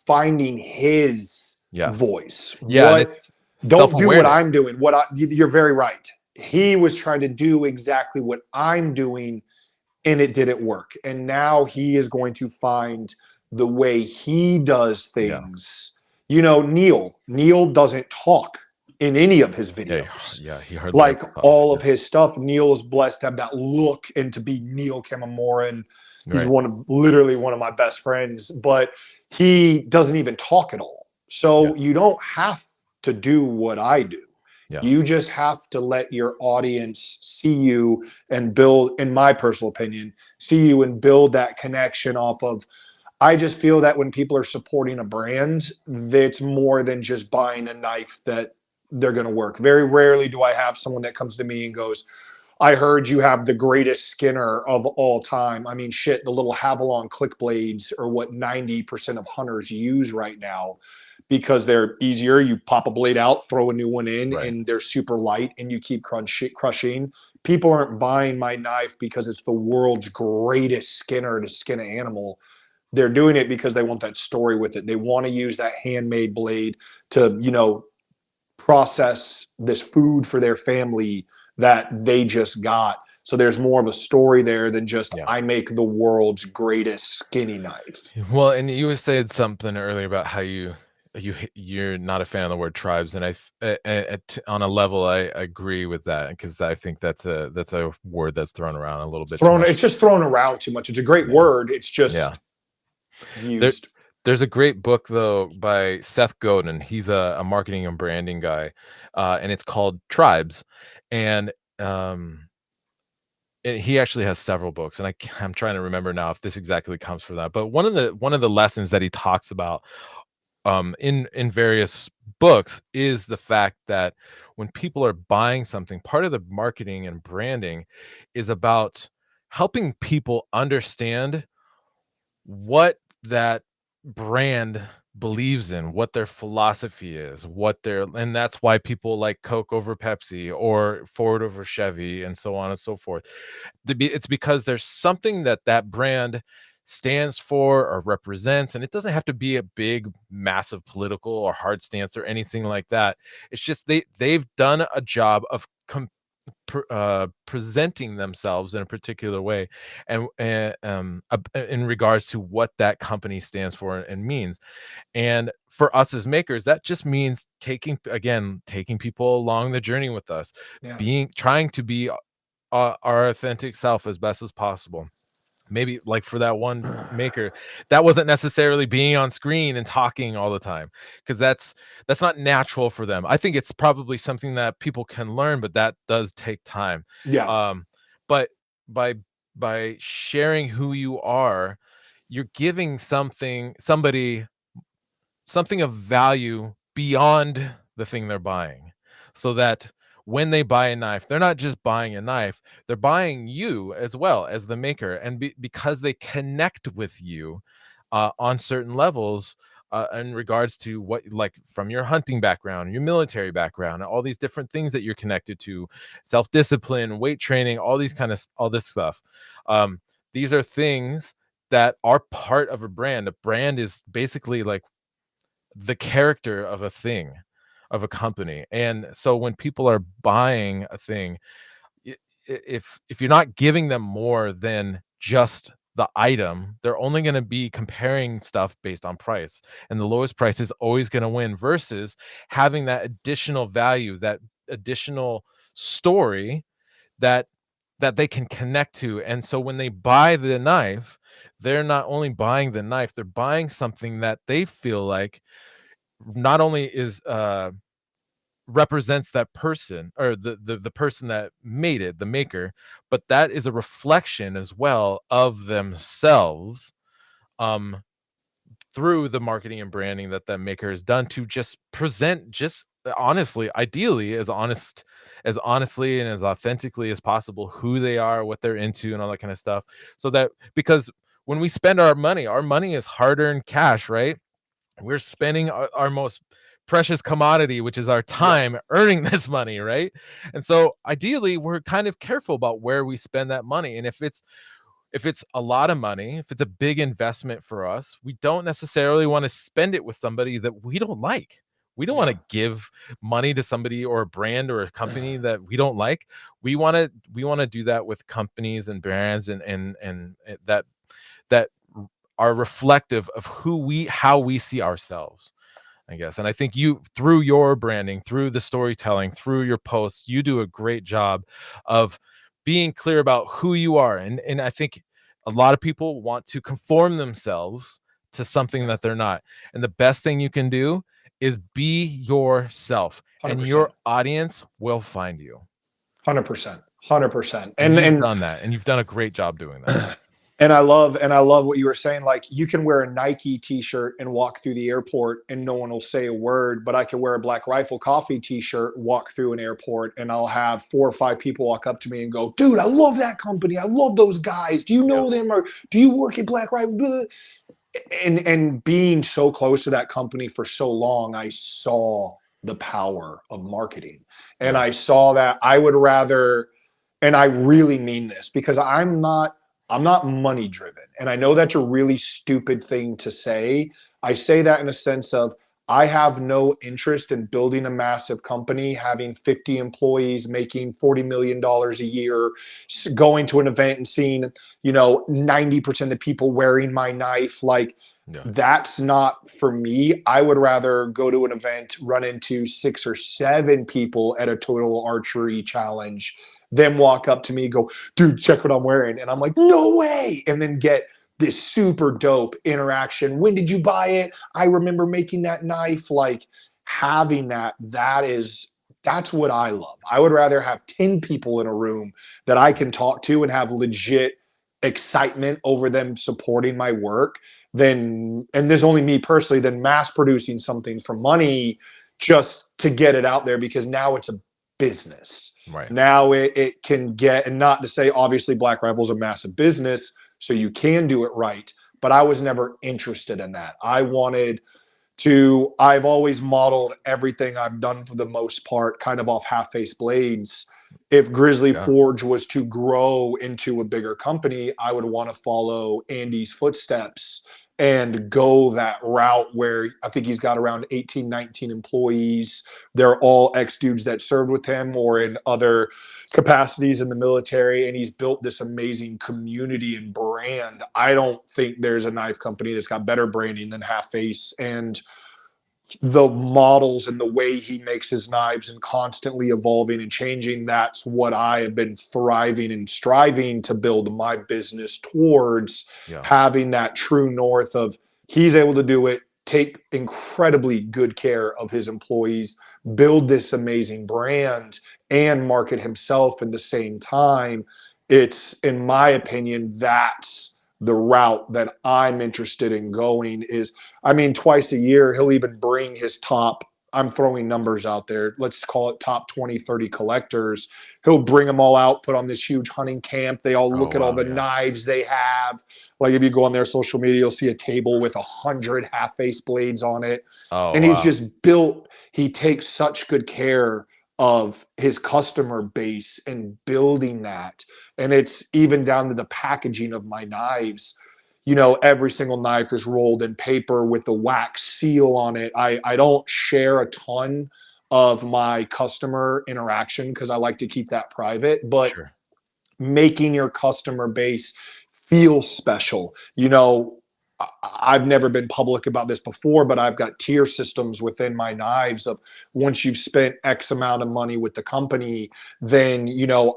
finding his yeah. voice. Yeah, and What, it's don't do what self-awareness. I'm doing. You're very right. He was trying to do exactly what I'm doing and it didn't work. And now he is going to find the way he does Yeah. things. Neil doesn't talk in any of his Yeah, videos. yeah, he hardly ever Like talks. all Yeah. of his stuff, Neil is blessed to have that look and to be Neil Kamamura. And he's Right. literally one of my best friends, but he doesn't even talk at all. Yeah. So you don't have to do what I do. Yeah. You just have to let your audience see you and build, in my personal opinion, see you and build that connection off of. I just feel that when people are supporting a brand, that's more than just buying a knife that they're going to work. Very rarely do I have someone that comes to me and goes, I heard you have the greatest skinner of all time. I mean, shit, the little Havalon click blades are what 90% of hunters use right now because they're easier. You pop a blade out, throw a new one in, Right. and they're super light, and you keep crushing. People aren't buying my knife because it's the world's greatest skinner to skin an animal. They're doing it because they want that story with it. They want to use that handmade blade to, process this food for their family that they just got. So there's more of a story there than just Yeah. I make the world's greatest skinny knife. Well, and you said something earlier about how you're not a fan of the word tribes, and on a level I agree with that because I think that's a word that's thrown around a little bit too much. It's just thrown around too much. It's a great Yeah, word. It's yeah. just There, used. there's a great book though by Seth Godin. He's a marketing and branding guy, and it's called Tribes, and he actually has several books, and I'm trying to remember now if this exactly comes from that. But one of the lessons that he talks about in various books is the fact that when people are buying something, part of the marketing and branding is about helping people understand what that brand believes in, what their philosophy is, and that's why people like Coke over Pepsi or Ford over Chevy and so on and so forth. It's because there's something that brand stands for or represents, and it doesn't have to be a big massive political or hard stance or anything like that. It's just they've done a job of presenting themselves in a particular way, in regards to what that company stands for and means. And for us as makers, that just means taking people along the journey with us, Yeah. trying to be our authentic self as best as possible. Maybe like for that one maker, that wasn't necessarily being on screen and talking all the time, because that's not natural for them. I think it's probably something that people can learn, but that does take time. Yeah. um but by sharing who you are, you're giving something of value beyond the thing they're buying, so that when they buy a knife, they're not just buying a knife, they're buying you as well as the maker. And because they connect with you on certain levels, in regards to what, like from your hunting background, your military background, all these different things that you're connected to, self-discipline, weight training, all this stuff. um, these are things that are part of a brand. A brand is basically like the character of a thing, of a company. And so when people are buying a thing, if you're not giving them more than just the item, they're only going to be comparing stuff based on price, and the lowest price is always going to win, versus having that additional value, that additional story that they can connect to. And so when they buy the knife, they're not only buying the knife, they're buying something that they feel like not only is represents that person, or the person that made it, the maker, but that is a reflection as well of themselves, um through the marketing and branding that maker has done to just present, just honestly, ideally as honestly and as authentically as possible, who they are, what they're into, and all that kind of stuff. So that, because when we spend our money is hard-earned cash, right? We're spending our most precious commodity, which is our Yeah. time, earning this money, right? And so ideally we're kind of careful about where we spend that money. And if it's a lot of money, if it's a big investment for us, we don't necessarily want to spend it with somebody that we don't like. We don't want Yeah. to give money to somebody or a brand or a company that we don't like. We want to do that with companies and brands, and that are reflective of how we see ourselves, I guess. And I think you, through your branding, through the storytelling, through your posts, you do a great job of being clear about who you are. And I think a lot of people want to conform themselves to something that they're not. And the best thing you can do is be yourself, and your 100%. audience will find you. 100%. 100%. And you've And done that, and you've done a great job doing that. and I love what you were saying. Like, you can wear a Nike t-shirt and walk through the airport and no one will say a word, but I can wear a Black Rifle Coffee t-shirt, walk through an airport, and I'll have 4 or 5 people walk up to me and go, dude, I love that company. I love those guys. Do you Yeah. know them, or do you work at Black Rifle? And being so close to that company for so long, I saw the power of marketing. And Yeah. I saw that I would rather, and I really mean this, because I'm not money driven. And I know that's a really stupid thing to say. I say that in a sense of, I have no interest in building a massive company, having 50 employees, making $40 million a year, going to an event and seeing, 90% of the people wearing my knife. Like, Yeah. that's not for me. I would rather go to an event, run into 6 or 7 people at a total archery challenge, then walk up to me, go, dude, check what I'm wearing. And I'm like, no way. And then get this super dope interaction. When did you buy it? I remember making that knife. Like, having that's what I love. I would rather have 10 people in a room that I can talk to and have legit excitement over them supporting my work than, and this is only me personally, than mass producing something for money just to get it out there, because now it's a business. Right. Now it can get, and not to say obviously Black Rifle is a massive business, so you can do it right. But I was never interested in that. I've always modeled everything I've done for the most part kind of off half face blades. If Grizzly Yeah. Forge was to grow into a bigger company, I would want to follow Andy's footsteps and go that route, where I think he's got around 18, 19 employees. They're all ex dudes that served with him or in other capacities in the military. And he's built this amazing community and brand. I don't think there's a knife company that's got better branding than Half Face. And the models and the way he makes his knives and constantly evolving and changing, that's what I have been thriving and striving to build my business towards, Yeah. having that true north of, he's able to do it, take incredibly good care of his employees, build this amazing brand, and market himself in the same time. It's, in my opinion, that's the route that I'm interested in going. Is, I mean, twice a year, he'll even bring his top, I'm throwing numbers out there, let's call it top 20, 30 collectors. He'll bring them all out, put on this huge hunting camp. They all Oh look at all wow. the Yeah. knives they have. Like, if you go on their social media, you'll see a table with 100 half face blades on it. Oh And he's wow. just built, he takes such good care of his customer base and building that. And it's even down to the packaging of my knives. Every single knife is rolled in paper with a wax seal on it. I don't share a ton of my customer interaction because I like to keep that private, but Sure. making your customer base feel special. I've never been public about this before, but I've got tier systems within my knives of, once you've spent X amount of money with the company, then,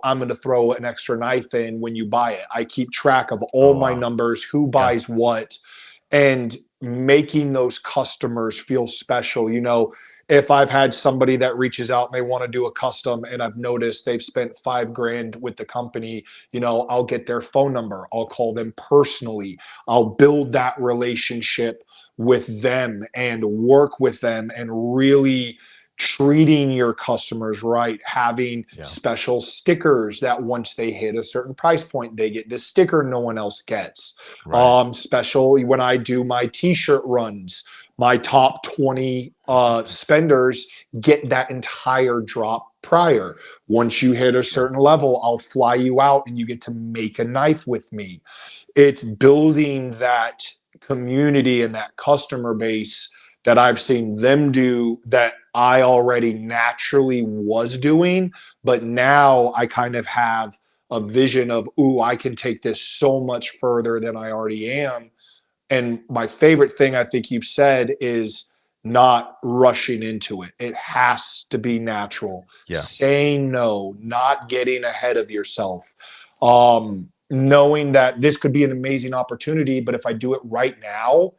I'm going to throw an extra knife in when you buy it. I keep track of all Oh my wow. numbers, who Yeah. buys what, and making those customers feel special. If I've had somebody that reaches out and they want to do a custom and I've noticed they've spent 5 grand with the company, I'll get their phone number. I'll call them personally. I'll build that relationship with them and work with them, and really treating your customers right, having Yeah. special stickers that once they hit a certain price point, they get this sticker no one else gets. Right. Special when I do my t-shirt runs, my top 20 spenders get that entire drop prior. Once you hit a Sure. certain level, I'll fly you out and you get to make a knife with me. It's building that community and that customer base that I've seen them do, that I already naturally was doing, but now I kind of have a vision of, ooh, I can take this so much further than I already am. And my favorite thing I think you've said is not rushing into it. It has to be natural. Yeah. Saying no, not getting ahead of yourself. Knowing that this could be an amazing opportunity, but if I do it right now,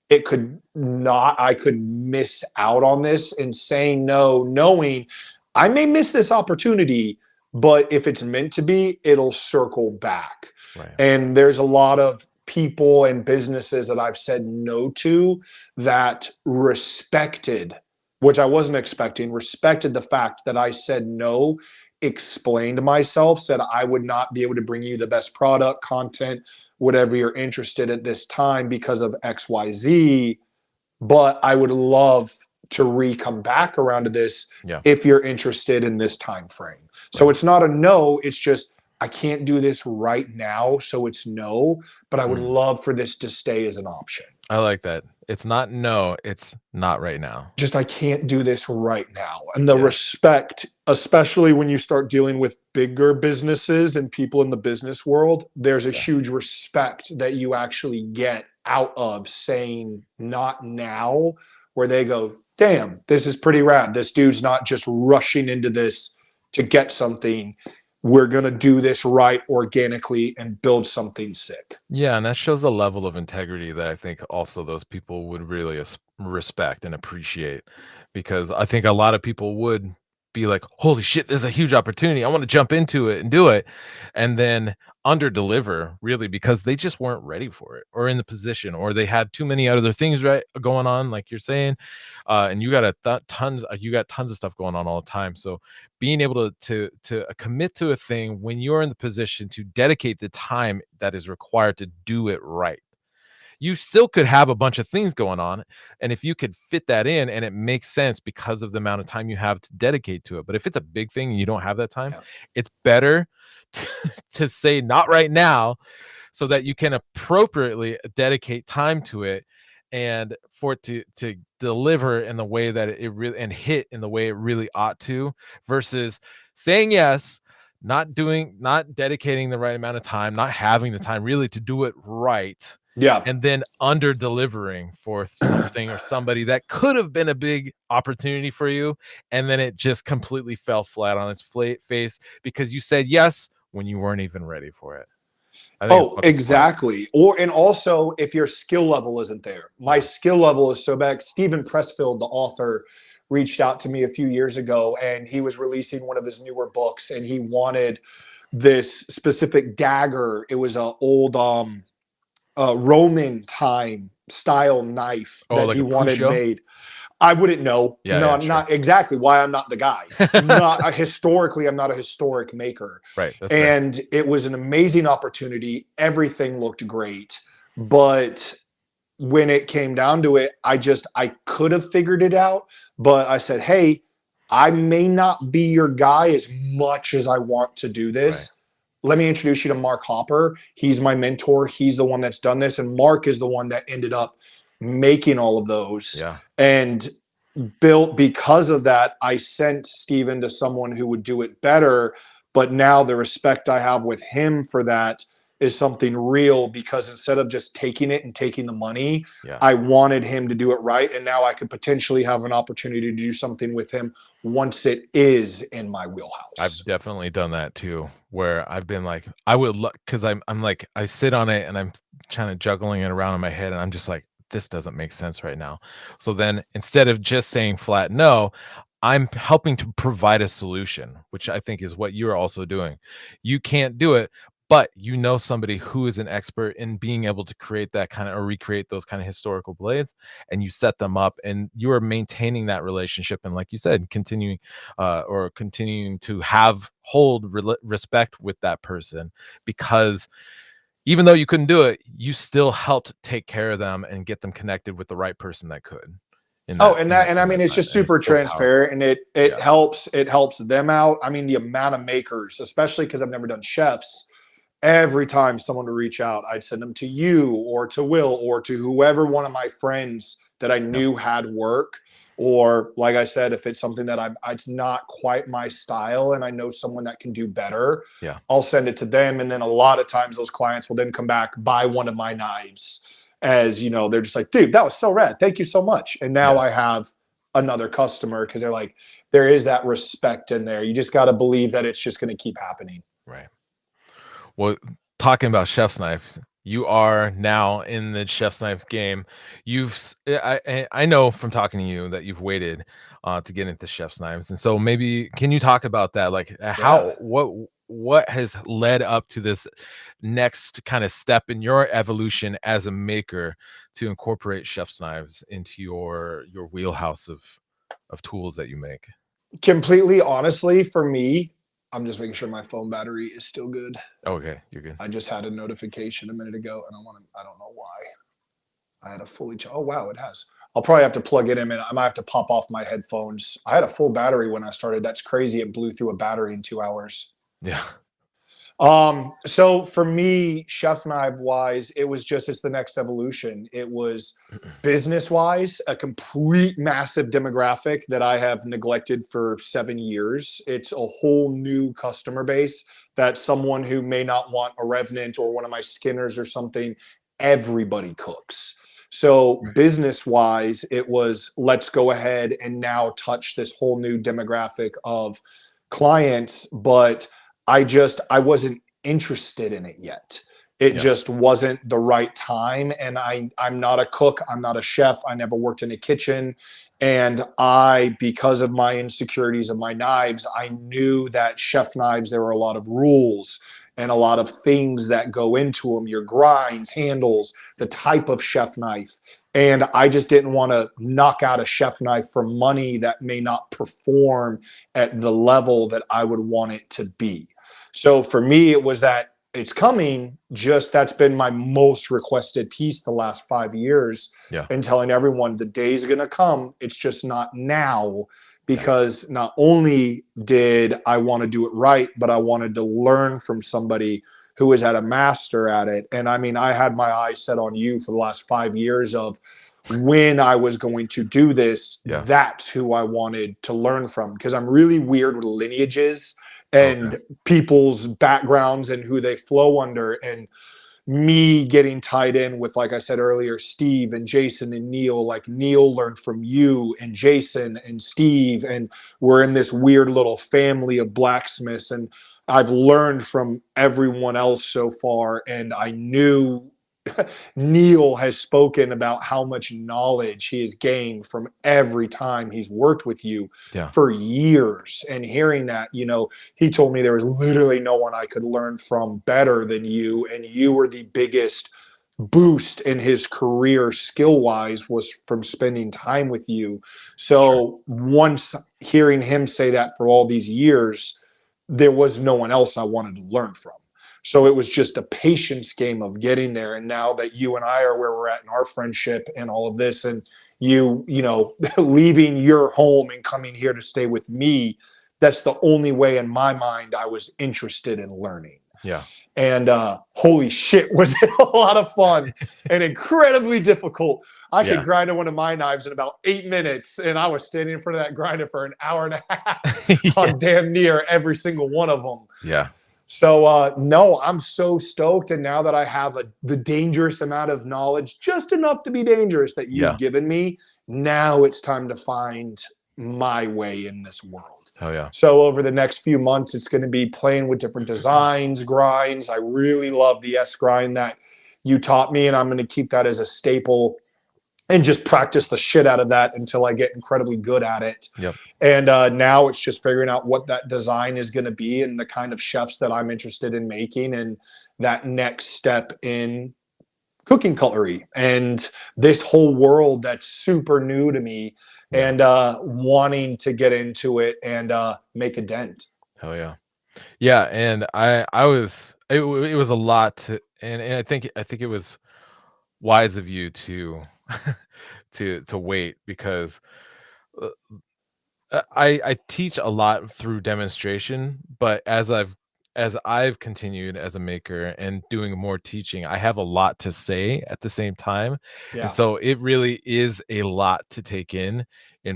it could not, I could miss out on this. And saying no, knowing I may miss this opportunity, but if it's meant to be, it'll circle back. Right. And there's a lot of people and businesses that I've said no to that respected, which I wasn't expecting, respected the fact that I said no, explained myself, said I would not be able to bring you the best product, content, whatever you're interested at this time because of XYZ, but I would love to come back around to this Yeah. if you're interested in this time frame. So Right. it's not a no, it's just I can't do this right now, so it's no, but I would Mm. love for this to stay as an option. I like that. It's not no, it's not right now. Just I can't do this right now. And the Yeah. respect, especially when you start dealing with bigger businesses and people in the business world, there's a Yeah. huge respect that you actually get out of saying not now, where they go, damn, this is pretty rad. This dude's not just rushing into this to get something. We're going to do this right organically and build something sick. Yeah, and that shows a level of integrity that I think also those people would really respect and appreciate, because I think a lot of people would be like, "Holy shit, there's a huge opportunity. I want to jump into it and do it." And then under deliver really because they just weren't ready for it or in the position or they had too many other things right going on like you're saying. And you got you got tons of stuff going on all the time. So being able to commit to a thing when you're in the position to dedicate the time that is required to do it right. You still could have a bunch of things going on, and if you could fit that in and it makes sense because of the amount of time you have to dedicate to it. But if it's a big thing and you don't have that time, Yeah. it's better to, to say not right now so that you can appropriately dedicate time to it and for it to deliver in the way that it really and hit in the way it really ought to versus saying yes, not dedicating the right amount of time, not having the time really to do it right, Yeah. and then under delivering for something or somebody that could have been a big opportunity for you, and then it just completely fell flat on its face because you said yes when you weren't even ready for it. I think it's Oh, fucking smart. exactly. Or and also if your skill level isn't there. My Yeah. skill level is so bad. Stephen Pressfield, the author, reached out to me a few years ago and he was releasing one of his newer books and he wanted this specific dagger. It was a old Roman time style knife Oh, that like he a wanted Crucio? made. I wouldn't know. Yeah, No, yeah, sure. not exactly why I'm not the guy. Not historically, I'm not a historic maker. Right, that's fair. And it was an amazing opportunity. Everything looked great. But when it came down to it, I could have figured it out. But I said, hey, I may not be your guy as much as I want to do Right. this. Let me introduce you to Mark Hopper. He's my mentor. He's the one that's done this. And Mark is the one that ended up making all of those. Yeah. And built because of that, I sent Steven to someone who would do it better. But now the respect I have with him for that is something real because instead of just taking it and taking the money, Yeah. I wanted him to do it right. And now I could potentially have an opportunity to do something with him once it is in my I've wheelhouse. definitely done that too, where I've been like, I would look because I'm like, I sit on it and I'm trying to juggling it around in my head, and I'm just like, this doesn't make sense right now. So then instead of just saying flat no, I'm helping to provide a solution, which I think is what you're also doing. You can't do it, but you know somebody who is an expert in being able to create that kind of or recreate those kind of historical blades, and you set them up, and you are maintaining that relationship, and like you said, continuing to have hold respect with that person because even though you couldn't do it, you still helped take care of them and get them connected with the right person that could Oh, and I in that mean it's time, just and super it's so powerful. transparent and Yeah, it helps them out. I mean the amount of makers, especially because I've never done chefs, every time someone would reach out, I'd send them to you or to Will or to whoever one of my friends that I yeah, knew had work. Or like I said, if it's something that it's not quite my style and I know someone that can do better, yeah, I'll send it to them. And then a lot of times those clients will then come back, buy one of my knives as you know, they're just like, dude, that was so rad. Thank you so much. And now yeah, I have another customer because they're like, there is that respect in there. You just got to believe that it's just going to keep happening. right. Well, talking about chef's knives, you are now in the chef's knife game. I know from talking to you that you've waited to get into chef's knives, and so maybe can you talk about that? Like Yeah. how what what has led up to this next kind of step in your evolution as a maker to incorporate chef's knives into your wheelhouse of tools that you make? Completely honestly, for me, I'm just making sure my phone battery is still good. Okay, you're good. I just had a notification a minute ago, and I don't know why. I had a fully oh wow, it has. I'll probably have to plug it in. I might have to pop off my headphones. I had a full battery when I started. That's crazy. It blew through a battery in 2 hours. Yeah. So for me, chef knife wise, it was just it's the next evolution. It was business wise, a complete massive demographic that I have neglected for 7 years. It's a whole new customer base that someone who may not want a Revenant or one of my Skinners or something, everybody cooks. So Right. business wise, it was let's go ahead and now touch this whole new demographic of clients, but I wasn't interested in it yet. It Yeah. just wasn't the right time. And I'm not a cook. I'm not a chef. I never worked in a kitchen. And because of my insecurities of my knives, I knew that chef knives, there were a lot of rules and a lot of things that go into them, your grinds, handles, the type of chef knife. And I just didn't want to knock out a chef knife for money that may not perform at the level that I would want it to be. So for me, it was that it's coming, just that's been my most requested piece the last 5 years, Yeah. and telling everyone the day's going to come. It's just not now, Yeah. because not only did I want to do it right, but I wanted to learn from somebody who is at a master at it. And I mean, I had my eyes set on you for the last 5 years of when I was going to do this. Yeah. That's who I wanted to learn from, because I'm really weird with lineages Okay. and people's backgrounds and who they flow under. And me getting tied in with, like I said earlier, Steve and Jason and Neil. Like Neil learned from you and Jason and Steve, and we're in this weird little family of blacksmiths. And I've learned from everyone else so far. And I knew Neil has spoken about how much knowledge he has gained from every time he's worked with you Yeah. for years. And hearing that, he told me there was literally no one I could learn from better than you. And you were the biggest boost in his career skill wise was from spending time with you. Sure. So once hearing him say that for all these years, there was no one else I wanted to learn from. So it was just a patience game of getting there. And now that you and I are where we're at in our friendship and all of this, and leaving your home and coming here to stay with me, that's the only way in my mind I was interested in learning. Yeah. And holy shit, was it a lot of fun and incredibly difficult. I could Yeah. grind one of my knives in about 8 minutes, and I was standing in front of that grinder for an hour and a half Yeah. on damn near every single one of them. Yeah. So no, I'm so stoked. And now that I have the dangerous amount of knowledge, just enough to be dangerous, that you've Yeah. given me, now it's time to find my way in this world. Hell yeah. So over the next few months, it's going to be playing with different designs, grinds. I really love the S grind that you taught me, and I'm going to keep that as a staple and just practice the shit out of that until I get incredibly good at it. Yep. And now it's just figuring out what that design is going to be and the kind of chefs that I'm interested in making, and that next step in cooking cutlery and this whole world that's super new to me, Yeah. and wanting to get into it and make a dent. Hell yeah. Yeah, and I was it was a lot to, and I think it was wise of you to to wait because uh, I teach a lot through demonstration, but as I've continued as a maker and doing more teaching, I have a lot to say at the same time. And Yeah. so it really is a lot to take in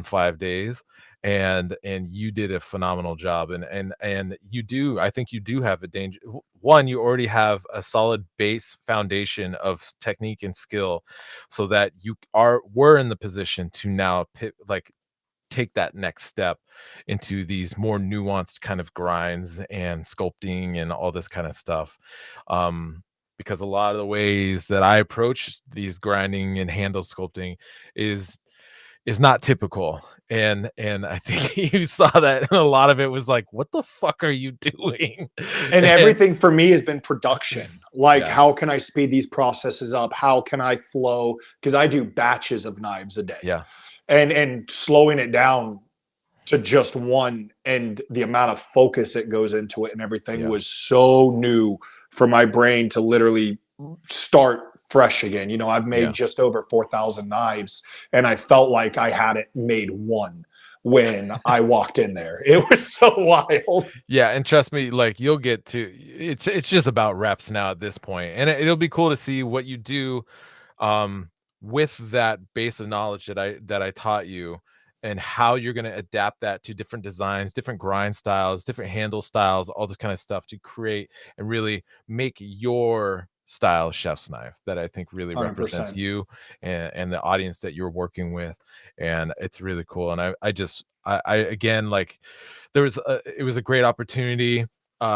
5 days. And you did a phenomenal job. And you do, I think you do have a danger. One, you already have a solid base foundation of technique and skill so that were in the position to now take that next step into these more nuanced kind of grinds and sculpting and all this kind of stuff. Because a lot of the ways that I approach these grinding and handle sculpting is is not typical. And I think you saw that, and a lot of it was like, "What the fuck are you doing?" And And everything for me has been production. Like, yeah, how can I speed these processes up? How can I flow? Because I do batches of knives a day, yeah, and slowing it down to just one, and the amount of focus that goes into it and everything yeah, was so new for my brain to literally start fresh again. I've made yeah. just over 4,000 knives, and I felt like I hadn't made one when I walked in there. It was so wild. Yeah, and trust me, like, you'll get to it's just about reps now at this point, and it'll be cool to see what you do, um, with that base of knowledge that I taught you, and how you're gonna adapt that to different designs, different grind styles, different handle styles, all this kind of stuff to create and really make your style chef's knife that I think really represents 100%. you and the audience that you're working with, and it's really cool, and I again, like, it was a great opportunity,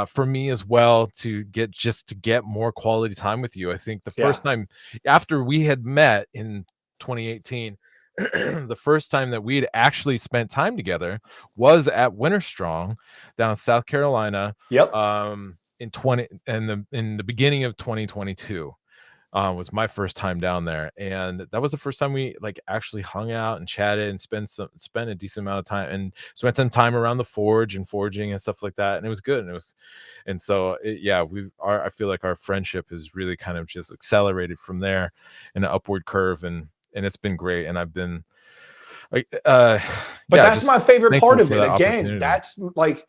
for me as well to get more quality time with you. I think the Yeah. first time after we had met in 2018, the first time that we had actually spent time together was at Winter Strong down in South Carolina, Yep. in the beginning of 2022. Was my first time down there, and that was the first time we like actually hung out and chatted and spent a decent amount of time and spent some time around the forge and forging and stuff like that. And it was good. And so yeah, I feel like our friendship has really kind of just accelerated from there in an upward curve, and it's been great. And I've been like, But yeah, that's just my favorite part thankful of for it. that Again, opportunity. that's like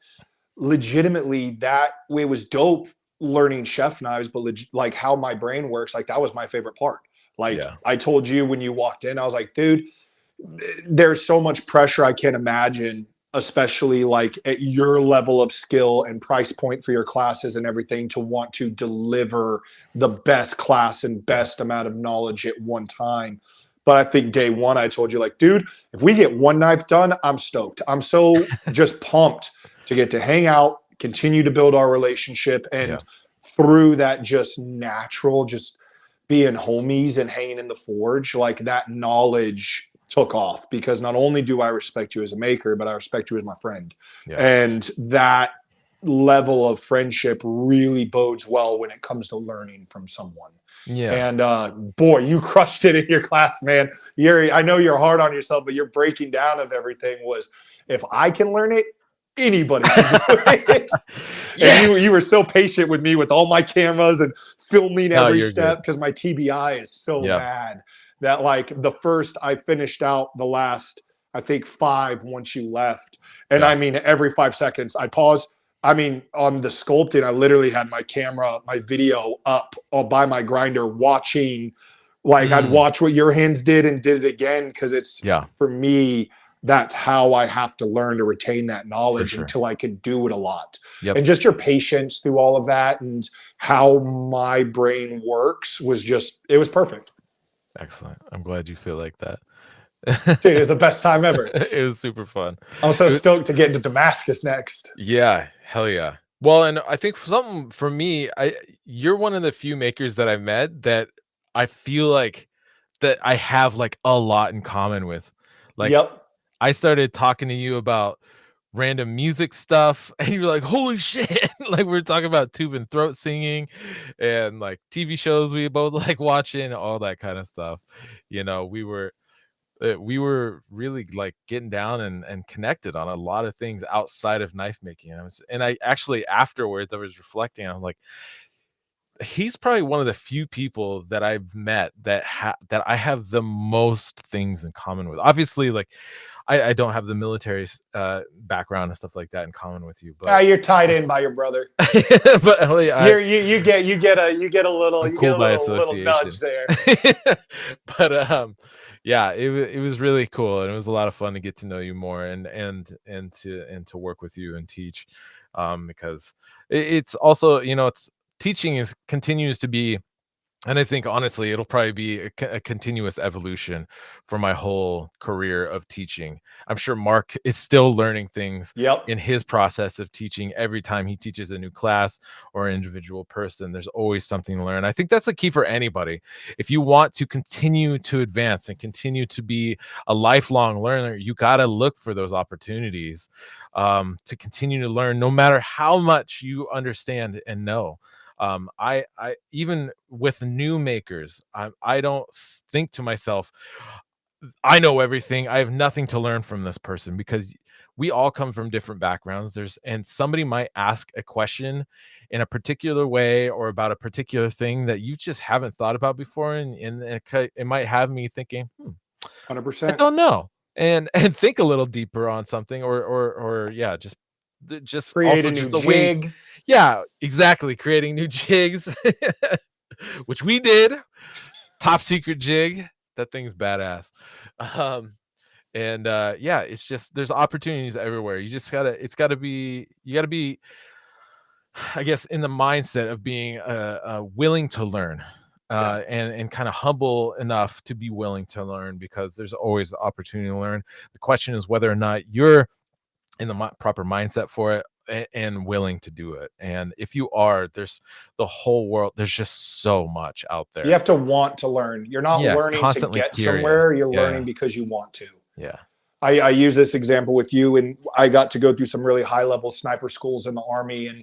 legitimately that it was dope learning chef knives, but like how my brain works, like that was my favorite part. Like Yeah, I told you when you walked in, I was like, dude, there's so much pressure I can't imagine, especially like at your level of skill and price point for your classes and everything, to want to deliver the best class and yeah, best amount of knowledge at one time. But I think day one, I told you, like, dude, if we get one knife done, I'm stoked. I'm so just pumped to get to hang out, continue to build our relationship. yeah, And through that just natural, just being homies and hanging in the forge, like that knowledge took off, because not only do I respect you as a maker, but I respect you as my friend. yeah, And that level of friendship really bodes well when it comes to learning from someone. yeah. And boy, you crushed it in your class, man. I know you're hard on yourself, but your breaking down of everything was, if I can learn it, anybody can do it. And you Yes. were so patient with me with all my cameras and filming No, every you're good. step, because my TBI is so Yeah, bad that like the first I finished out the last, I think, five once you left. And yeah. I mean, every 5 seconds I pause. I mean, on the sculpting, I literally had my camera, my video up by my grinder, watching, like I'd Mm, watch what your hands did and did it again. Cause it's, yeah, for me, that's how I have to learn to retain that for knowledge sure. until I can do it a lot. Yep. And just your patience through all of that and how my brain works was just, it was perfect. Excellent. I'm glad you feel like that. Dude, it was the best time ever. It was super fun. I'm so It wa stoked to get into Damascus next. Yeah, hell yeah. Well, and I think something for me, you're one of the few makers that I've met that I feel like that I have, like, a lot in common with. Like, Yep. I started talking to you about random music stuff, and you're like, "Holy shit." Like, we're talking about tube and throat singing and, like, TV shows we both like watching, all that kinda stuff. We were really, like, getting down and connected on a lot of things outside of knife making. I actually afterwards, I was reflecting, I'm like, he's probably one of the few people that I've met that I have the most things in common with. Obviously, like, I don't have the military background and stuff like that in common with you, Ah, but you're tied in by your brother. but like, You get a little I'm cool by nudge association. there. But yeah, it was really cool, and it was a lot of fun to get to know you more and to work with you and teach, because it's also, it's teaching is continues to be And I think honestly, it'll probably be a continuous evolution for my whole career of teaching. I'm sure Mark is still learning things Yep. in his process of teaching. Every time he teaches a new class or an individual person, there's always something to learn. I think that's the key for anybody. If you want to continue to advance and continue to be a lifelong learner, you got to look for those opportunities to continue to learn, no matter how much you understand and know. I even with new makers, I don't think to myself, I know everything. I have nothing to learn from this person, because we all come from different backgrounds. And somebody might ask a question in a particular way or about a particular thing that you just haven't thought about before, and it might have me thinking, I 100%. don't know, and think a little deeper on something, or yeah, just Create also a new just the way. jig. Yeah, exactly, creating new jigs, which we did. Top secret jig. That thing's badass. Um, and yeah, it's just there's opportunities everywhere. You just gotta it's gotta be you gotta be, I guess, in the mindset of being willing to learn, Yeah. and kind of humble enough to be willing to learn, because there's always the opportunity to learn. The question is whether or not you're in the proper mindset for it, and willing to do it. And if you are, there's the whole world. There's just so much out You there. have to want to learn. You're not Yeah, learning to constantly get curious. somewhere. You're learning Yeah, because you want to. yeah. I use this example with you, and I got to go through some really high level sniper schools in the Army. And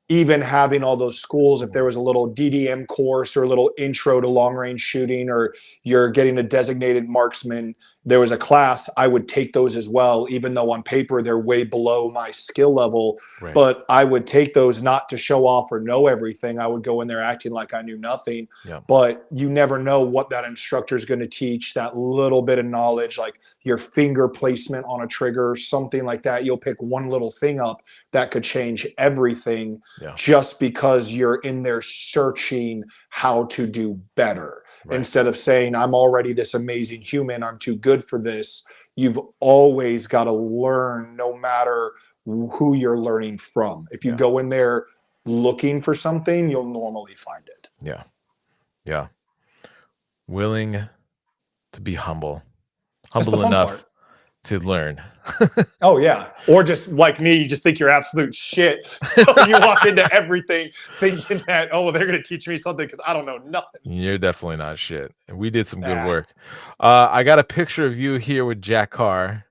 even having all those schools, if there was a little DDM course or a little intro to long range shooting, or you're getting a designated marksman, there was a class, I would take those as well, even though on paper they're way below my skill level. Right. But I would take those not to show off or know everything. I would go in there acting like I knew nothing. Yeah. But you never know what that instructor is going to teach, that little bit of knowledge, like your finger placement on a trigger, something like that. You'll pick one little thing up that could change everything, Yeah. just because you're in there searching how to do better. Right. Instead of saying, I'm already this amazing human, I'm too good for this. You've always got to learn, no matter who you're learning from. If you Yeah. go in there looking for something, you'll normally find it. Yeah. Yeah. Willing to be humble. That's the Humble fun part. enough to learn. Oh yeah. Or just like me, you just think you're absolute shit. So you walk into everything thinking that, oh, well, they're going to teach me something because I don't know nothing. You're definitely not shit. We did some good Yeah. work. I got a picture of you here with Jack Carr,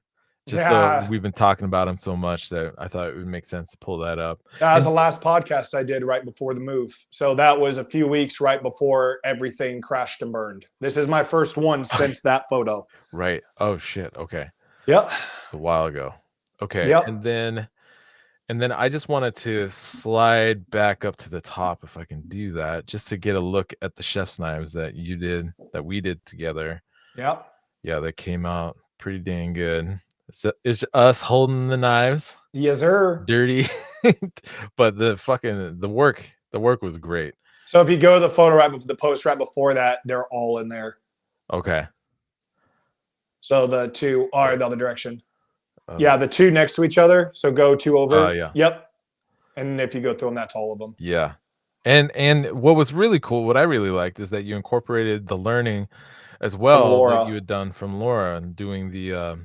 just so Yeah. we've been talking about him so much that I thought it would make sense to pull that up. That was the And last podcast I did right before the move. So that was a few weeks right before everything crashed and burned. This is my first one since that photo. right. Oh shit. Okay. Yep. It's a while ago. Okay. Yep. And then I just wanted to slide back up to the top, if I can do that, just to get a look at the chef's knives that we did together. Yep. Yeah, they came out pretty dang good. It's us holding the knives, Yes, sir. dirty, but the work was great. So if you go to the photo right before the post right before that, they're all in there. Okay. So the two are the other direction. Uh, Yeah, the two next to each other. So go two over. yeah. Yep. And if you go through them, that's all of them. Yeah. And what was really cool, what I really liked, is that you incorporated the learning as From well that you Laura. had done from Laura and doing the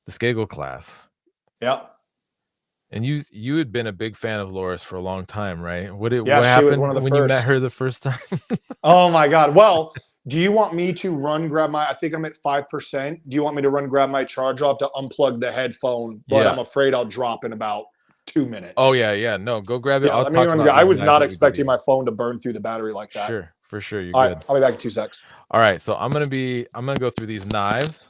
Skagel class. Yep. And you had been a big fan of Laura's for a long time, right? Yeah, What she was one happened of the when you met first. her the first time? Oh my God. Well, do you want me to run grab my, I think I'm at 5%. Do you want me to run grab my charger off to unplug the headphone? But Yeah. I'm afraid I'll drop in about 2 minutes. Oh yeah. No, go grab it. Yeah, I'll let me talk run. about I these was knives not that we did expecting together. my phone to burn through the battery like that. Sure, for sure. You're All right, good. I'll be back in 2 secs. All right, so I'm gonna go through these knives.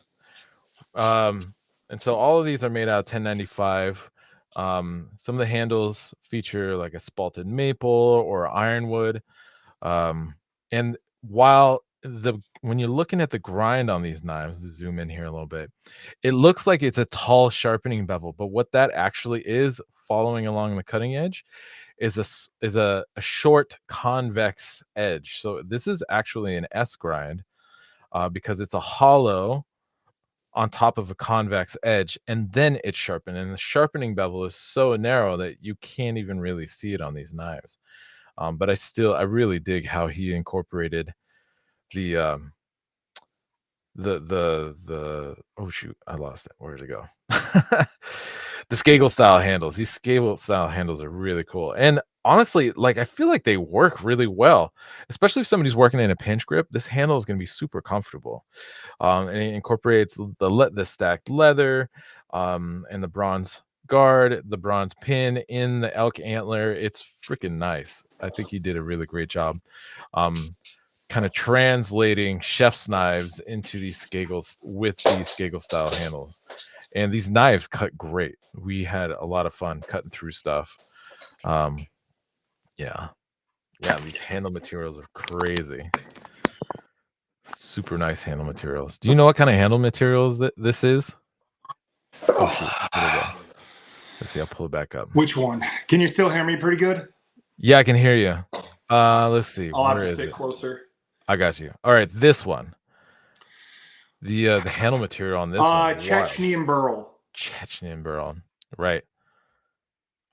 And so all of these are made out of 1095. Some of the handles feature like a spalted maple or ironwood. And when you're looking at the grind on these knives, to zoom in here a little bit, it looks like it's a tall sharpening bevel, but what that actually is, following along the cutting edge, is a short convex edge. So this is actually an S grind, because it's a hollow on top of a convex edge, and then it's sharpened. And the sharpening bevel is so narrow that you can't even really see it on these knives. But I really dig how he incorporated the oh shoot, I lost it. Where did it go? The Skagel style handles. These Skagel style handles are really cool. And honestly, like I feel like they work really well, especially if somebody's working in a pinch grip. This handle is going to be super comfortable. And it incorporates the stacked leather, and the bronze guard, the bronze pin in the elk antler. It's freaking nice. I think he did a really great job. Kind of translating chef's knives into these Skagels with these Skagel style handles. And these knives cut great. We had a lot of fun cutting through stuff. Um, yeah. Yeah, these handle materials are crazy. Super nice handle materials. Do you know what kind of handle materials that this is? Oh shoot, where'd it go? Let's see, I'll pull it back up. Which one? Can you still hear me pretty good? Yeah, I can hear you. Let's see. I'll have Where to is sit it? closer. I got you. All right, this one. The handle material on this one. Chechny and Burl. Chechnya and Burl. Right.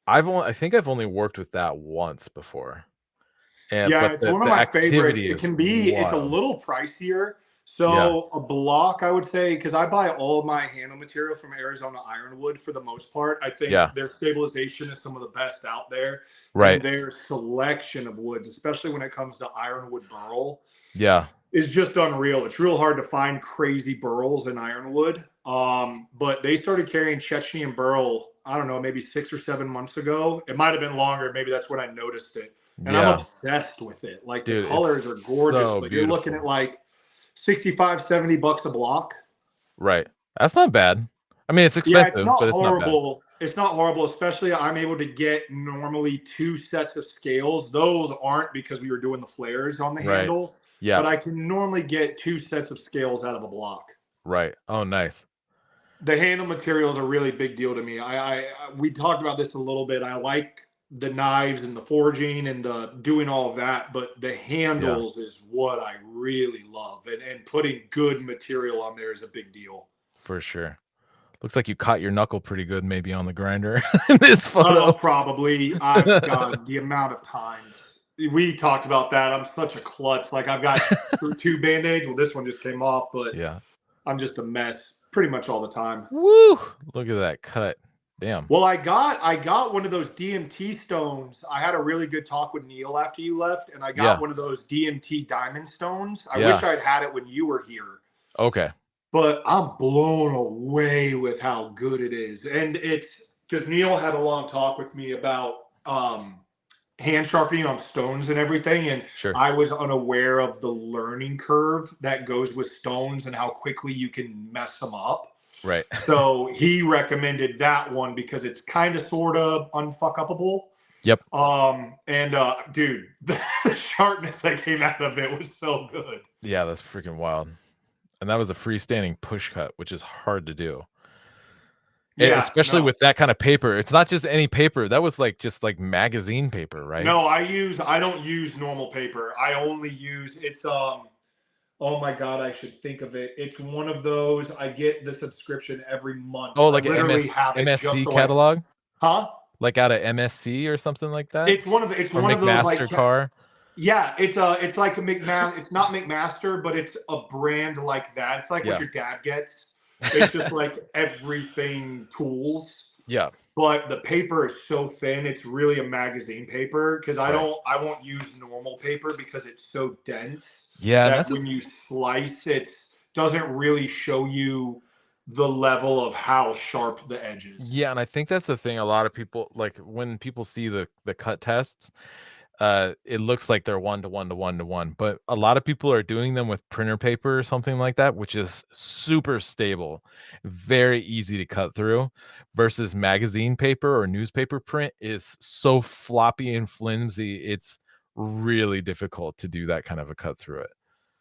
I think I've only worked with that once before. And Yeah, but it's one of the my favorites. activity It is can be, it's a wild. little pricier. Yeah. So a block, I would say, because I buy all of my handle material from Arizona Ironwood for the most part. I think Yeah. their stabilization is some of the best out there, Right. and their selection of woods, especially when it comes to ironwood burl, Yeah. is just unreal. It's real hard to find crazy burls in ironwood. But they started carrying Chechny and burl, I don't know, maybe 6 or 7 months ago. It might have been longer. Maybe that's when I noticed it. And I'm Yeah. obsessed with it. Like the Dude, colors are it's gorgeous, so but you're looking at beautiful. like 65, $70 a block. Right. That's not bad. I mean, it's Yeah, it's expensive, not but it's not bad. horrible. It's not horrible, especially I'm able to get normally 2 sets of scales. Those aren't because we were doing the flares on the Right. handle, Yeah. but I can normally get 2 sets of scales out of a block. Right. Oh, nice. The handle material is a really big deal to me. We talked about this a little bit. I like the knives and the forging and the doing all of that, but the Yeah, handles is what I really love. And putting good material on there is a big deal. for sure. Looks like you caught your knuckle pretty good maybe on the grinder in this photo. Probably. I've got the amount of times we talked about that. I'm such a klutz. Like I've got 2 band-aids. Well, this one just came off, but Yeah. I'm just a mess pretty much all the time. Woo! Look at that cut. Damn. Well, I got one of those DMT stones. I had a really good talk with Neil after you left, and I got Yeah. one of those DMT diamond stones. I Yeah. wish I'd had it when you were here, Okay. but I'm blown away with how good it is. And it's because Neil had a long talk with me about hand sharpening on stones and everything, and Sure. I was unaware of the learning curve that goes with stones and how quickly you can mess them up. Right. So he recommended that one because it's kind of sort of unfuckupable. Yep. And dude, the sharpness that came out of it was so good. Yeah, that's freaking wild. And that was a freestanding push cut, which is hard to do. Yeah, Especially no. with that kind of paper. It's not just any paper. That was like just like magazine paper, right? No, I don't use normal paper. I only use it's oh my god, I should think of it. It's one of those I get the subscription every month. Oh, I like a literally have it just MSC so I catalog? huh? Like out of MSC or something like that? It's Or one of those like McMaster car? yeah, it's like a McMaster. It's not McMaster, but it's a brand like that. It's like what Yeah. your dad gets. It's just like everything tools, Yeah. but the paper is so thin. It's really a magazine paper because Right. I won't use normal paper because it's so dense Yeah, and that that's when you slice it doesn't really show you the level of how sharp the edge is. yeah, and I think that's the thing. A lot of people like when people see the cut tests, it looks like they're 1 to 1 to 1 to 1, but a lot of people are doing them with printer paper or something like that, which is super stable, very easy to cut through, versus magazine paper or newspaper print is so floppy and flimsy. It's really difficult to do that kind of a cut through it.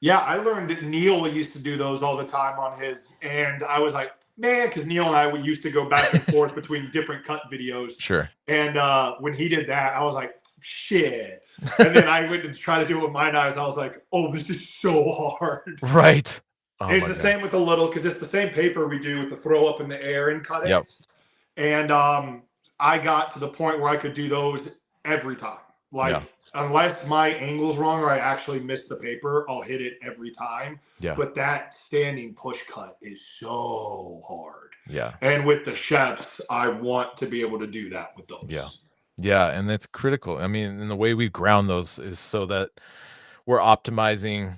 Yeah, I learned that Neil used to do those all the time on his, and I was like, man, because Neil and I we used to go back and forth between different cut videos. Sure. And when he did that, I was like, shit. And then I went to try to do it with my knives. I was like, oh, this is so hard. Right. Oh And it's my the god. same with the little, because it's the same paper we do with the throw up in the air and cut Yep. it. And I got to the point where I could do those every time. Yeah. Like, unless my angle's wrong or I actually miss the paper, I'll hit it every time. Yeah. But that standing push cut is so hard. Yeah. And with the chefs, I want to be able to do that with Yeah. those. Yeah, and that's critical. I mean, and the way we ground those is so that we're optimizing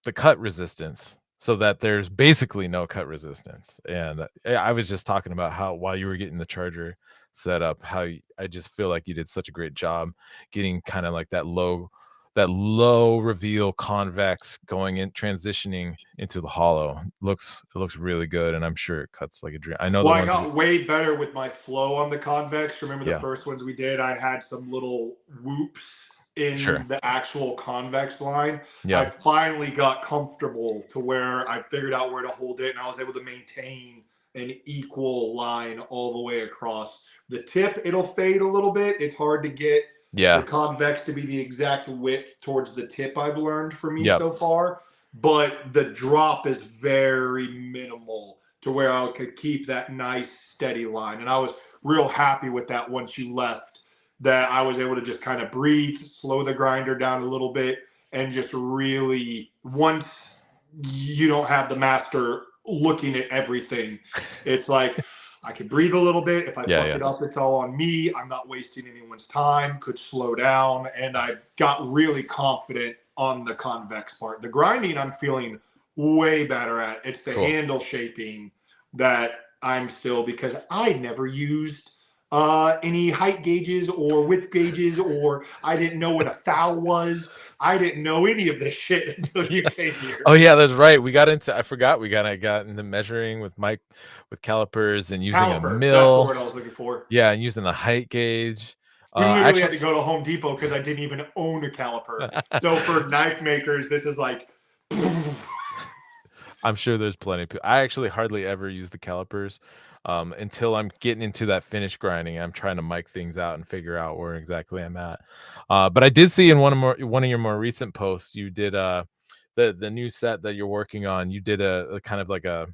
the cut resistance so that there's basically no cut resistance. And I was just talking about how while you were getting the charger set up, how I just feel like you did such a great job getting kind of like that low reveal convex going in transitioning into the hollow. It looks really good, and I'm sure it cuts like a dream. I know the Well, I ones we got way better with my flow on the convex. Remember the yeah, first ones we did? I had some little whoops sure. in the actual convex line. I Yeah. finally got comfortable to where I figured out where to hold it, and I was able to maintain an equal line all the way across. The tip, it'll fade a little bit. It's hard to get the Yeah. convex to be the exact width towards the tip, I've learned for me Yep. so far, but the drop is very minimal to where I could keep that nice steady line. And I was real happy with that once you left, that I was able to just kind of breathe, slow the grinder down a little bit, and just really, once you don't have the master looking at everything, it's like I could breathe a little bit. If I Yeah, fuck yeah. it up, it's all on me. I'm not wasting anyone's time, could slow down. And I got really confident on the convex part. The grinding, I'm feeling way better at. It's the Cool. handle shaping that I'm still, because I never used any height gauges or width gauges, or I didn't know what a thou was. I didn't know any of this shit until you Yeah. came here. Oh yeah, that's right. I forgot I got into measuring with Mike with calipers and using a Caliper, that's the mill. word I was looking for. Yeah, and using the height gauge. We literally had Actually to go to Home Depot because I didn't even own a caliper. So for knife makers, this is like, I'm sure there's plenty of people. I actually hardly ever use the calipers until I'm getting into that finish grinding. I'm trying to mic things out and figure out where exactly I'm at. But I did see in one of your more recent posts, you did the new set that you're working on. You did a kind of like a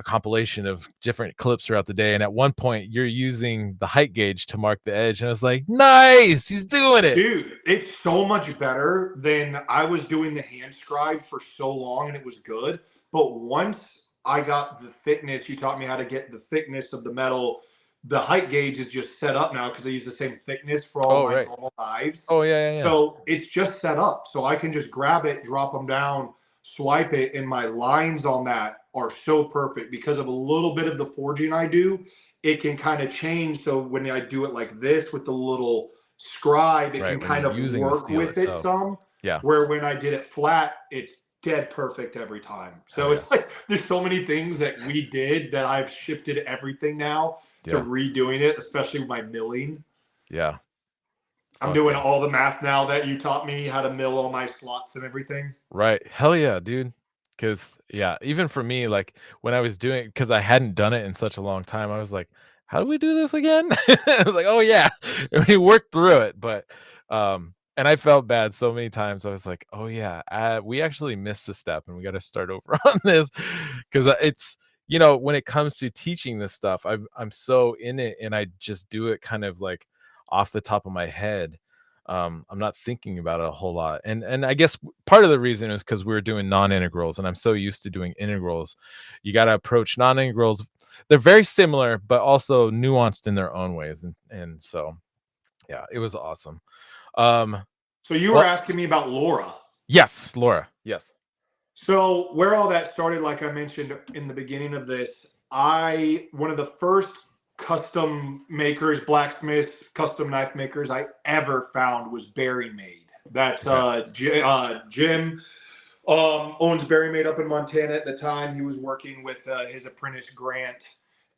compilation of different clips throughout the day. And at one point, you're using the height gauge to mark the edge. And I was like, nice, he's doing it. dude, it's so much better than I was doing the hand scribe for so long, and it was good. But once I got the thickness, you taught me how to get the thickness of the metal. The height gauge is just set up now because I use the same thickness for all Oh, my right. normal knives. Oh, yeah, yeah, yeah. So it's just set up. So I can just grab it, drop them down, swipe it, and my lines on that are so perfect because of a little bit of the forging I do. It can kind of change. So when I do it like this with the little scribe, it can Right. When you're kind of using the work steel with it itself. some. Yeah. Where when I did it flat, it's dead perfect every time. Hell So yeah. it's like there's so many things that we did that I've shifted everything now to Yeah. redoing it, especially with my milling. Yeah. I'm Fuck doing yeah. all the math now that you taught me how to mill all my slots and everything. Right. Hell yeah, dude. Cause yeah, even for me, like when I was doing because I hadn't done it in such a long time, I was like, how do we do this again? I was like, oh yeah. And we worked through it. But and I felt bad so many times. I was like, oh yeah, we actually missed a step and we got to start over on this. Cause it's when it comes to teaching this stuff, I'm so in it and I just do it kind of like off the top of my head. I'm not thinking about it a whole lot. And I guess part of the reason is because we're doing non-integrals and I'm so used to doing integrals. You got to approach non-integrals. They're very similar, but also nuanced in their own ways. And so, yeah, it was awesome. Um, So you were well, asking me about Laura. yes, Laura. Yes. So where all that started, like I mentioned in the beginning of this, one of the first custom makers, blacksmiths, custom knife makers I ever found was Berry Made. That's Okay. Jim owns Berry Made up in Montana at the time. He was working with his apprentice Grant,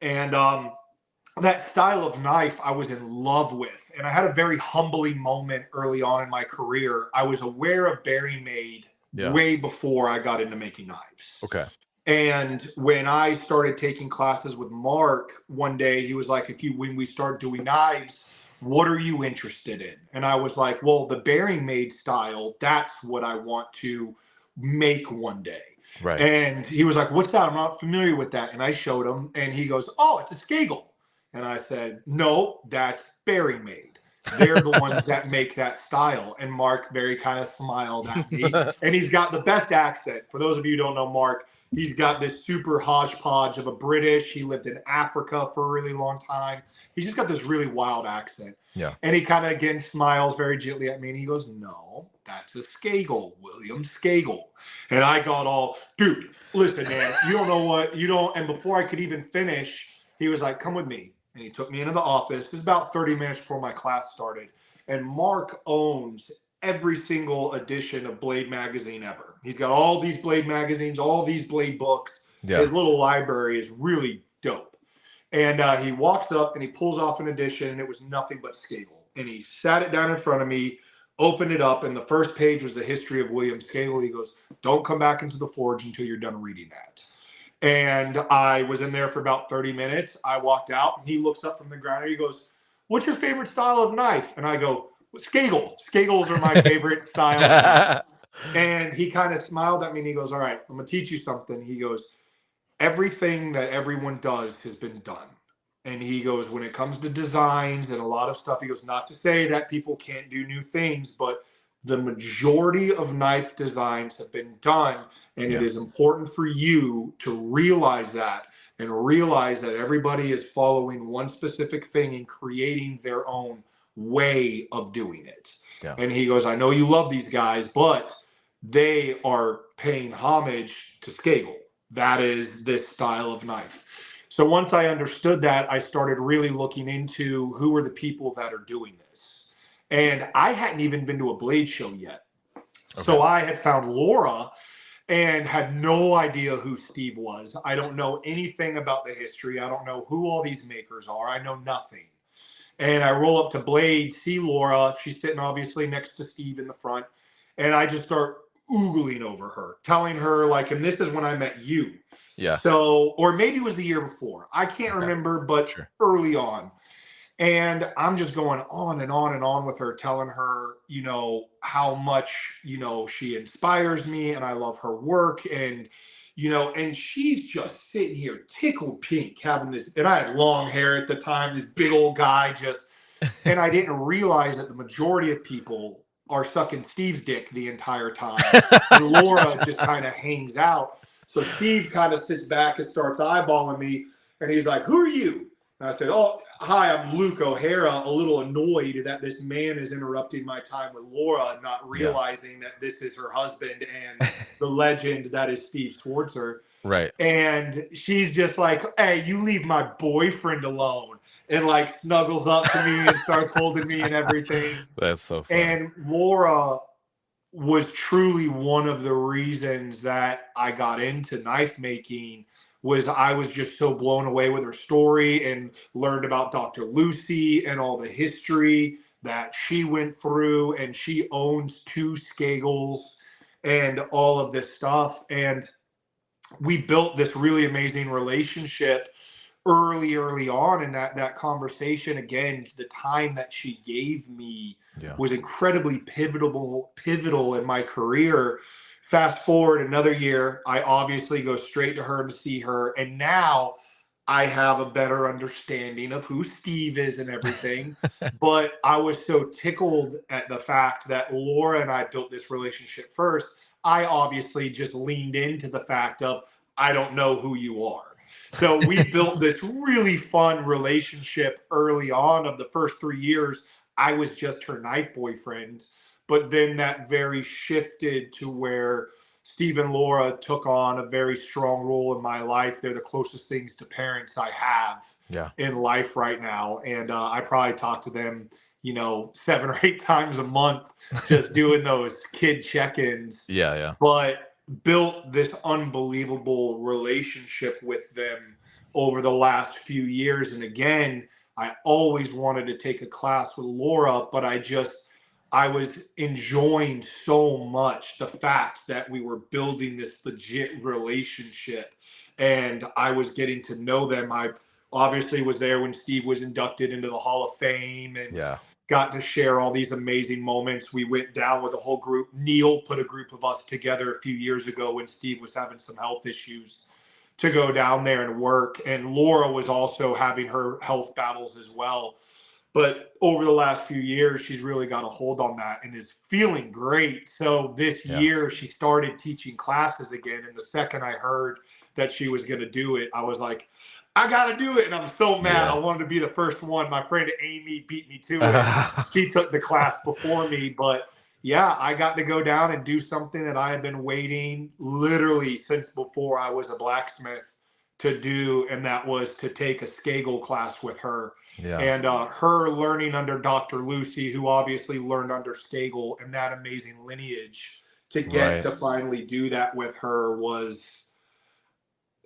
and that style of knife I was in love with. And I had a very humbling moment early on in my career. I was aware of Berry Made Yeah. way before I got into making knives. Okay. And when I started taking classes with Mark, one day he was like, when we start doing knives, what are you interested in? And I was like, well, the bearing made style, that's what I want to make one day. Right. And he was like, what's that? I'm not familiar with that. And I showed him and he goes, oh, it's a Skagel. And I said, no, that's bearing made. They're the ones that make that style. And Mark very kind of smiled at me. And he's got the best accent. For those of you who don't know Mark, he's got this super hodgepodge of a British. He lived in Africa for a really long time. He's just got this really wild accent. Yeah. And he kind of again smiles very gently at me and he goes, "No, that's a Skagel, William Skagel." And I got all, "Dude, listen, man, you don't know what you don't." And before I could even finish, he was like, "Come with me." And he took me into the office. It was about 30 minutes before my class started. And Mark owns every single edition of Blade magazine ever. He's got all these Blade magazines, all these Blade books. Yeah. His little library is really dope. And he walks up and he pulls off an edition, and it was nothing but Skagel. And he sat it down in front of me, opened it up, and the first page was the history of William Skagel. He goes, "Don't come back into the forge until you're done reading that." And I was in there for about 30 minutes. I walked out and he looks up from the ground and he goes, "What's your favorite style of knife?" And I go, "Skagel. Skagels are my favorite style of knife." And he kind of smiled at me and he goes, "All right, I'm going to teach you something." He goes, "Everything that everyone does has been done." And he goes, "When it comes to designs and a lot of stuff," he goes, "not to say that people can't do new things, but the majority of knife designs have been done. And it is important for you to realize that and realize that everybody is following one specific thing and creating their own way of doing it." Yeah. And he goes, "I know you love these guys, but they are paying homage to Skagel. That is this style of knife." So once I understood that, I started really looking into who are the people that are doing this. And I hadn't even been to a blade show yet. Okay. So I had found Laura and had no idea who Steve was. I don't know anything about the history. I don't know who all these makers are. I know nothing. And I roll up to Blade, see Laura. She's sitting obviously next to Steve in the front. And I just start oogling over her, telling her, like, "And this is when I met you." Yeah. So, or maybe it was the year before. I can't remember, but Sure. early on. And I'm just going on and on and on with her, telling her, how much, she inspires me and I love her work. And, and she's just sitting here tickled pink, having this. And I had long hair at the time, this big old guy just, and I didn't realize that the majority of people are sucking Steve's dick the entire time. And Laura just kind of hangs out. So Steve kind of sits back and starts eyeballing me. And he's like, "Who are you?" And I said, "Oh, hi, I'm Luke O'Hara," a little annoyed that this man is interrupting my time with Laura, not realizing that this is her husband and the legend that is Steve Swartzer. Right. And she's just like, "Hey, you leave my boyfriend alone," and like snuggles up to me and starts holding me and everything. That's so funny. And Laura was truly one of the reasons that I got into knife making. Was I was just so blown away with her story and learned about Dr. Lucy and all the history that she went through, and she owns two Skagels and all of this stuff. And we built this really amazing relationship early on in that conversation. Again, the time that she gave me was incredibly pivotal in my career. Fast forward another year, I obviously go straight to her to see her, and now I have a better understanding of who Steve is and everything. But I was so tickled at the fact that Laura and I built this relationship first. I obviously just leaned into the fact of, "I don't know who you are." So we built this really fun relationship early on. Of the first 3 years, I was just her knife boyfriend. But then that very shifted to where Steve and Laura took on a very strong role in my life. They're the closest things to parents I have in life right now. And I probably talk to them, 7 or 8 times a month, just doing those kid check-ins. Yeah. But built this unbelievable relationship with them over the last few years. And again, I always wanted to take a class with Laura, but I was enjoying so much the fact that we were building this legit relationship and I was getting to know them. I obviously was there when Steve was inducted into the Hall of Fame and got to share all these amazing moments. We went down with a whole group. Neil put a group of us together a few years ago when Steve was having some health issues to go down there and work. And Laura was also having her health battles as well. But over the last few years, she's really got a hold on that and is feeling great. So this Yeah. year, she started teaching classes again. And the second I heard that she was going to do it, I was like, I got to do it. And I'm so mad. I Yeah. wanted to be the first one. My friend Amy beat me to it. She took the class before me. But yeah, I got to go down and do something that I have been waiting literally since before I was a blacksmith to do. And that was to take a Skagel class with her. Yeah. And her learning under Dr. Lucy, who obviously learned under Skagel and that amazing lineage, to get Right. to finally do that with her was,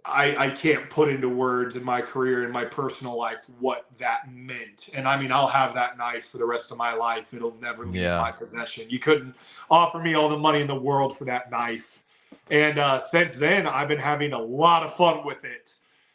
I can't put into words in my career and my personal life what that meant. And I mean, I'll have that knife for the rest of my life. It'll never leave Yeah. my possession. You couldn't offer me all the money in the world for that knife. And since then, I've been having a lot of fun with it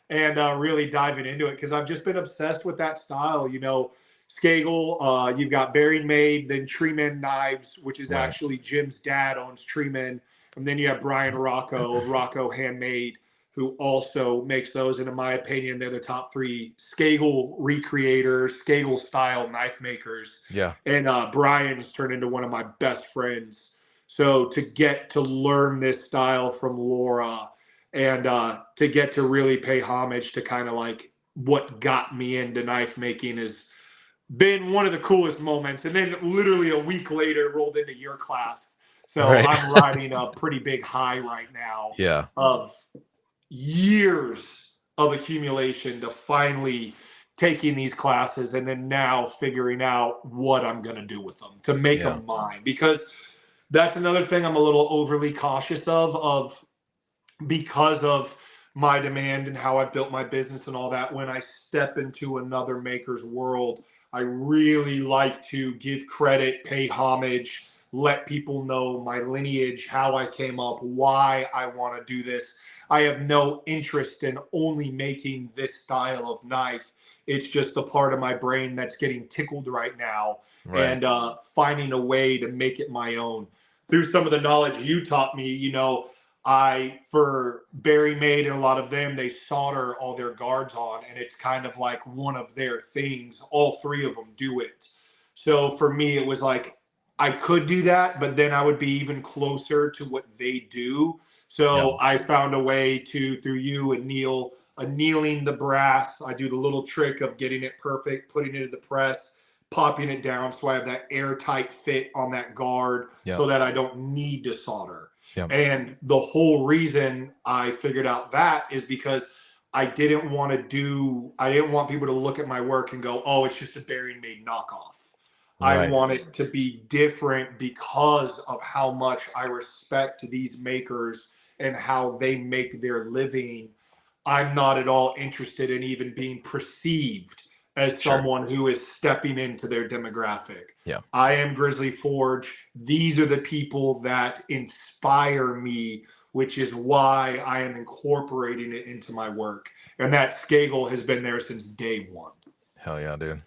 and really diving into it because I've just been obsessed with that style. You know, Skagel, you've got Bearing Made, then Treeman Knives, which is Right. actually Jim's dad owns Treeman. And then you have Brian Rocco of Rocco Handmade, who also makes those. And in my opinion, they're the top three Skagel recreators, Skagel style knife makers. Yeah. And Brian's turned into one of my best friends. So to get to learn this style from Laura and to get to really pay homage to kind of like what got me into knife making has been one of the coolest moments. And then literally a week later rolled into your class. So Right. I'm riding a pretty big high right now Yeah. of years of accumulation to finally taking these classes and then now figuring out what I'm going to do with them to make Yeah. them mine. Because that's another thing I'm a little overly cautious of because of my demand and how I've built my business and all that. When I step into another maker's world, I really like to give credit, pay homage, let people know my lineage, how I came up, why I want to do this. I have no interest in only making this style of knife. It's just the part of my brain that's getting tickled right now Right. and finding a way to make it my own. Through some of the knowledge you taught me, you know, for Barry Made and a lot of them, they solder all their guards on, and it's kind of like one of their things. All three of them do it. So for me, it was like I could do that, but then I would be even closer to what they do. Yeah. So I found a way to, through you and Neil, annealing the brass. I do the little trick of getting it perfect, putting it in the press, popping it down so I have that airtight fit on that guard Yeah. so that I don't need to solder. Yeah. And the whole reason I figured out that is because I didn't want people to look at my work and go, oh, it's just a Bearing Made knockoff. I Right. want it to be different because of how much I respect these makers and how they make their living. I'm not at all interested in even being perceived as Sure. someone who is stepping into their demographic. Yeah. I am Grizzly Forge. These are the people that inspire me, which is why I am incorporating it into my work. And that Skagel has been there since day one. Hell yeah, dude.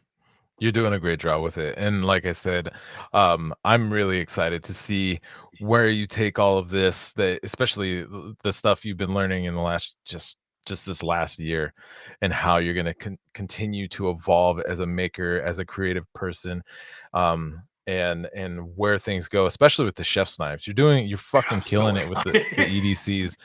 You're doing a great job with it. And like I said, I'm really excited to see where you take all of this, especially the stuff you've been learning in the last just this last year, and how you're going to continue to evolve as a maker, as a creative person, and where things go, especially with the chef's knives. You're fucking I'm so killing it with the excited. EDCs.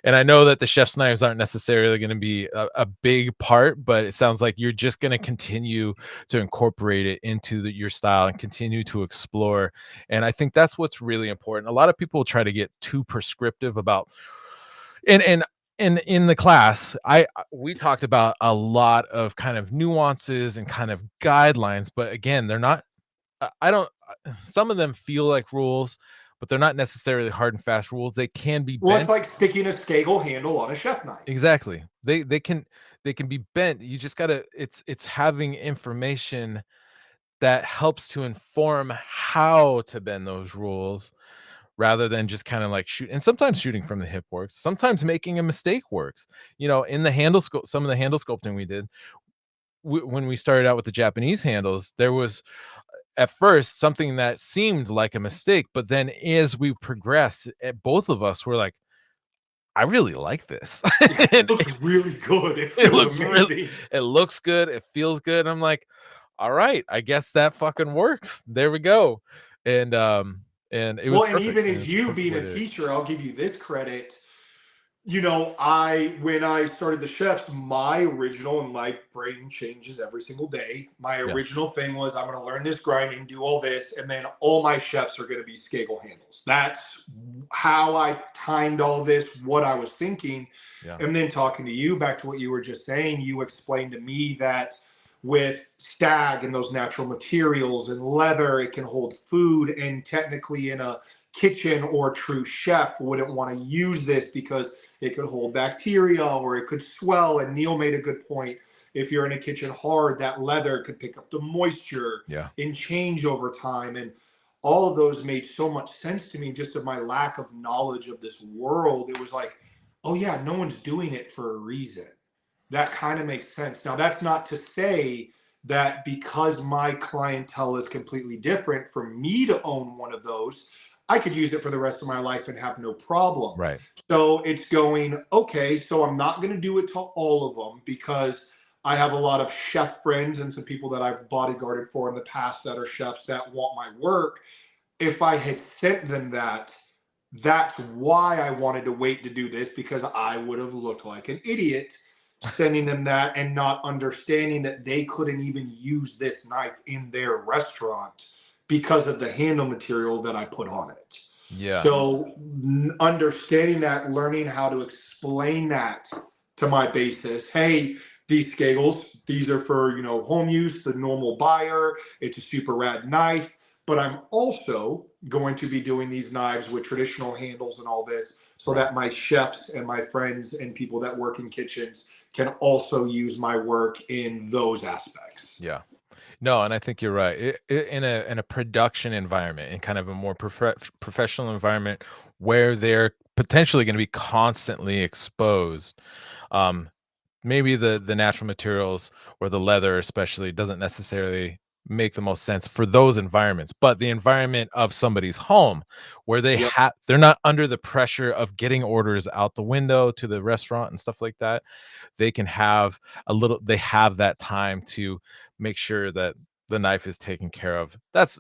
And I know that the chef's knives aren't necessarily going to be a big part, but it sounds like you're just going to continue to incorporate it into your style and continue to explore. And I think that's what's really important. A lot of people try to get too prescriptive about, and in the class, we talked about a lot of kind of nuances and kind of guidelines, but again, they're not. I don't. Some of them feel like rules, but they're not necessarily hard and fast rules. They can be Well, it's bent. like sticking a Skagel handle on a chef knife. Exactly. They can be bent. You just gotta. It's having information that helps to inform how to bend those rules rather than just kind of like shoot. And sometimes shooting from the hip works. Sometimes making a mistake works. In the handle sculpt, some of the handle sculpting we did when we started out with the Japanese handles, there was at first something that seemed like a mistake, but then as we progress, both of us were like, I really like this. Yeah, it And looks really good. It it feels looks real amazing. it looks good, it feels good. I'm like, all right, I guess that fucking works. There we go. And and it was Well, and perfect. even And as it's a you perfect being way a to teacher, I'll give you this credit. You know, I when I started the chefs, my original, and my brain changes every single day. My yeah, original thing was I'm going to learn this grinding, do all this, and then all my chefs are going to be Skagel handles. That's how I timed all this, what I was thinking. yeah, And then talking to you, back to what you were just saying, you explained to me that with stag and those natural materials and leather, it can hold food. And technically, in a kitchen or true chef wouldn't want to use this because it could hold bacteria or it could swell. And Neil made a good point. If you're in a kitchen hard, that leather could pick up the moisture yeah, and change over time. And all of those made so much sense to me just of my lack of knowledge of this world. It was like, oh, yeah, no one's doing it for a reason. That kind of makes sense. Now, that's not to say that because my clientele is completely different, for me to own one of those, I could use it for the rest of my life and have no problem. right, So it's going, okay, so I'm not going to do it to all of them because I have a lot of chef friends and some people that I've bodyguarded for in the past that are chefs that want my work. If I had sent them that, that's why I wanted to wait to do this, because I would have looked like an idiot sending them that and not understanding that they couldn't even use this knife in their restaurant because of the handle material that I put on it. yeah, So understanding that, learning how to explain that to my basis. Hey, these Skagels, these are for, home use, the normal buyer. It's a super rad knife, but I'm also going to be doing these knives with traditional handles and all this so right, that my chefs and my friends and people that work in kitchens can also use my work in those aspects. yeah. No, and I think you're right. In a production environment, in kind of a more professional environment where they're potentially going to be constantly exposed, um, maybe the natural materials or the leather especially doesn't necessarily make the most sense for those environments, but the environment of somebody's home where Yep. they're not under the pressure of getting orders out the window to the restaurant and stuff like that. They can have they have that time to make sure that the knife is taken care of. That's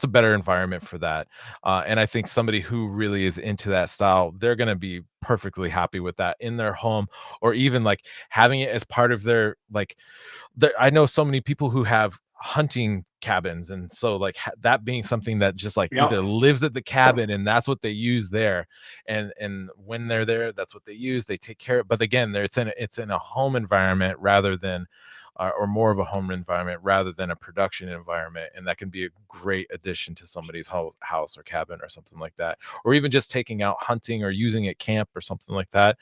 a better environment for that. And I think somebody who really is into that style, they're going to be perfectly happy with that in their home, or even like having it as part of their I know so many people who have hunting cabins, and so like that being something that just like Yep. either lives at the cabin and that's what they use there, and when they're there that's what they use, they take care of. But again, it's in a home environment rather than or more of a home environment rather than a production environment, and that can be a great addition to somebody's house or cabin or something like that, or even just taking out hunting or using at camp or something like that.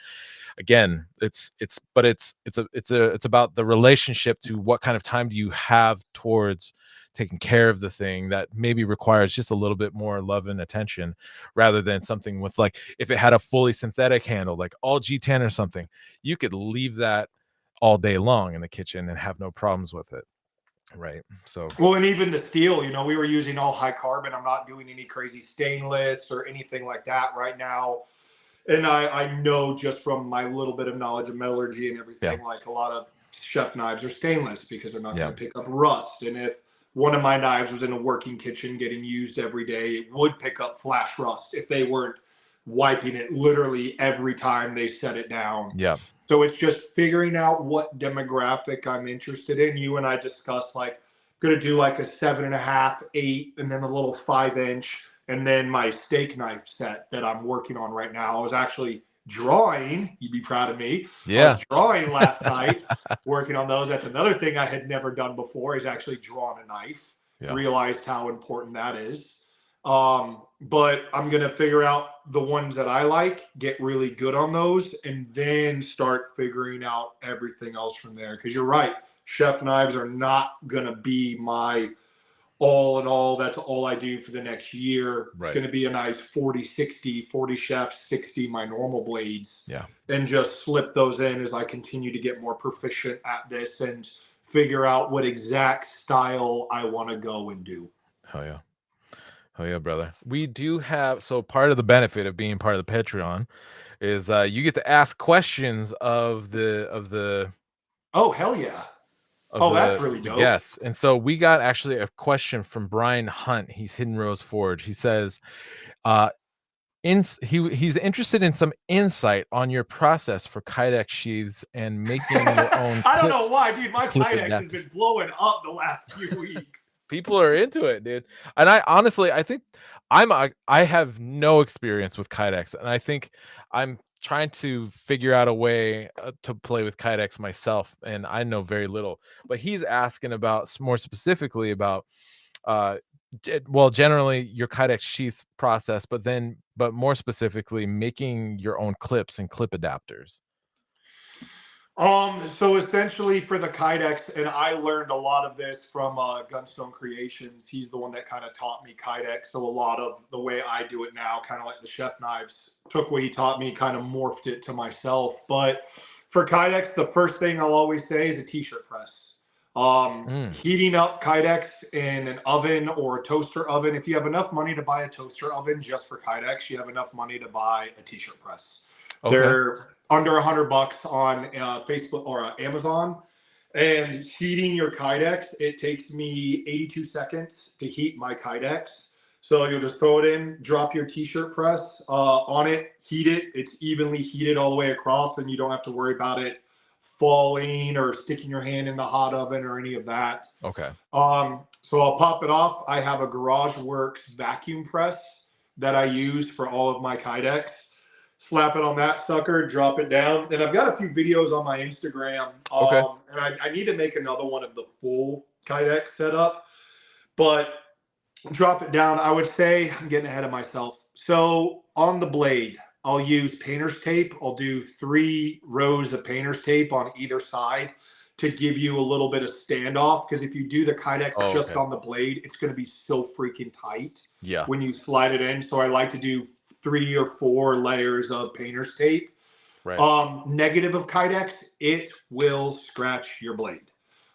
Again, it's about the relationship to what kind of time do you have towards taking care of the thing that maybe requires just a little bit more love and attention, rather than something with like if it had a fully synthetic handle like all G10 or something, you could leave that all day long in the kitchen and have no problems with it, right? So Well, and even the steel, we were using all high carbon. I'm not doing any crazy stainless or anything like that right now. And I know just from my little bit of knowledge of metallurgy and yeah, everything, like a lot of chef knives are stainless because they're not yeah, going to pick up rust. And if one of my knives was in a working kitchen getting used every day, it would pick up flash rust if they weren't wiping it literally every time they set it down. yeah, So it's just figuring out what demographic I'm interested in. You and I discussed like I'm gonna do like a 7.5, 8, and then a little 5 inch, and then my steak knife set that I'm working on right now. I was actually drawing. You'd be proud of me. I was yeah, drawing last night, working on those. That's another thing I had never done before, is actually drawn a knife. yeah, Realized how important that is. But I'm gonna figure out the ones that I like, get really good on those, and then start figuring out everything else from there. Because you're right, chef knives are not gonna be my all in all. That's all I do for the next year. It's right, gonna be a nice 40-60, 40 chefs, 60 my normal blades, yeah, and just slip those in as I continue to get more proficient at this and figure out what exact style I want to go and do. hell yeah. Oh yeah, brother. We do have so part of the benefit of being part of the Patreon is you get to ask questions of the Oh, hell yeah. of Oh, that's the really the dope. guests. And so we got actually a question from Brian Hunt. He's Hidden Rose Forge. He says, uh, he's interested in some insight on your process for kydex sheaths and making your own I don't know clips, why, dude. My clip Kydex has adapters. been blowing up the last few weeks. People are into it, dude. And I honestly, I think I have no experience with kydex, and I think I'm trying to figure out a way to play with kydex myself, and I know very little. But he's asking about more specifically about uh well, generally your kydex sheath process, but more specifically making your own clips and clip adapters. So essentially for the Kydex, and I learned a lot of this from Gunstone Creations. He's the one that kind of taught me Kydex. So a lot of the way I do it now, kind of like the chef knives, took what he taught me, kind of morphed it to myself. But for Kydex, the first thing I'll always say is a t-shirt press. Mm, Heating up Kydex in an oven or a toaster oven. If you have enough money to buy a toaster oven just for Kydex, you have enough money to buy a t-shirt press. okay. They're under $100 on Facebook or Amazon. And heating your Kydex, it takes me 82 seconds to heat my Kydex. So you'll just throw it in, drop your t-shirt press on it, heat it. It's evenly heated all the way across, and you don't have to worry about it falling or sticking your hand in the hot oven or any of that. Okay. So I'll pop it off. I have a Garage Works vacuum press that I use for all of my Kydex. Slap it on that sucker, drop it down. And I've got a few videos on my Instagram. Okay. And I need to make another one of the full Kydex setup, but drop it down. I would say I'm getting ahead of myself. So on the blade, I'll use painter's tape. I'll do 3 rows of painter's tape on either side to give you a little bit of standoff. Because if you do the Kydex Oh, just okay. on the blade, it's going to be so freaking tight Yeah. when you slide it in. So I like to do 3 or 4 layers of painter's tape. Right. Negative of Kydex, it will scratch your blade.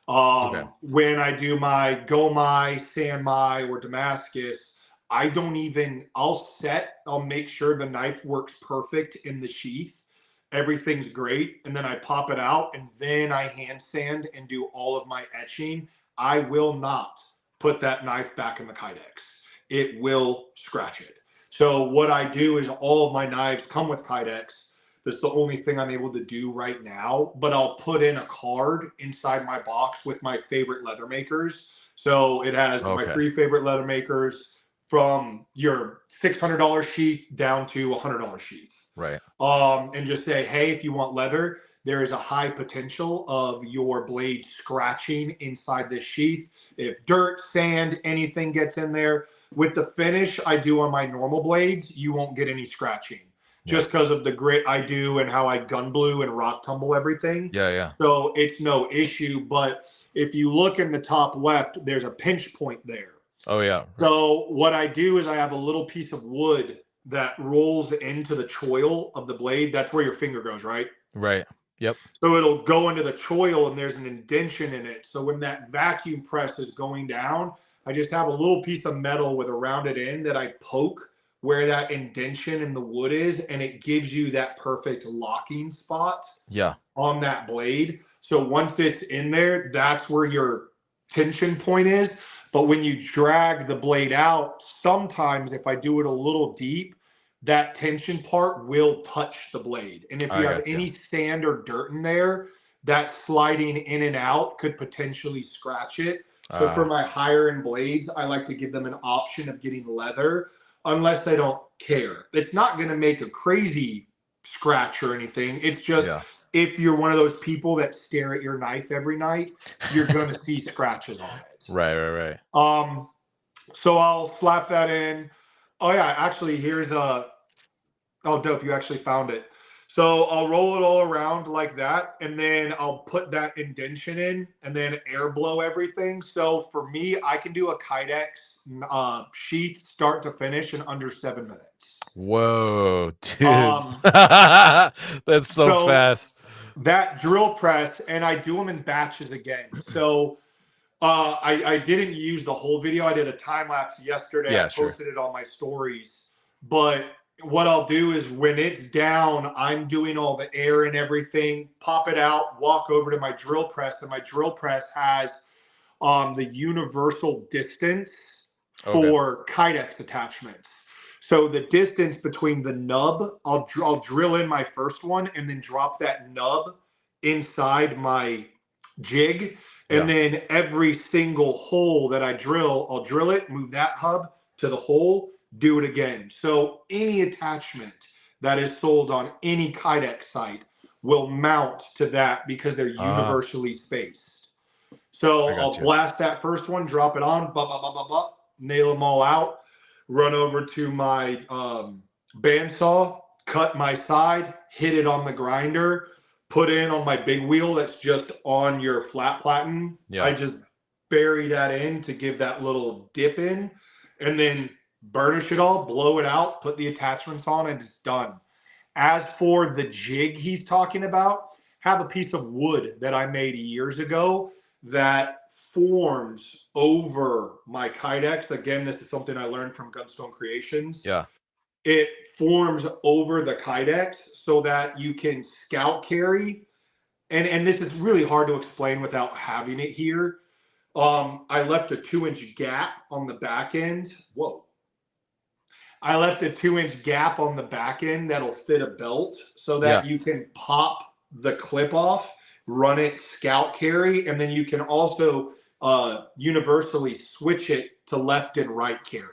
Okay. When I do my Gomai, Sanmai, or Damascus, I don't even, I'll make sure the knife works perfect in the sheath. Everything's great. And then I pop it out and then I hand sand and do all of my etching. I will not put that knife back in the Kydex. It will scratch it. So what I do is all of my knives come with Kydex. That's the only thing I'm able to do right now, but I'll put in a card inside my box with my favorite leather makers. So it has my Okay. 3 favorite leather makers from your $600 sheath down to $100 sheath. Right. And just say, hey, if you want leather, there is a high potential of your blade scratching inside this sheath. If dirt, sand, anything gets in there, with the finish I do on my normal blades, you won't get any scratching Yeah. just because of the grit I do and how I gun blue and rock tumble everything. Yeah. Yeah. So it's no issue. But if you look in the top left, there's a pinch point there. Oh, yeah. So what I do is I have a little piece of wood that rolls into the choil of the blade. That's where your finger goes, right? Right. Yep. So it'll go into the choil and there's an indention in it. So when that vacuum press is going down, I just have a little piece of metal with a rounded end that I poke where that indention in the wood is, and it gives you that perfect locking spot Yeah. on that blade. So once it's in there, that's where your tension point is. But when you drag the blade out, sometimes if I do it a little deep, that tension part will touch the blade. And if you I have got you. any sand or dirt in there, that sliding in and out could potentially scratch it. So for my higher end blades, I like to give them an option of getting leather unless they don't care. It's not going to make a crazy scratch or anything. It's just Yeah. if you're one of those people that stare at your knife every night, you're going to see scratches on it. Right. Right. Right. So I'll slap that in. Oh yeah, actually here's a, oh dope, you actually found it. So I'll roll it all around like that, and then I'll put that indention in and then air blow everything. So for me, I can do a Kydex sheath start to finish in under 7 minutes. Whoa, dude. Um, That's so so fast. that drill press, and I do them in batches again. So I didn't use the whole video. I did a time lapse yesterday. I Yeah, sure. posted it on my stories, but what I'll do is when it's down, I'm doing all the air and everything, pop it out, walk over to my drill press, and my drill press has the universal distance Okay. for kydex attachments. So the distance between the nub, I'll drill in my first one and then drop that nub inside my jig. And Yeah. then every single hole that I drill, I'll drill it, move that hub to the hole, do it again. So any attachment that is sold on any kydex site will mount to that because they're Ah, universally spaced. So I got I'll you. blast that first one, drop it on, nail them all out, run over to my bandsaw, cut my side, hit it on the grinder, put in on my big wheel that's just on your flat platen. Yeah. I just bury that in to give that little dip in, and then burnish it all, blow it out, put the attachments on, and it's done. As for the jig he's talking about, have a piece of wood that I made years ago that forms over my kydex. Again, this is something I learned from Gunstone Creations. Yeah. It forms over the kydex so that you can scout carry. And this is really hard to explain without having it here. I left a 2-inch gap on the back end. Whoa. I left a 2-inch gap on the back end that'll fit a belt so Yeah. that you can pop the clip off, run it scout carry, and then you can also universally switch it to left and right carry.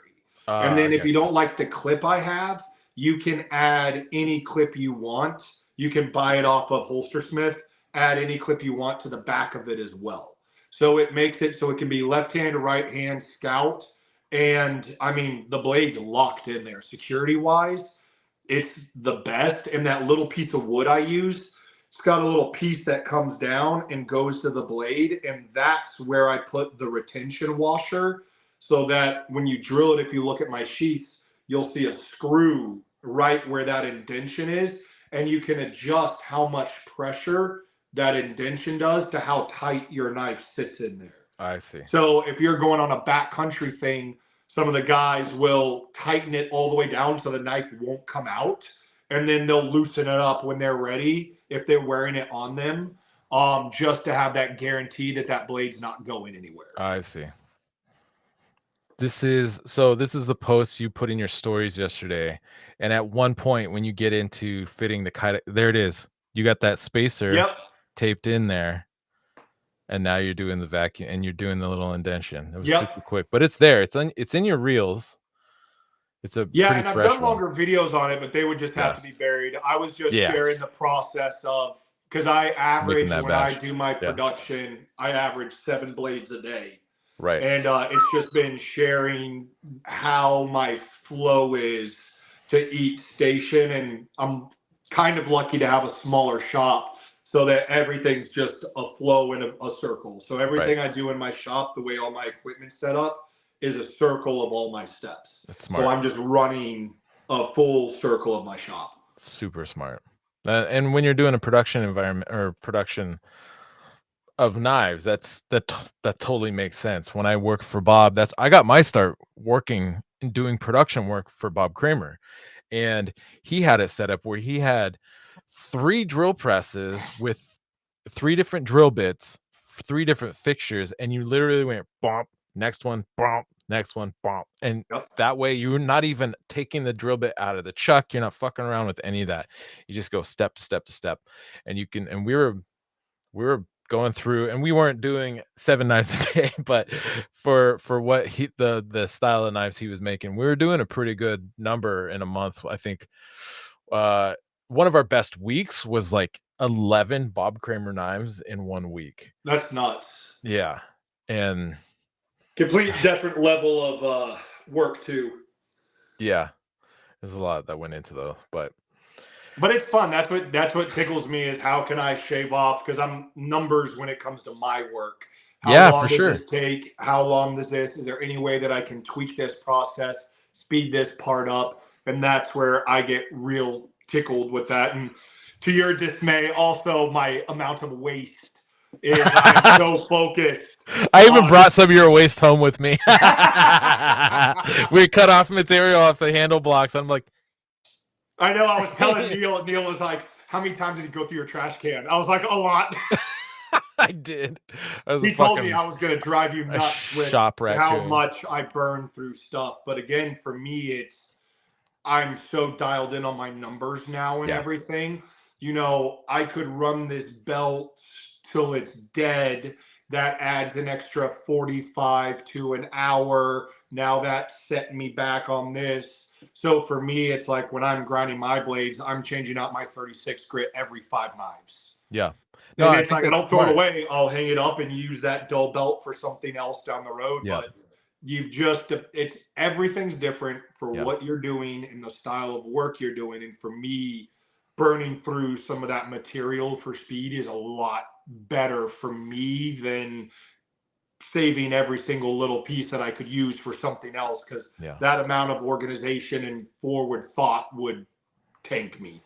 And I then if got you you. don't like the clip I have, you can add any clip you want. You can buy it off of Holstersmith, add any clip you want to the back of it as well. So it makes it so it can be left hand or right hand scout. And I mean, the blade's locked in there security wise. It's the best. And that little piece of wood I use, it's got a little piece that comes down and goes to the blade. And that's where I put the retention washer so that when you drill it, if you look at my sheaths, you'll see a screw right where that indention is. And you can adjust how much pressure that indention does to how tight your knife sits in there. I see. So if you're going on a backcountry thing, some of the guys will tighten it all the way down so the knife won't come out, and then they'll loosen it up when they're ready if they're wearing it on them, just to have that guarantee that that blade's not going anywhere. I see. This is the post you put in your stories yesterday. And at one point when you get into fitting the kite, there it is. You got that spacer Yep. taped in there, and now you're doing the vacuum and you're doing the little indention. It was Yep. super quick, but it's there. It's in your reels. It's a Yeah, pretty and I've fresh done one. longer videos on it, but they would just have Yeah. to be buried. I was just Yeah. sharing the process of, because I Making average that when I batch. do my Yeah. production, I average 7 blades a day. Right. And it's just been sharing how my flow is to each station. And I'm kind of lucky to have a smaller shop so that everything's just a flow in a circle. So everything I do in my shop, the way all my equipment's set up, is a circle of all my steps. That's So smart. I'm just running a full circle of my shop. Super smart. And when you're doing a production environment or production of knives, that totally makes sense. When I work for Bob, I got my start working and doing production work for Bob Kramer, and he had it set up where he had 3 drill presses with 3 different drill bits, 3 different fixtures, and you literally went bump, next one, bump, next one, bump, and Yep. that way you're not even taking the drill bit out of the chuck. You're not fucking around with any of that. You just go step to step to step, and you can. And we were going through, and we weren't doing 7 knives a day, but for what the style of knives he was making, we were doing a pretty good number in a month. I think uh one of our best weeks was like 11 Bob Kramer knives in 1 week. That's nuts. Yeah. And Complete different level of work too. yeah, there's a lot that went into those, but it's fun. That's what tickles me is how can I shave off, because I'm numbers when it comes to my work. How yeah, for long does sure. this take? How long does this? Is there any way that I can tweak this process, speed this part up? And that's where I get real tickled with that. And to your dismay, also my amount of waste is I'm so focused I even on brought some of your waste home with me. We cut off material off the handle blocks. I'm like, I know. I was telling Neil, and Neil was like, "How many times did he go through your trash can?" I was like, "A lot." I did. I was a He told me fucking I was going to drive you a nuts with shop how raccoon. much I burn through stuff. But again, for me, I'm so dialed in on my numbers now and Yeah, everything. You know, I could run this belt till it's dead. That adds an extra 45 to an hour. Now that set me back on this. So for me, it's like when I'm grinding my blades, I'm changing out my 36 grit every 5 knives. yeah. No, And I it's think like I that's don't throw it smart. away. I'll hang it up and use that dull belt for something else down the road. Yeah, But it's everything's different for yeah, what you're doing and the style of work you're doing. And for me, burning through some of that material for speed is a lot better for me than saving every single little piece that I could use for something else, because yeah. that amount of organization and forward thought would tank me.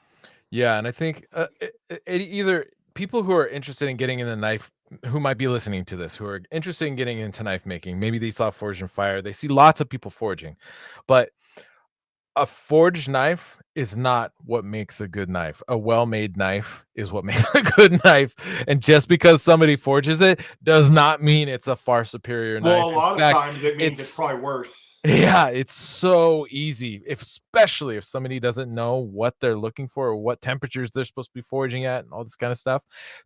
Yeah, and I think, either people who are interested in getting in the knife who might be listening to this, who are interested in getting into knife making, maybe they saw Forge and Fire, they see lots of people forging, but a forged knife is not what makes a good knife. A well-made knife is what makes a good knife, and just because somebody forges it does not mean it's a far superior Well, knife. a In lot of fact, times it means it's it's probably worse. yeah, it's so easy, if especially if somebody doesn't know what they're looking for or what temperatures they're supposed to be forging at and all this kind of stuff,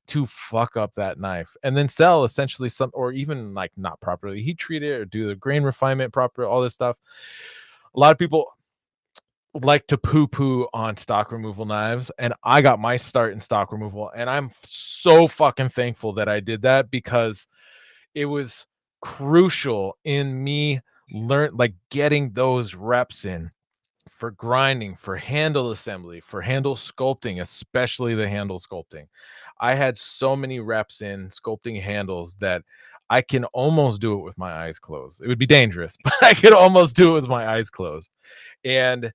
to fuck up that knife and then sell essentially some, or even like not properly heat treat it or do the grain refinement proper, all this stuff. A lot of people like to poo-poo on stock removal knives, and I got my start in stock removal, and I'm so fucking thankful that I did that because it was crucial in me getting those reps in for grinding, for handle assembly, for handle sculpting, especially the handle sculpting. I had so many reps in sculpting handles that I can almost do it with my eyes closed. It would be dangerous, but I could almost do it with my eyes closed. And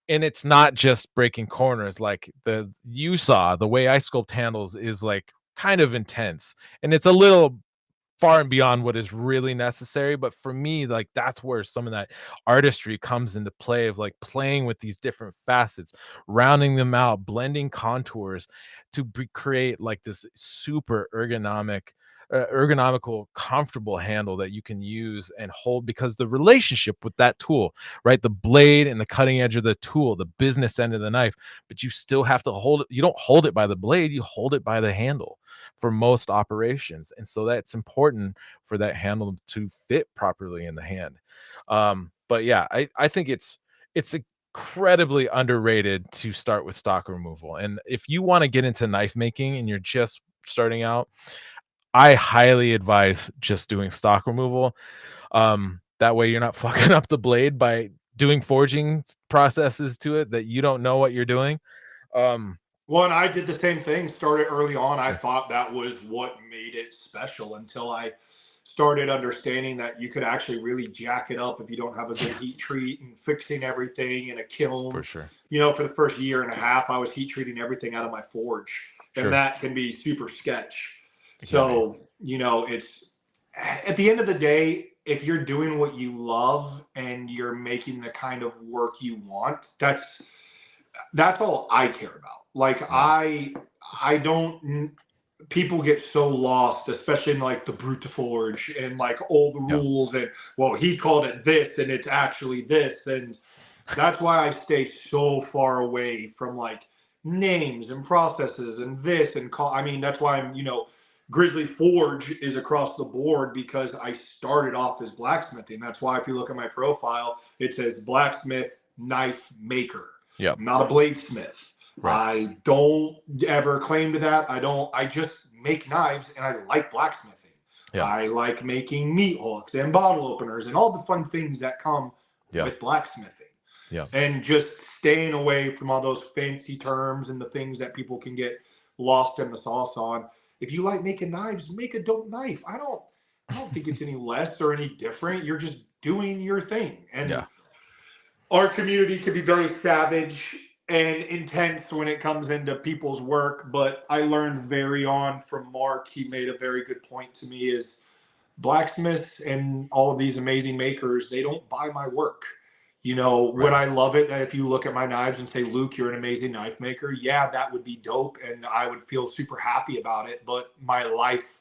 it's not just breaking corners. Like the you saw the way I sculpt handles is like kind of intense, and it's a little far and beyond what is really necessary. But for me, like that's where some of that artistry comes into play, of like playing with these different facets, rounding them out, blending contours to create like this super ergonomical, comfortable handle that you can use and hold, because the relationship with that tool, right? The blade and the cutting edge of the tool, the business end of the knife, but you still have to hold it. You don't hold it by the blade, you hold it by the handle for most operations. And so that's important for that handle to fit properly in the hand. But yeah, I think it's incredibly underrated to start with stock removal. And if you want to get into knife making and you're just starting out, I highly advise just doing stock removal. That way you're not fucking up the blade by doing forging processes to it that you don't know what you're doing. Um, Well, and I did the same thing. Started early on. I sure, thought that was what made it special until I started understanding that you could actually really jack it up if you don't have a good heat treat, and fixing everything in a for kiln. sure. You know, for the first year and a half, I was heat treating everything out of my forge, and Sure. that can be super sketch. It can be. So, you know, it's at the end of the day, if you're doing what you love and you're making the kind of work you want, that's all I care about. Like Yeah. I don't people get so lost, especially in like the brute forge and like all the Yeah. rules, and well, he called it this and it's actually this. And that's why I stay so far away from like names and processes and this and call. I mean, that's why I'm, Grizzly Forge is across the board, because I started off as blacksmithing. That's why if you look at my profile, it says blacksmith knife maker. Yeah. I'm not a bladesmith. Right. I don't ever claim to that. I just make knives and I like blacksmithing. Yeah. I like making meat hooks and bottle openers and all the fun things that come Yeah. with blacksmithing, Yeah. and just staying away from all those fancy terms and the things that people can get lost in the sauce on. If you like making knives, make a dope knife. I don't think it's any less or any different. You're just doing your thing. And Yeah. our community can be very savage and intense when it comes into people's work, but I learned very on from Mark. He made a very good point to me: is blacksmiths and all of these amazing makers, they don't buy my work. Would Right. I love it that if you look at my knives and say, Luke, you're an amazing knife maker? Yeah, that would be dope. And I would feel super happy about it. But my life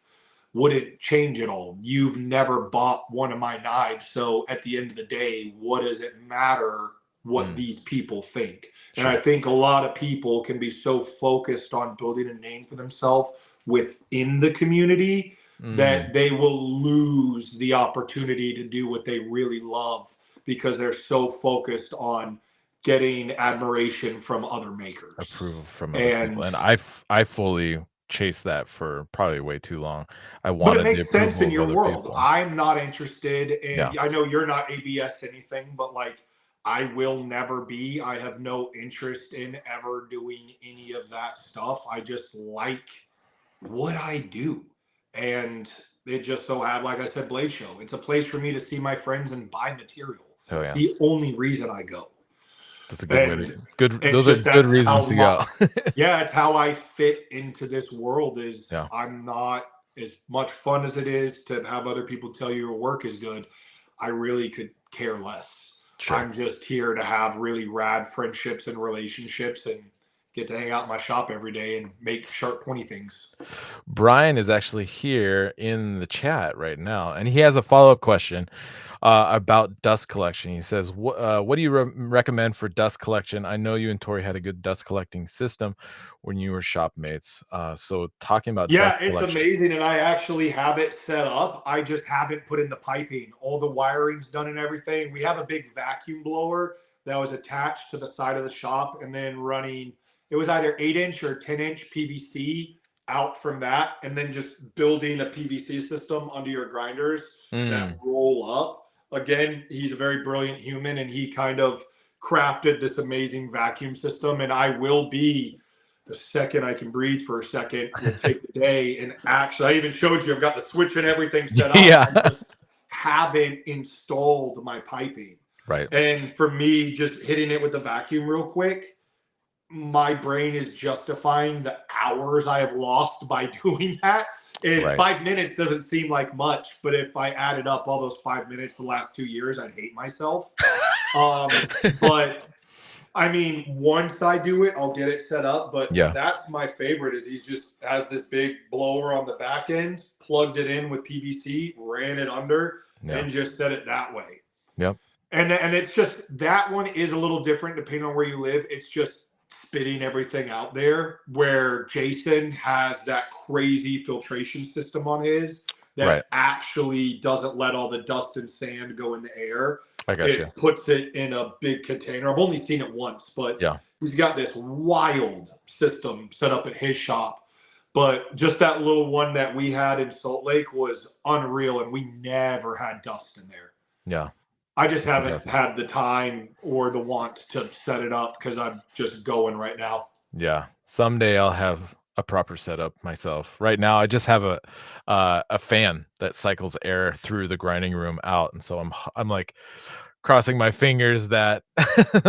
wouldn't change at all. You've never bought one of my knives. So at the end of the day, what does it matter what Mm, these people think? And I sure. think a lot of people can be so focused on building a name for themselves within the community Mm, that they will lose the opportunity to do what they really love because they're so focused on getting admiration from other makers. approval from other people, And and I fully chased that for probably way too long. I but it wanted the makes sense approval in of your other world. people. I'm not interested in, Yeah. I know you're not ABS anything, but like I will never be. I have no interest in ever doing any of that stuff. I just like what I do. And it just so had, like I said, Blade Show. It's a place for me to see my friends and buy material. Oh, It's yeah. the only reason I go. That's a good way to And good it's those are just good that's reasons how to my go. yeah, it's how I fit into this world is Yeah, I'm not as much fun as it is to have other people tell you your work is good. I really could care less. sure. I'm just here to have really rad friendships and relationships and get to hang out in my shop every day and make sharp pointy things. Brian is actually here in the chat right now, and he has a follow-up question about dust collection. He says, what do you recommend for dust collection? I know you and Tori had a good dust collecting system when you were shop mates. So talking about dust Yeah, it's collection. amazing. And I actually have it set up. I just haven't put in the piping. All the wiring's done and everything. We have a big vacuum blower that was attached to the side of the shop and then running, it was either 8-inch or 10-inch PVC out from that. And then just building a PVC system under your grinders that Mm, roll up. Again, he's a very brilliant human and he kind of crafted this amazing vacuum system. And I will be the second I can breathe for a second, we'll take the day. And actually, I even showed you, I've got the switch and everything set up. yeah. I just haven't installed my piping. Right. And for me, just hitting it with the vacuum real quick, my brain is justifying the hours I have lost by doing that. And Right. 5 minutes doesn't seem like much, but if I added up all those 5 minutes the last 2 years, I'd hate myself. But I mean, once I do it, I'll get it set up. But Yeah. that's my favorite. Is he's just has this big blower on the back end, plugged it in with PVC, ran it under, Yeah. and just set it that way. Yep. And it's just that one is a little different depending on where you live. It's just spitting everything out there. Where Jason has that crazy filtration system on his Right. that actually doesn't let all the dust and sand go in the air. I got you. It puts it in a big container. I've only seen it once, but Yeah. he's got this wild system set up at his shop. But just that little one that we had in Salt Lake was unreal, and we never had dust in there. Yeah. I just That's haven't fantastic. had the time or the want to set it up because I'm just going right now. Yeah. Someday I'll have a proper setup myself. Right now, I just have a fan that cycles air through the grinding room out, and so I'm like crossing my fingers that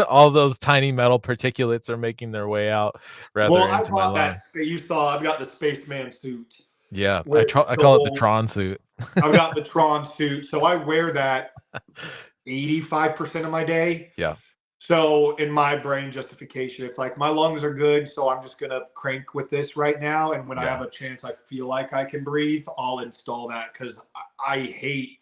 all those tiny metal particulates are making their way out Well, rather I into my bought that. line. You saw, I've got the spaceman suit Yeah, with I the call it the whole. Tron suit. I've got the Tron suit, so I wear that 85% of my day. Yeah, So in my brain justification, it's like my lungs are good, so I'm just gonna crank with this right now. And when I yeah, have a chance, I feel like I can breathe, I'll install that because I hate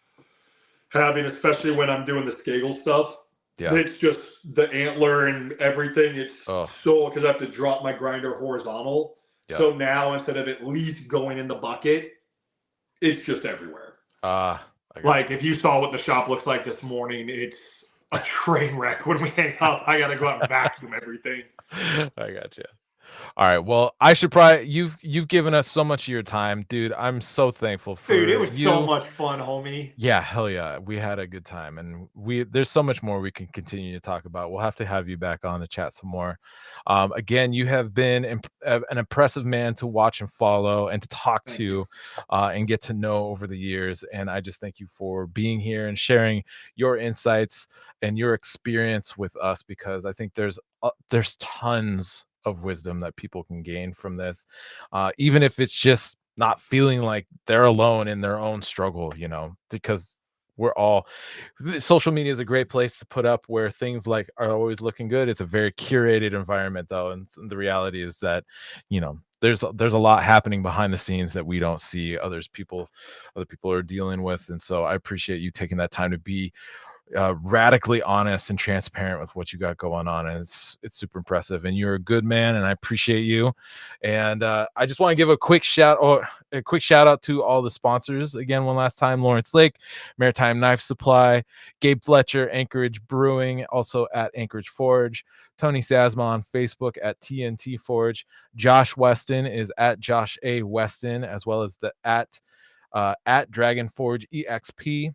having, especially when I'm doing the Skagel stuff. yeah. It's just the antler and everything. It's Oh, so because I have to drop my grinder horizontal. yeah. So now instead of at least going in the bucket, it's just everywhere. I got Like if you saw what the shop looks like this morning, it's a train wreck. When we hang up, I got to go out and vacuum everything. you. I got you. All right. Well, I should probably you've given us so much of your time, dude. I'm so thankful Dude, it for was so you. much fun, homie. Yeah, hell yeah. We had a good time and there's so much more we can continue to talk about. We'll have to have you back on to chat some more. Again, you have been an impressive man to watch and follow and to talk Thank you. to and get to know over the years. And I just thank you for being here and sharing your insights and your experience with us because I think there's tons of wisdom that people can gain from this, even if it's just not feeling like they're alone in their own struggle, because we're all social media is a great place to put up where things like are always looking good. It's a very curated environment though, and the reality is that, there's a lot happening behind the scenes that we don't see other people are dealing with. And so I appreciate you taking that time to be radically honest and transparent with what you got going on, and it's super impressive. And you're a good man, and I appreciate you. And I just want to give a quick shout out to all the sponsors again one last time: Lawrence Lake, Maritime Knife Supply, Gabe Fletcher, Anchorage Brewing, also at Anchorage Forge, Tony Sasma on Facebook at TNT Forge, Josh Weston is at Josh A Weston, as well as the at Dragon Forge EXP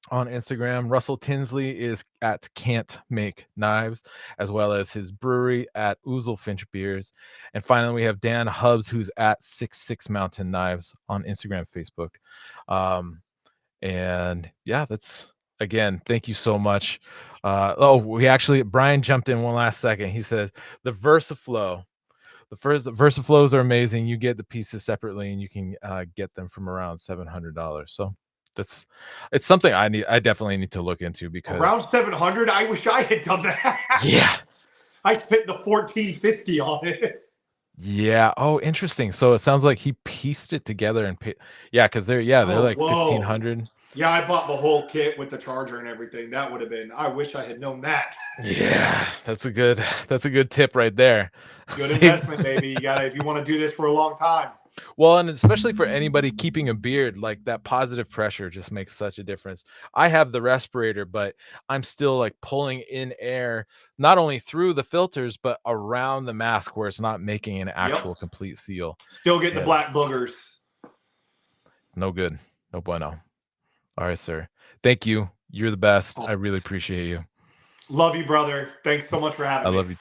on Instagram. Russell Tinsley is at Can't Make Knives, as well as his brewery at Ouzel Finch Beers. And finally, we have Dan Hubbs, who's at 66 Mountain Knives on Instagram, Facebook. And yeah, that's again, thank you so much. Brian jumped in one last second. He says the VersaFlow. The VersaFlows are amazing. You get the pieces separately, and you can get them from around $700. So it's something I definitely need to look into because around 700. I wish I had done that. Yeah, I spent the 1450 on it. yeah. Oh, interesting. So it sounds like he pieced it together and paid. Yeah, because they're like 1,500. Yeah, I bought the whole kit with the charger and everything. That would have been. I wish I had known that. Yeah, that's a good tip right there. Good investment, baby. You gotta if you want to do this for a long time. Well, and especially for anybody keeping a beard, like that positive pressure just makes such a difference. I have the respirator, but I'm still like pulling in air, not only through the filters, but around the mask where it's not making an actual complete seal. Still getting the black boogers. No good. No bueno. All right, sir. Thank you. You're the best. I really appreciate you. Love you, brother. Thanks so much for having me. I love you.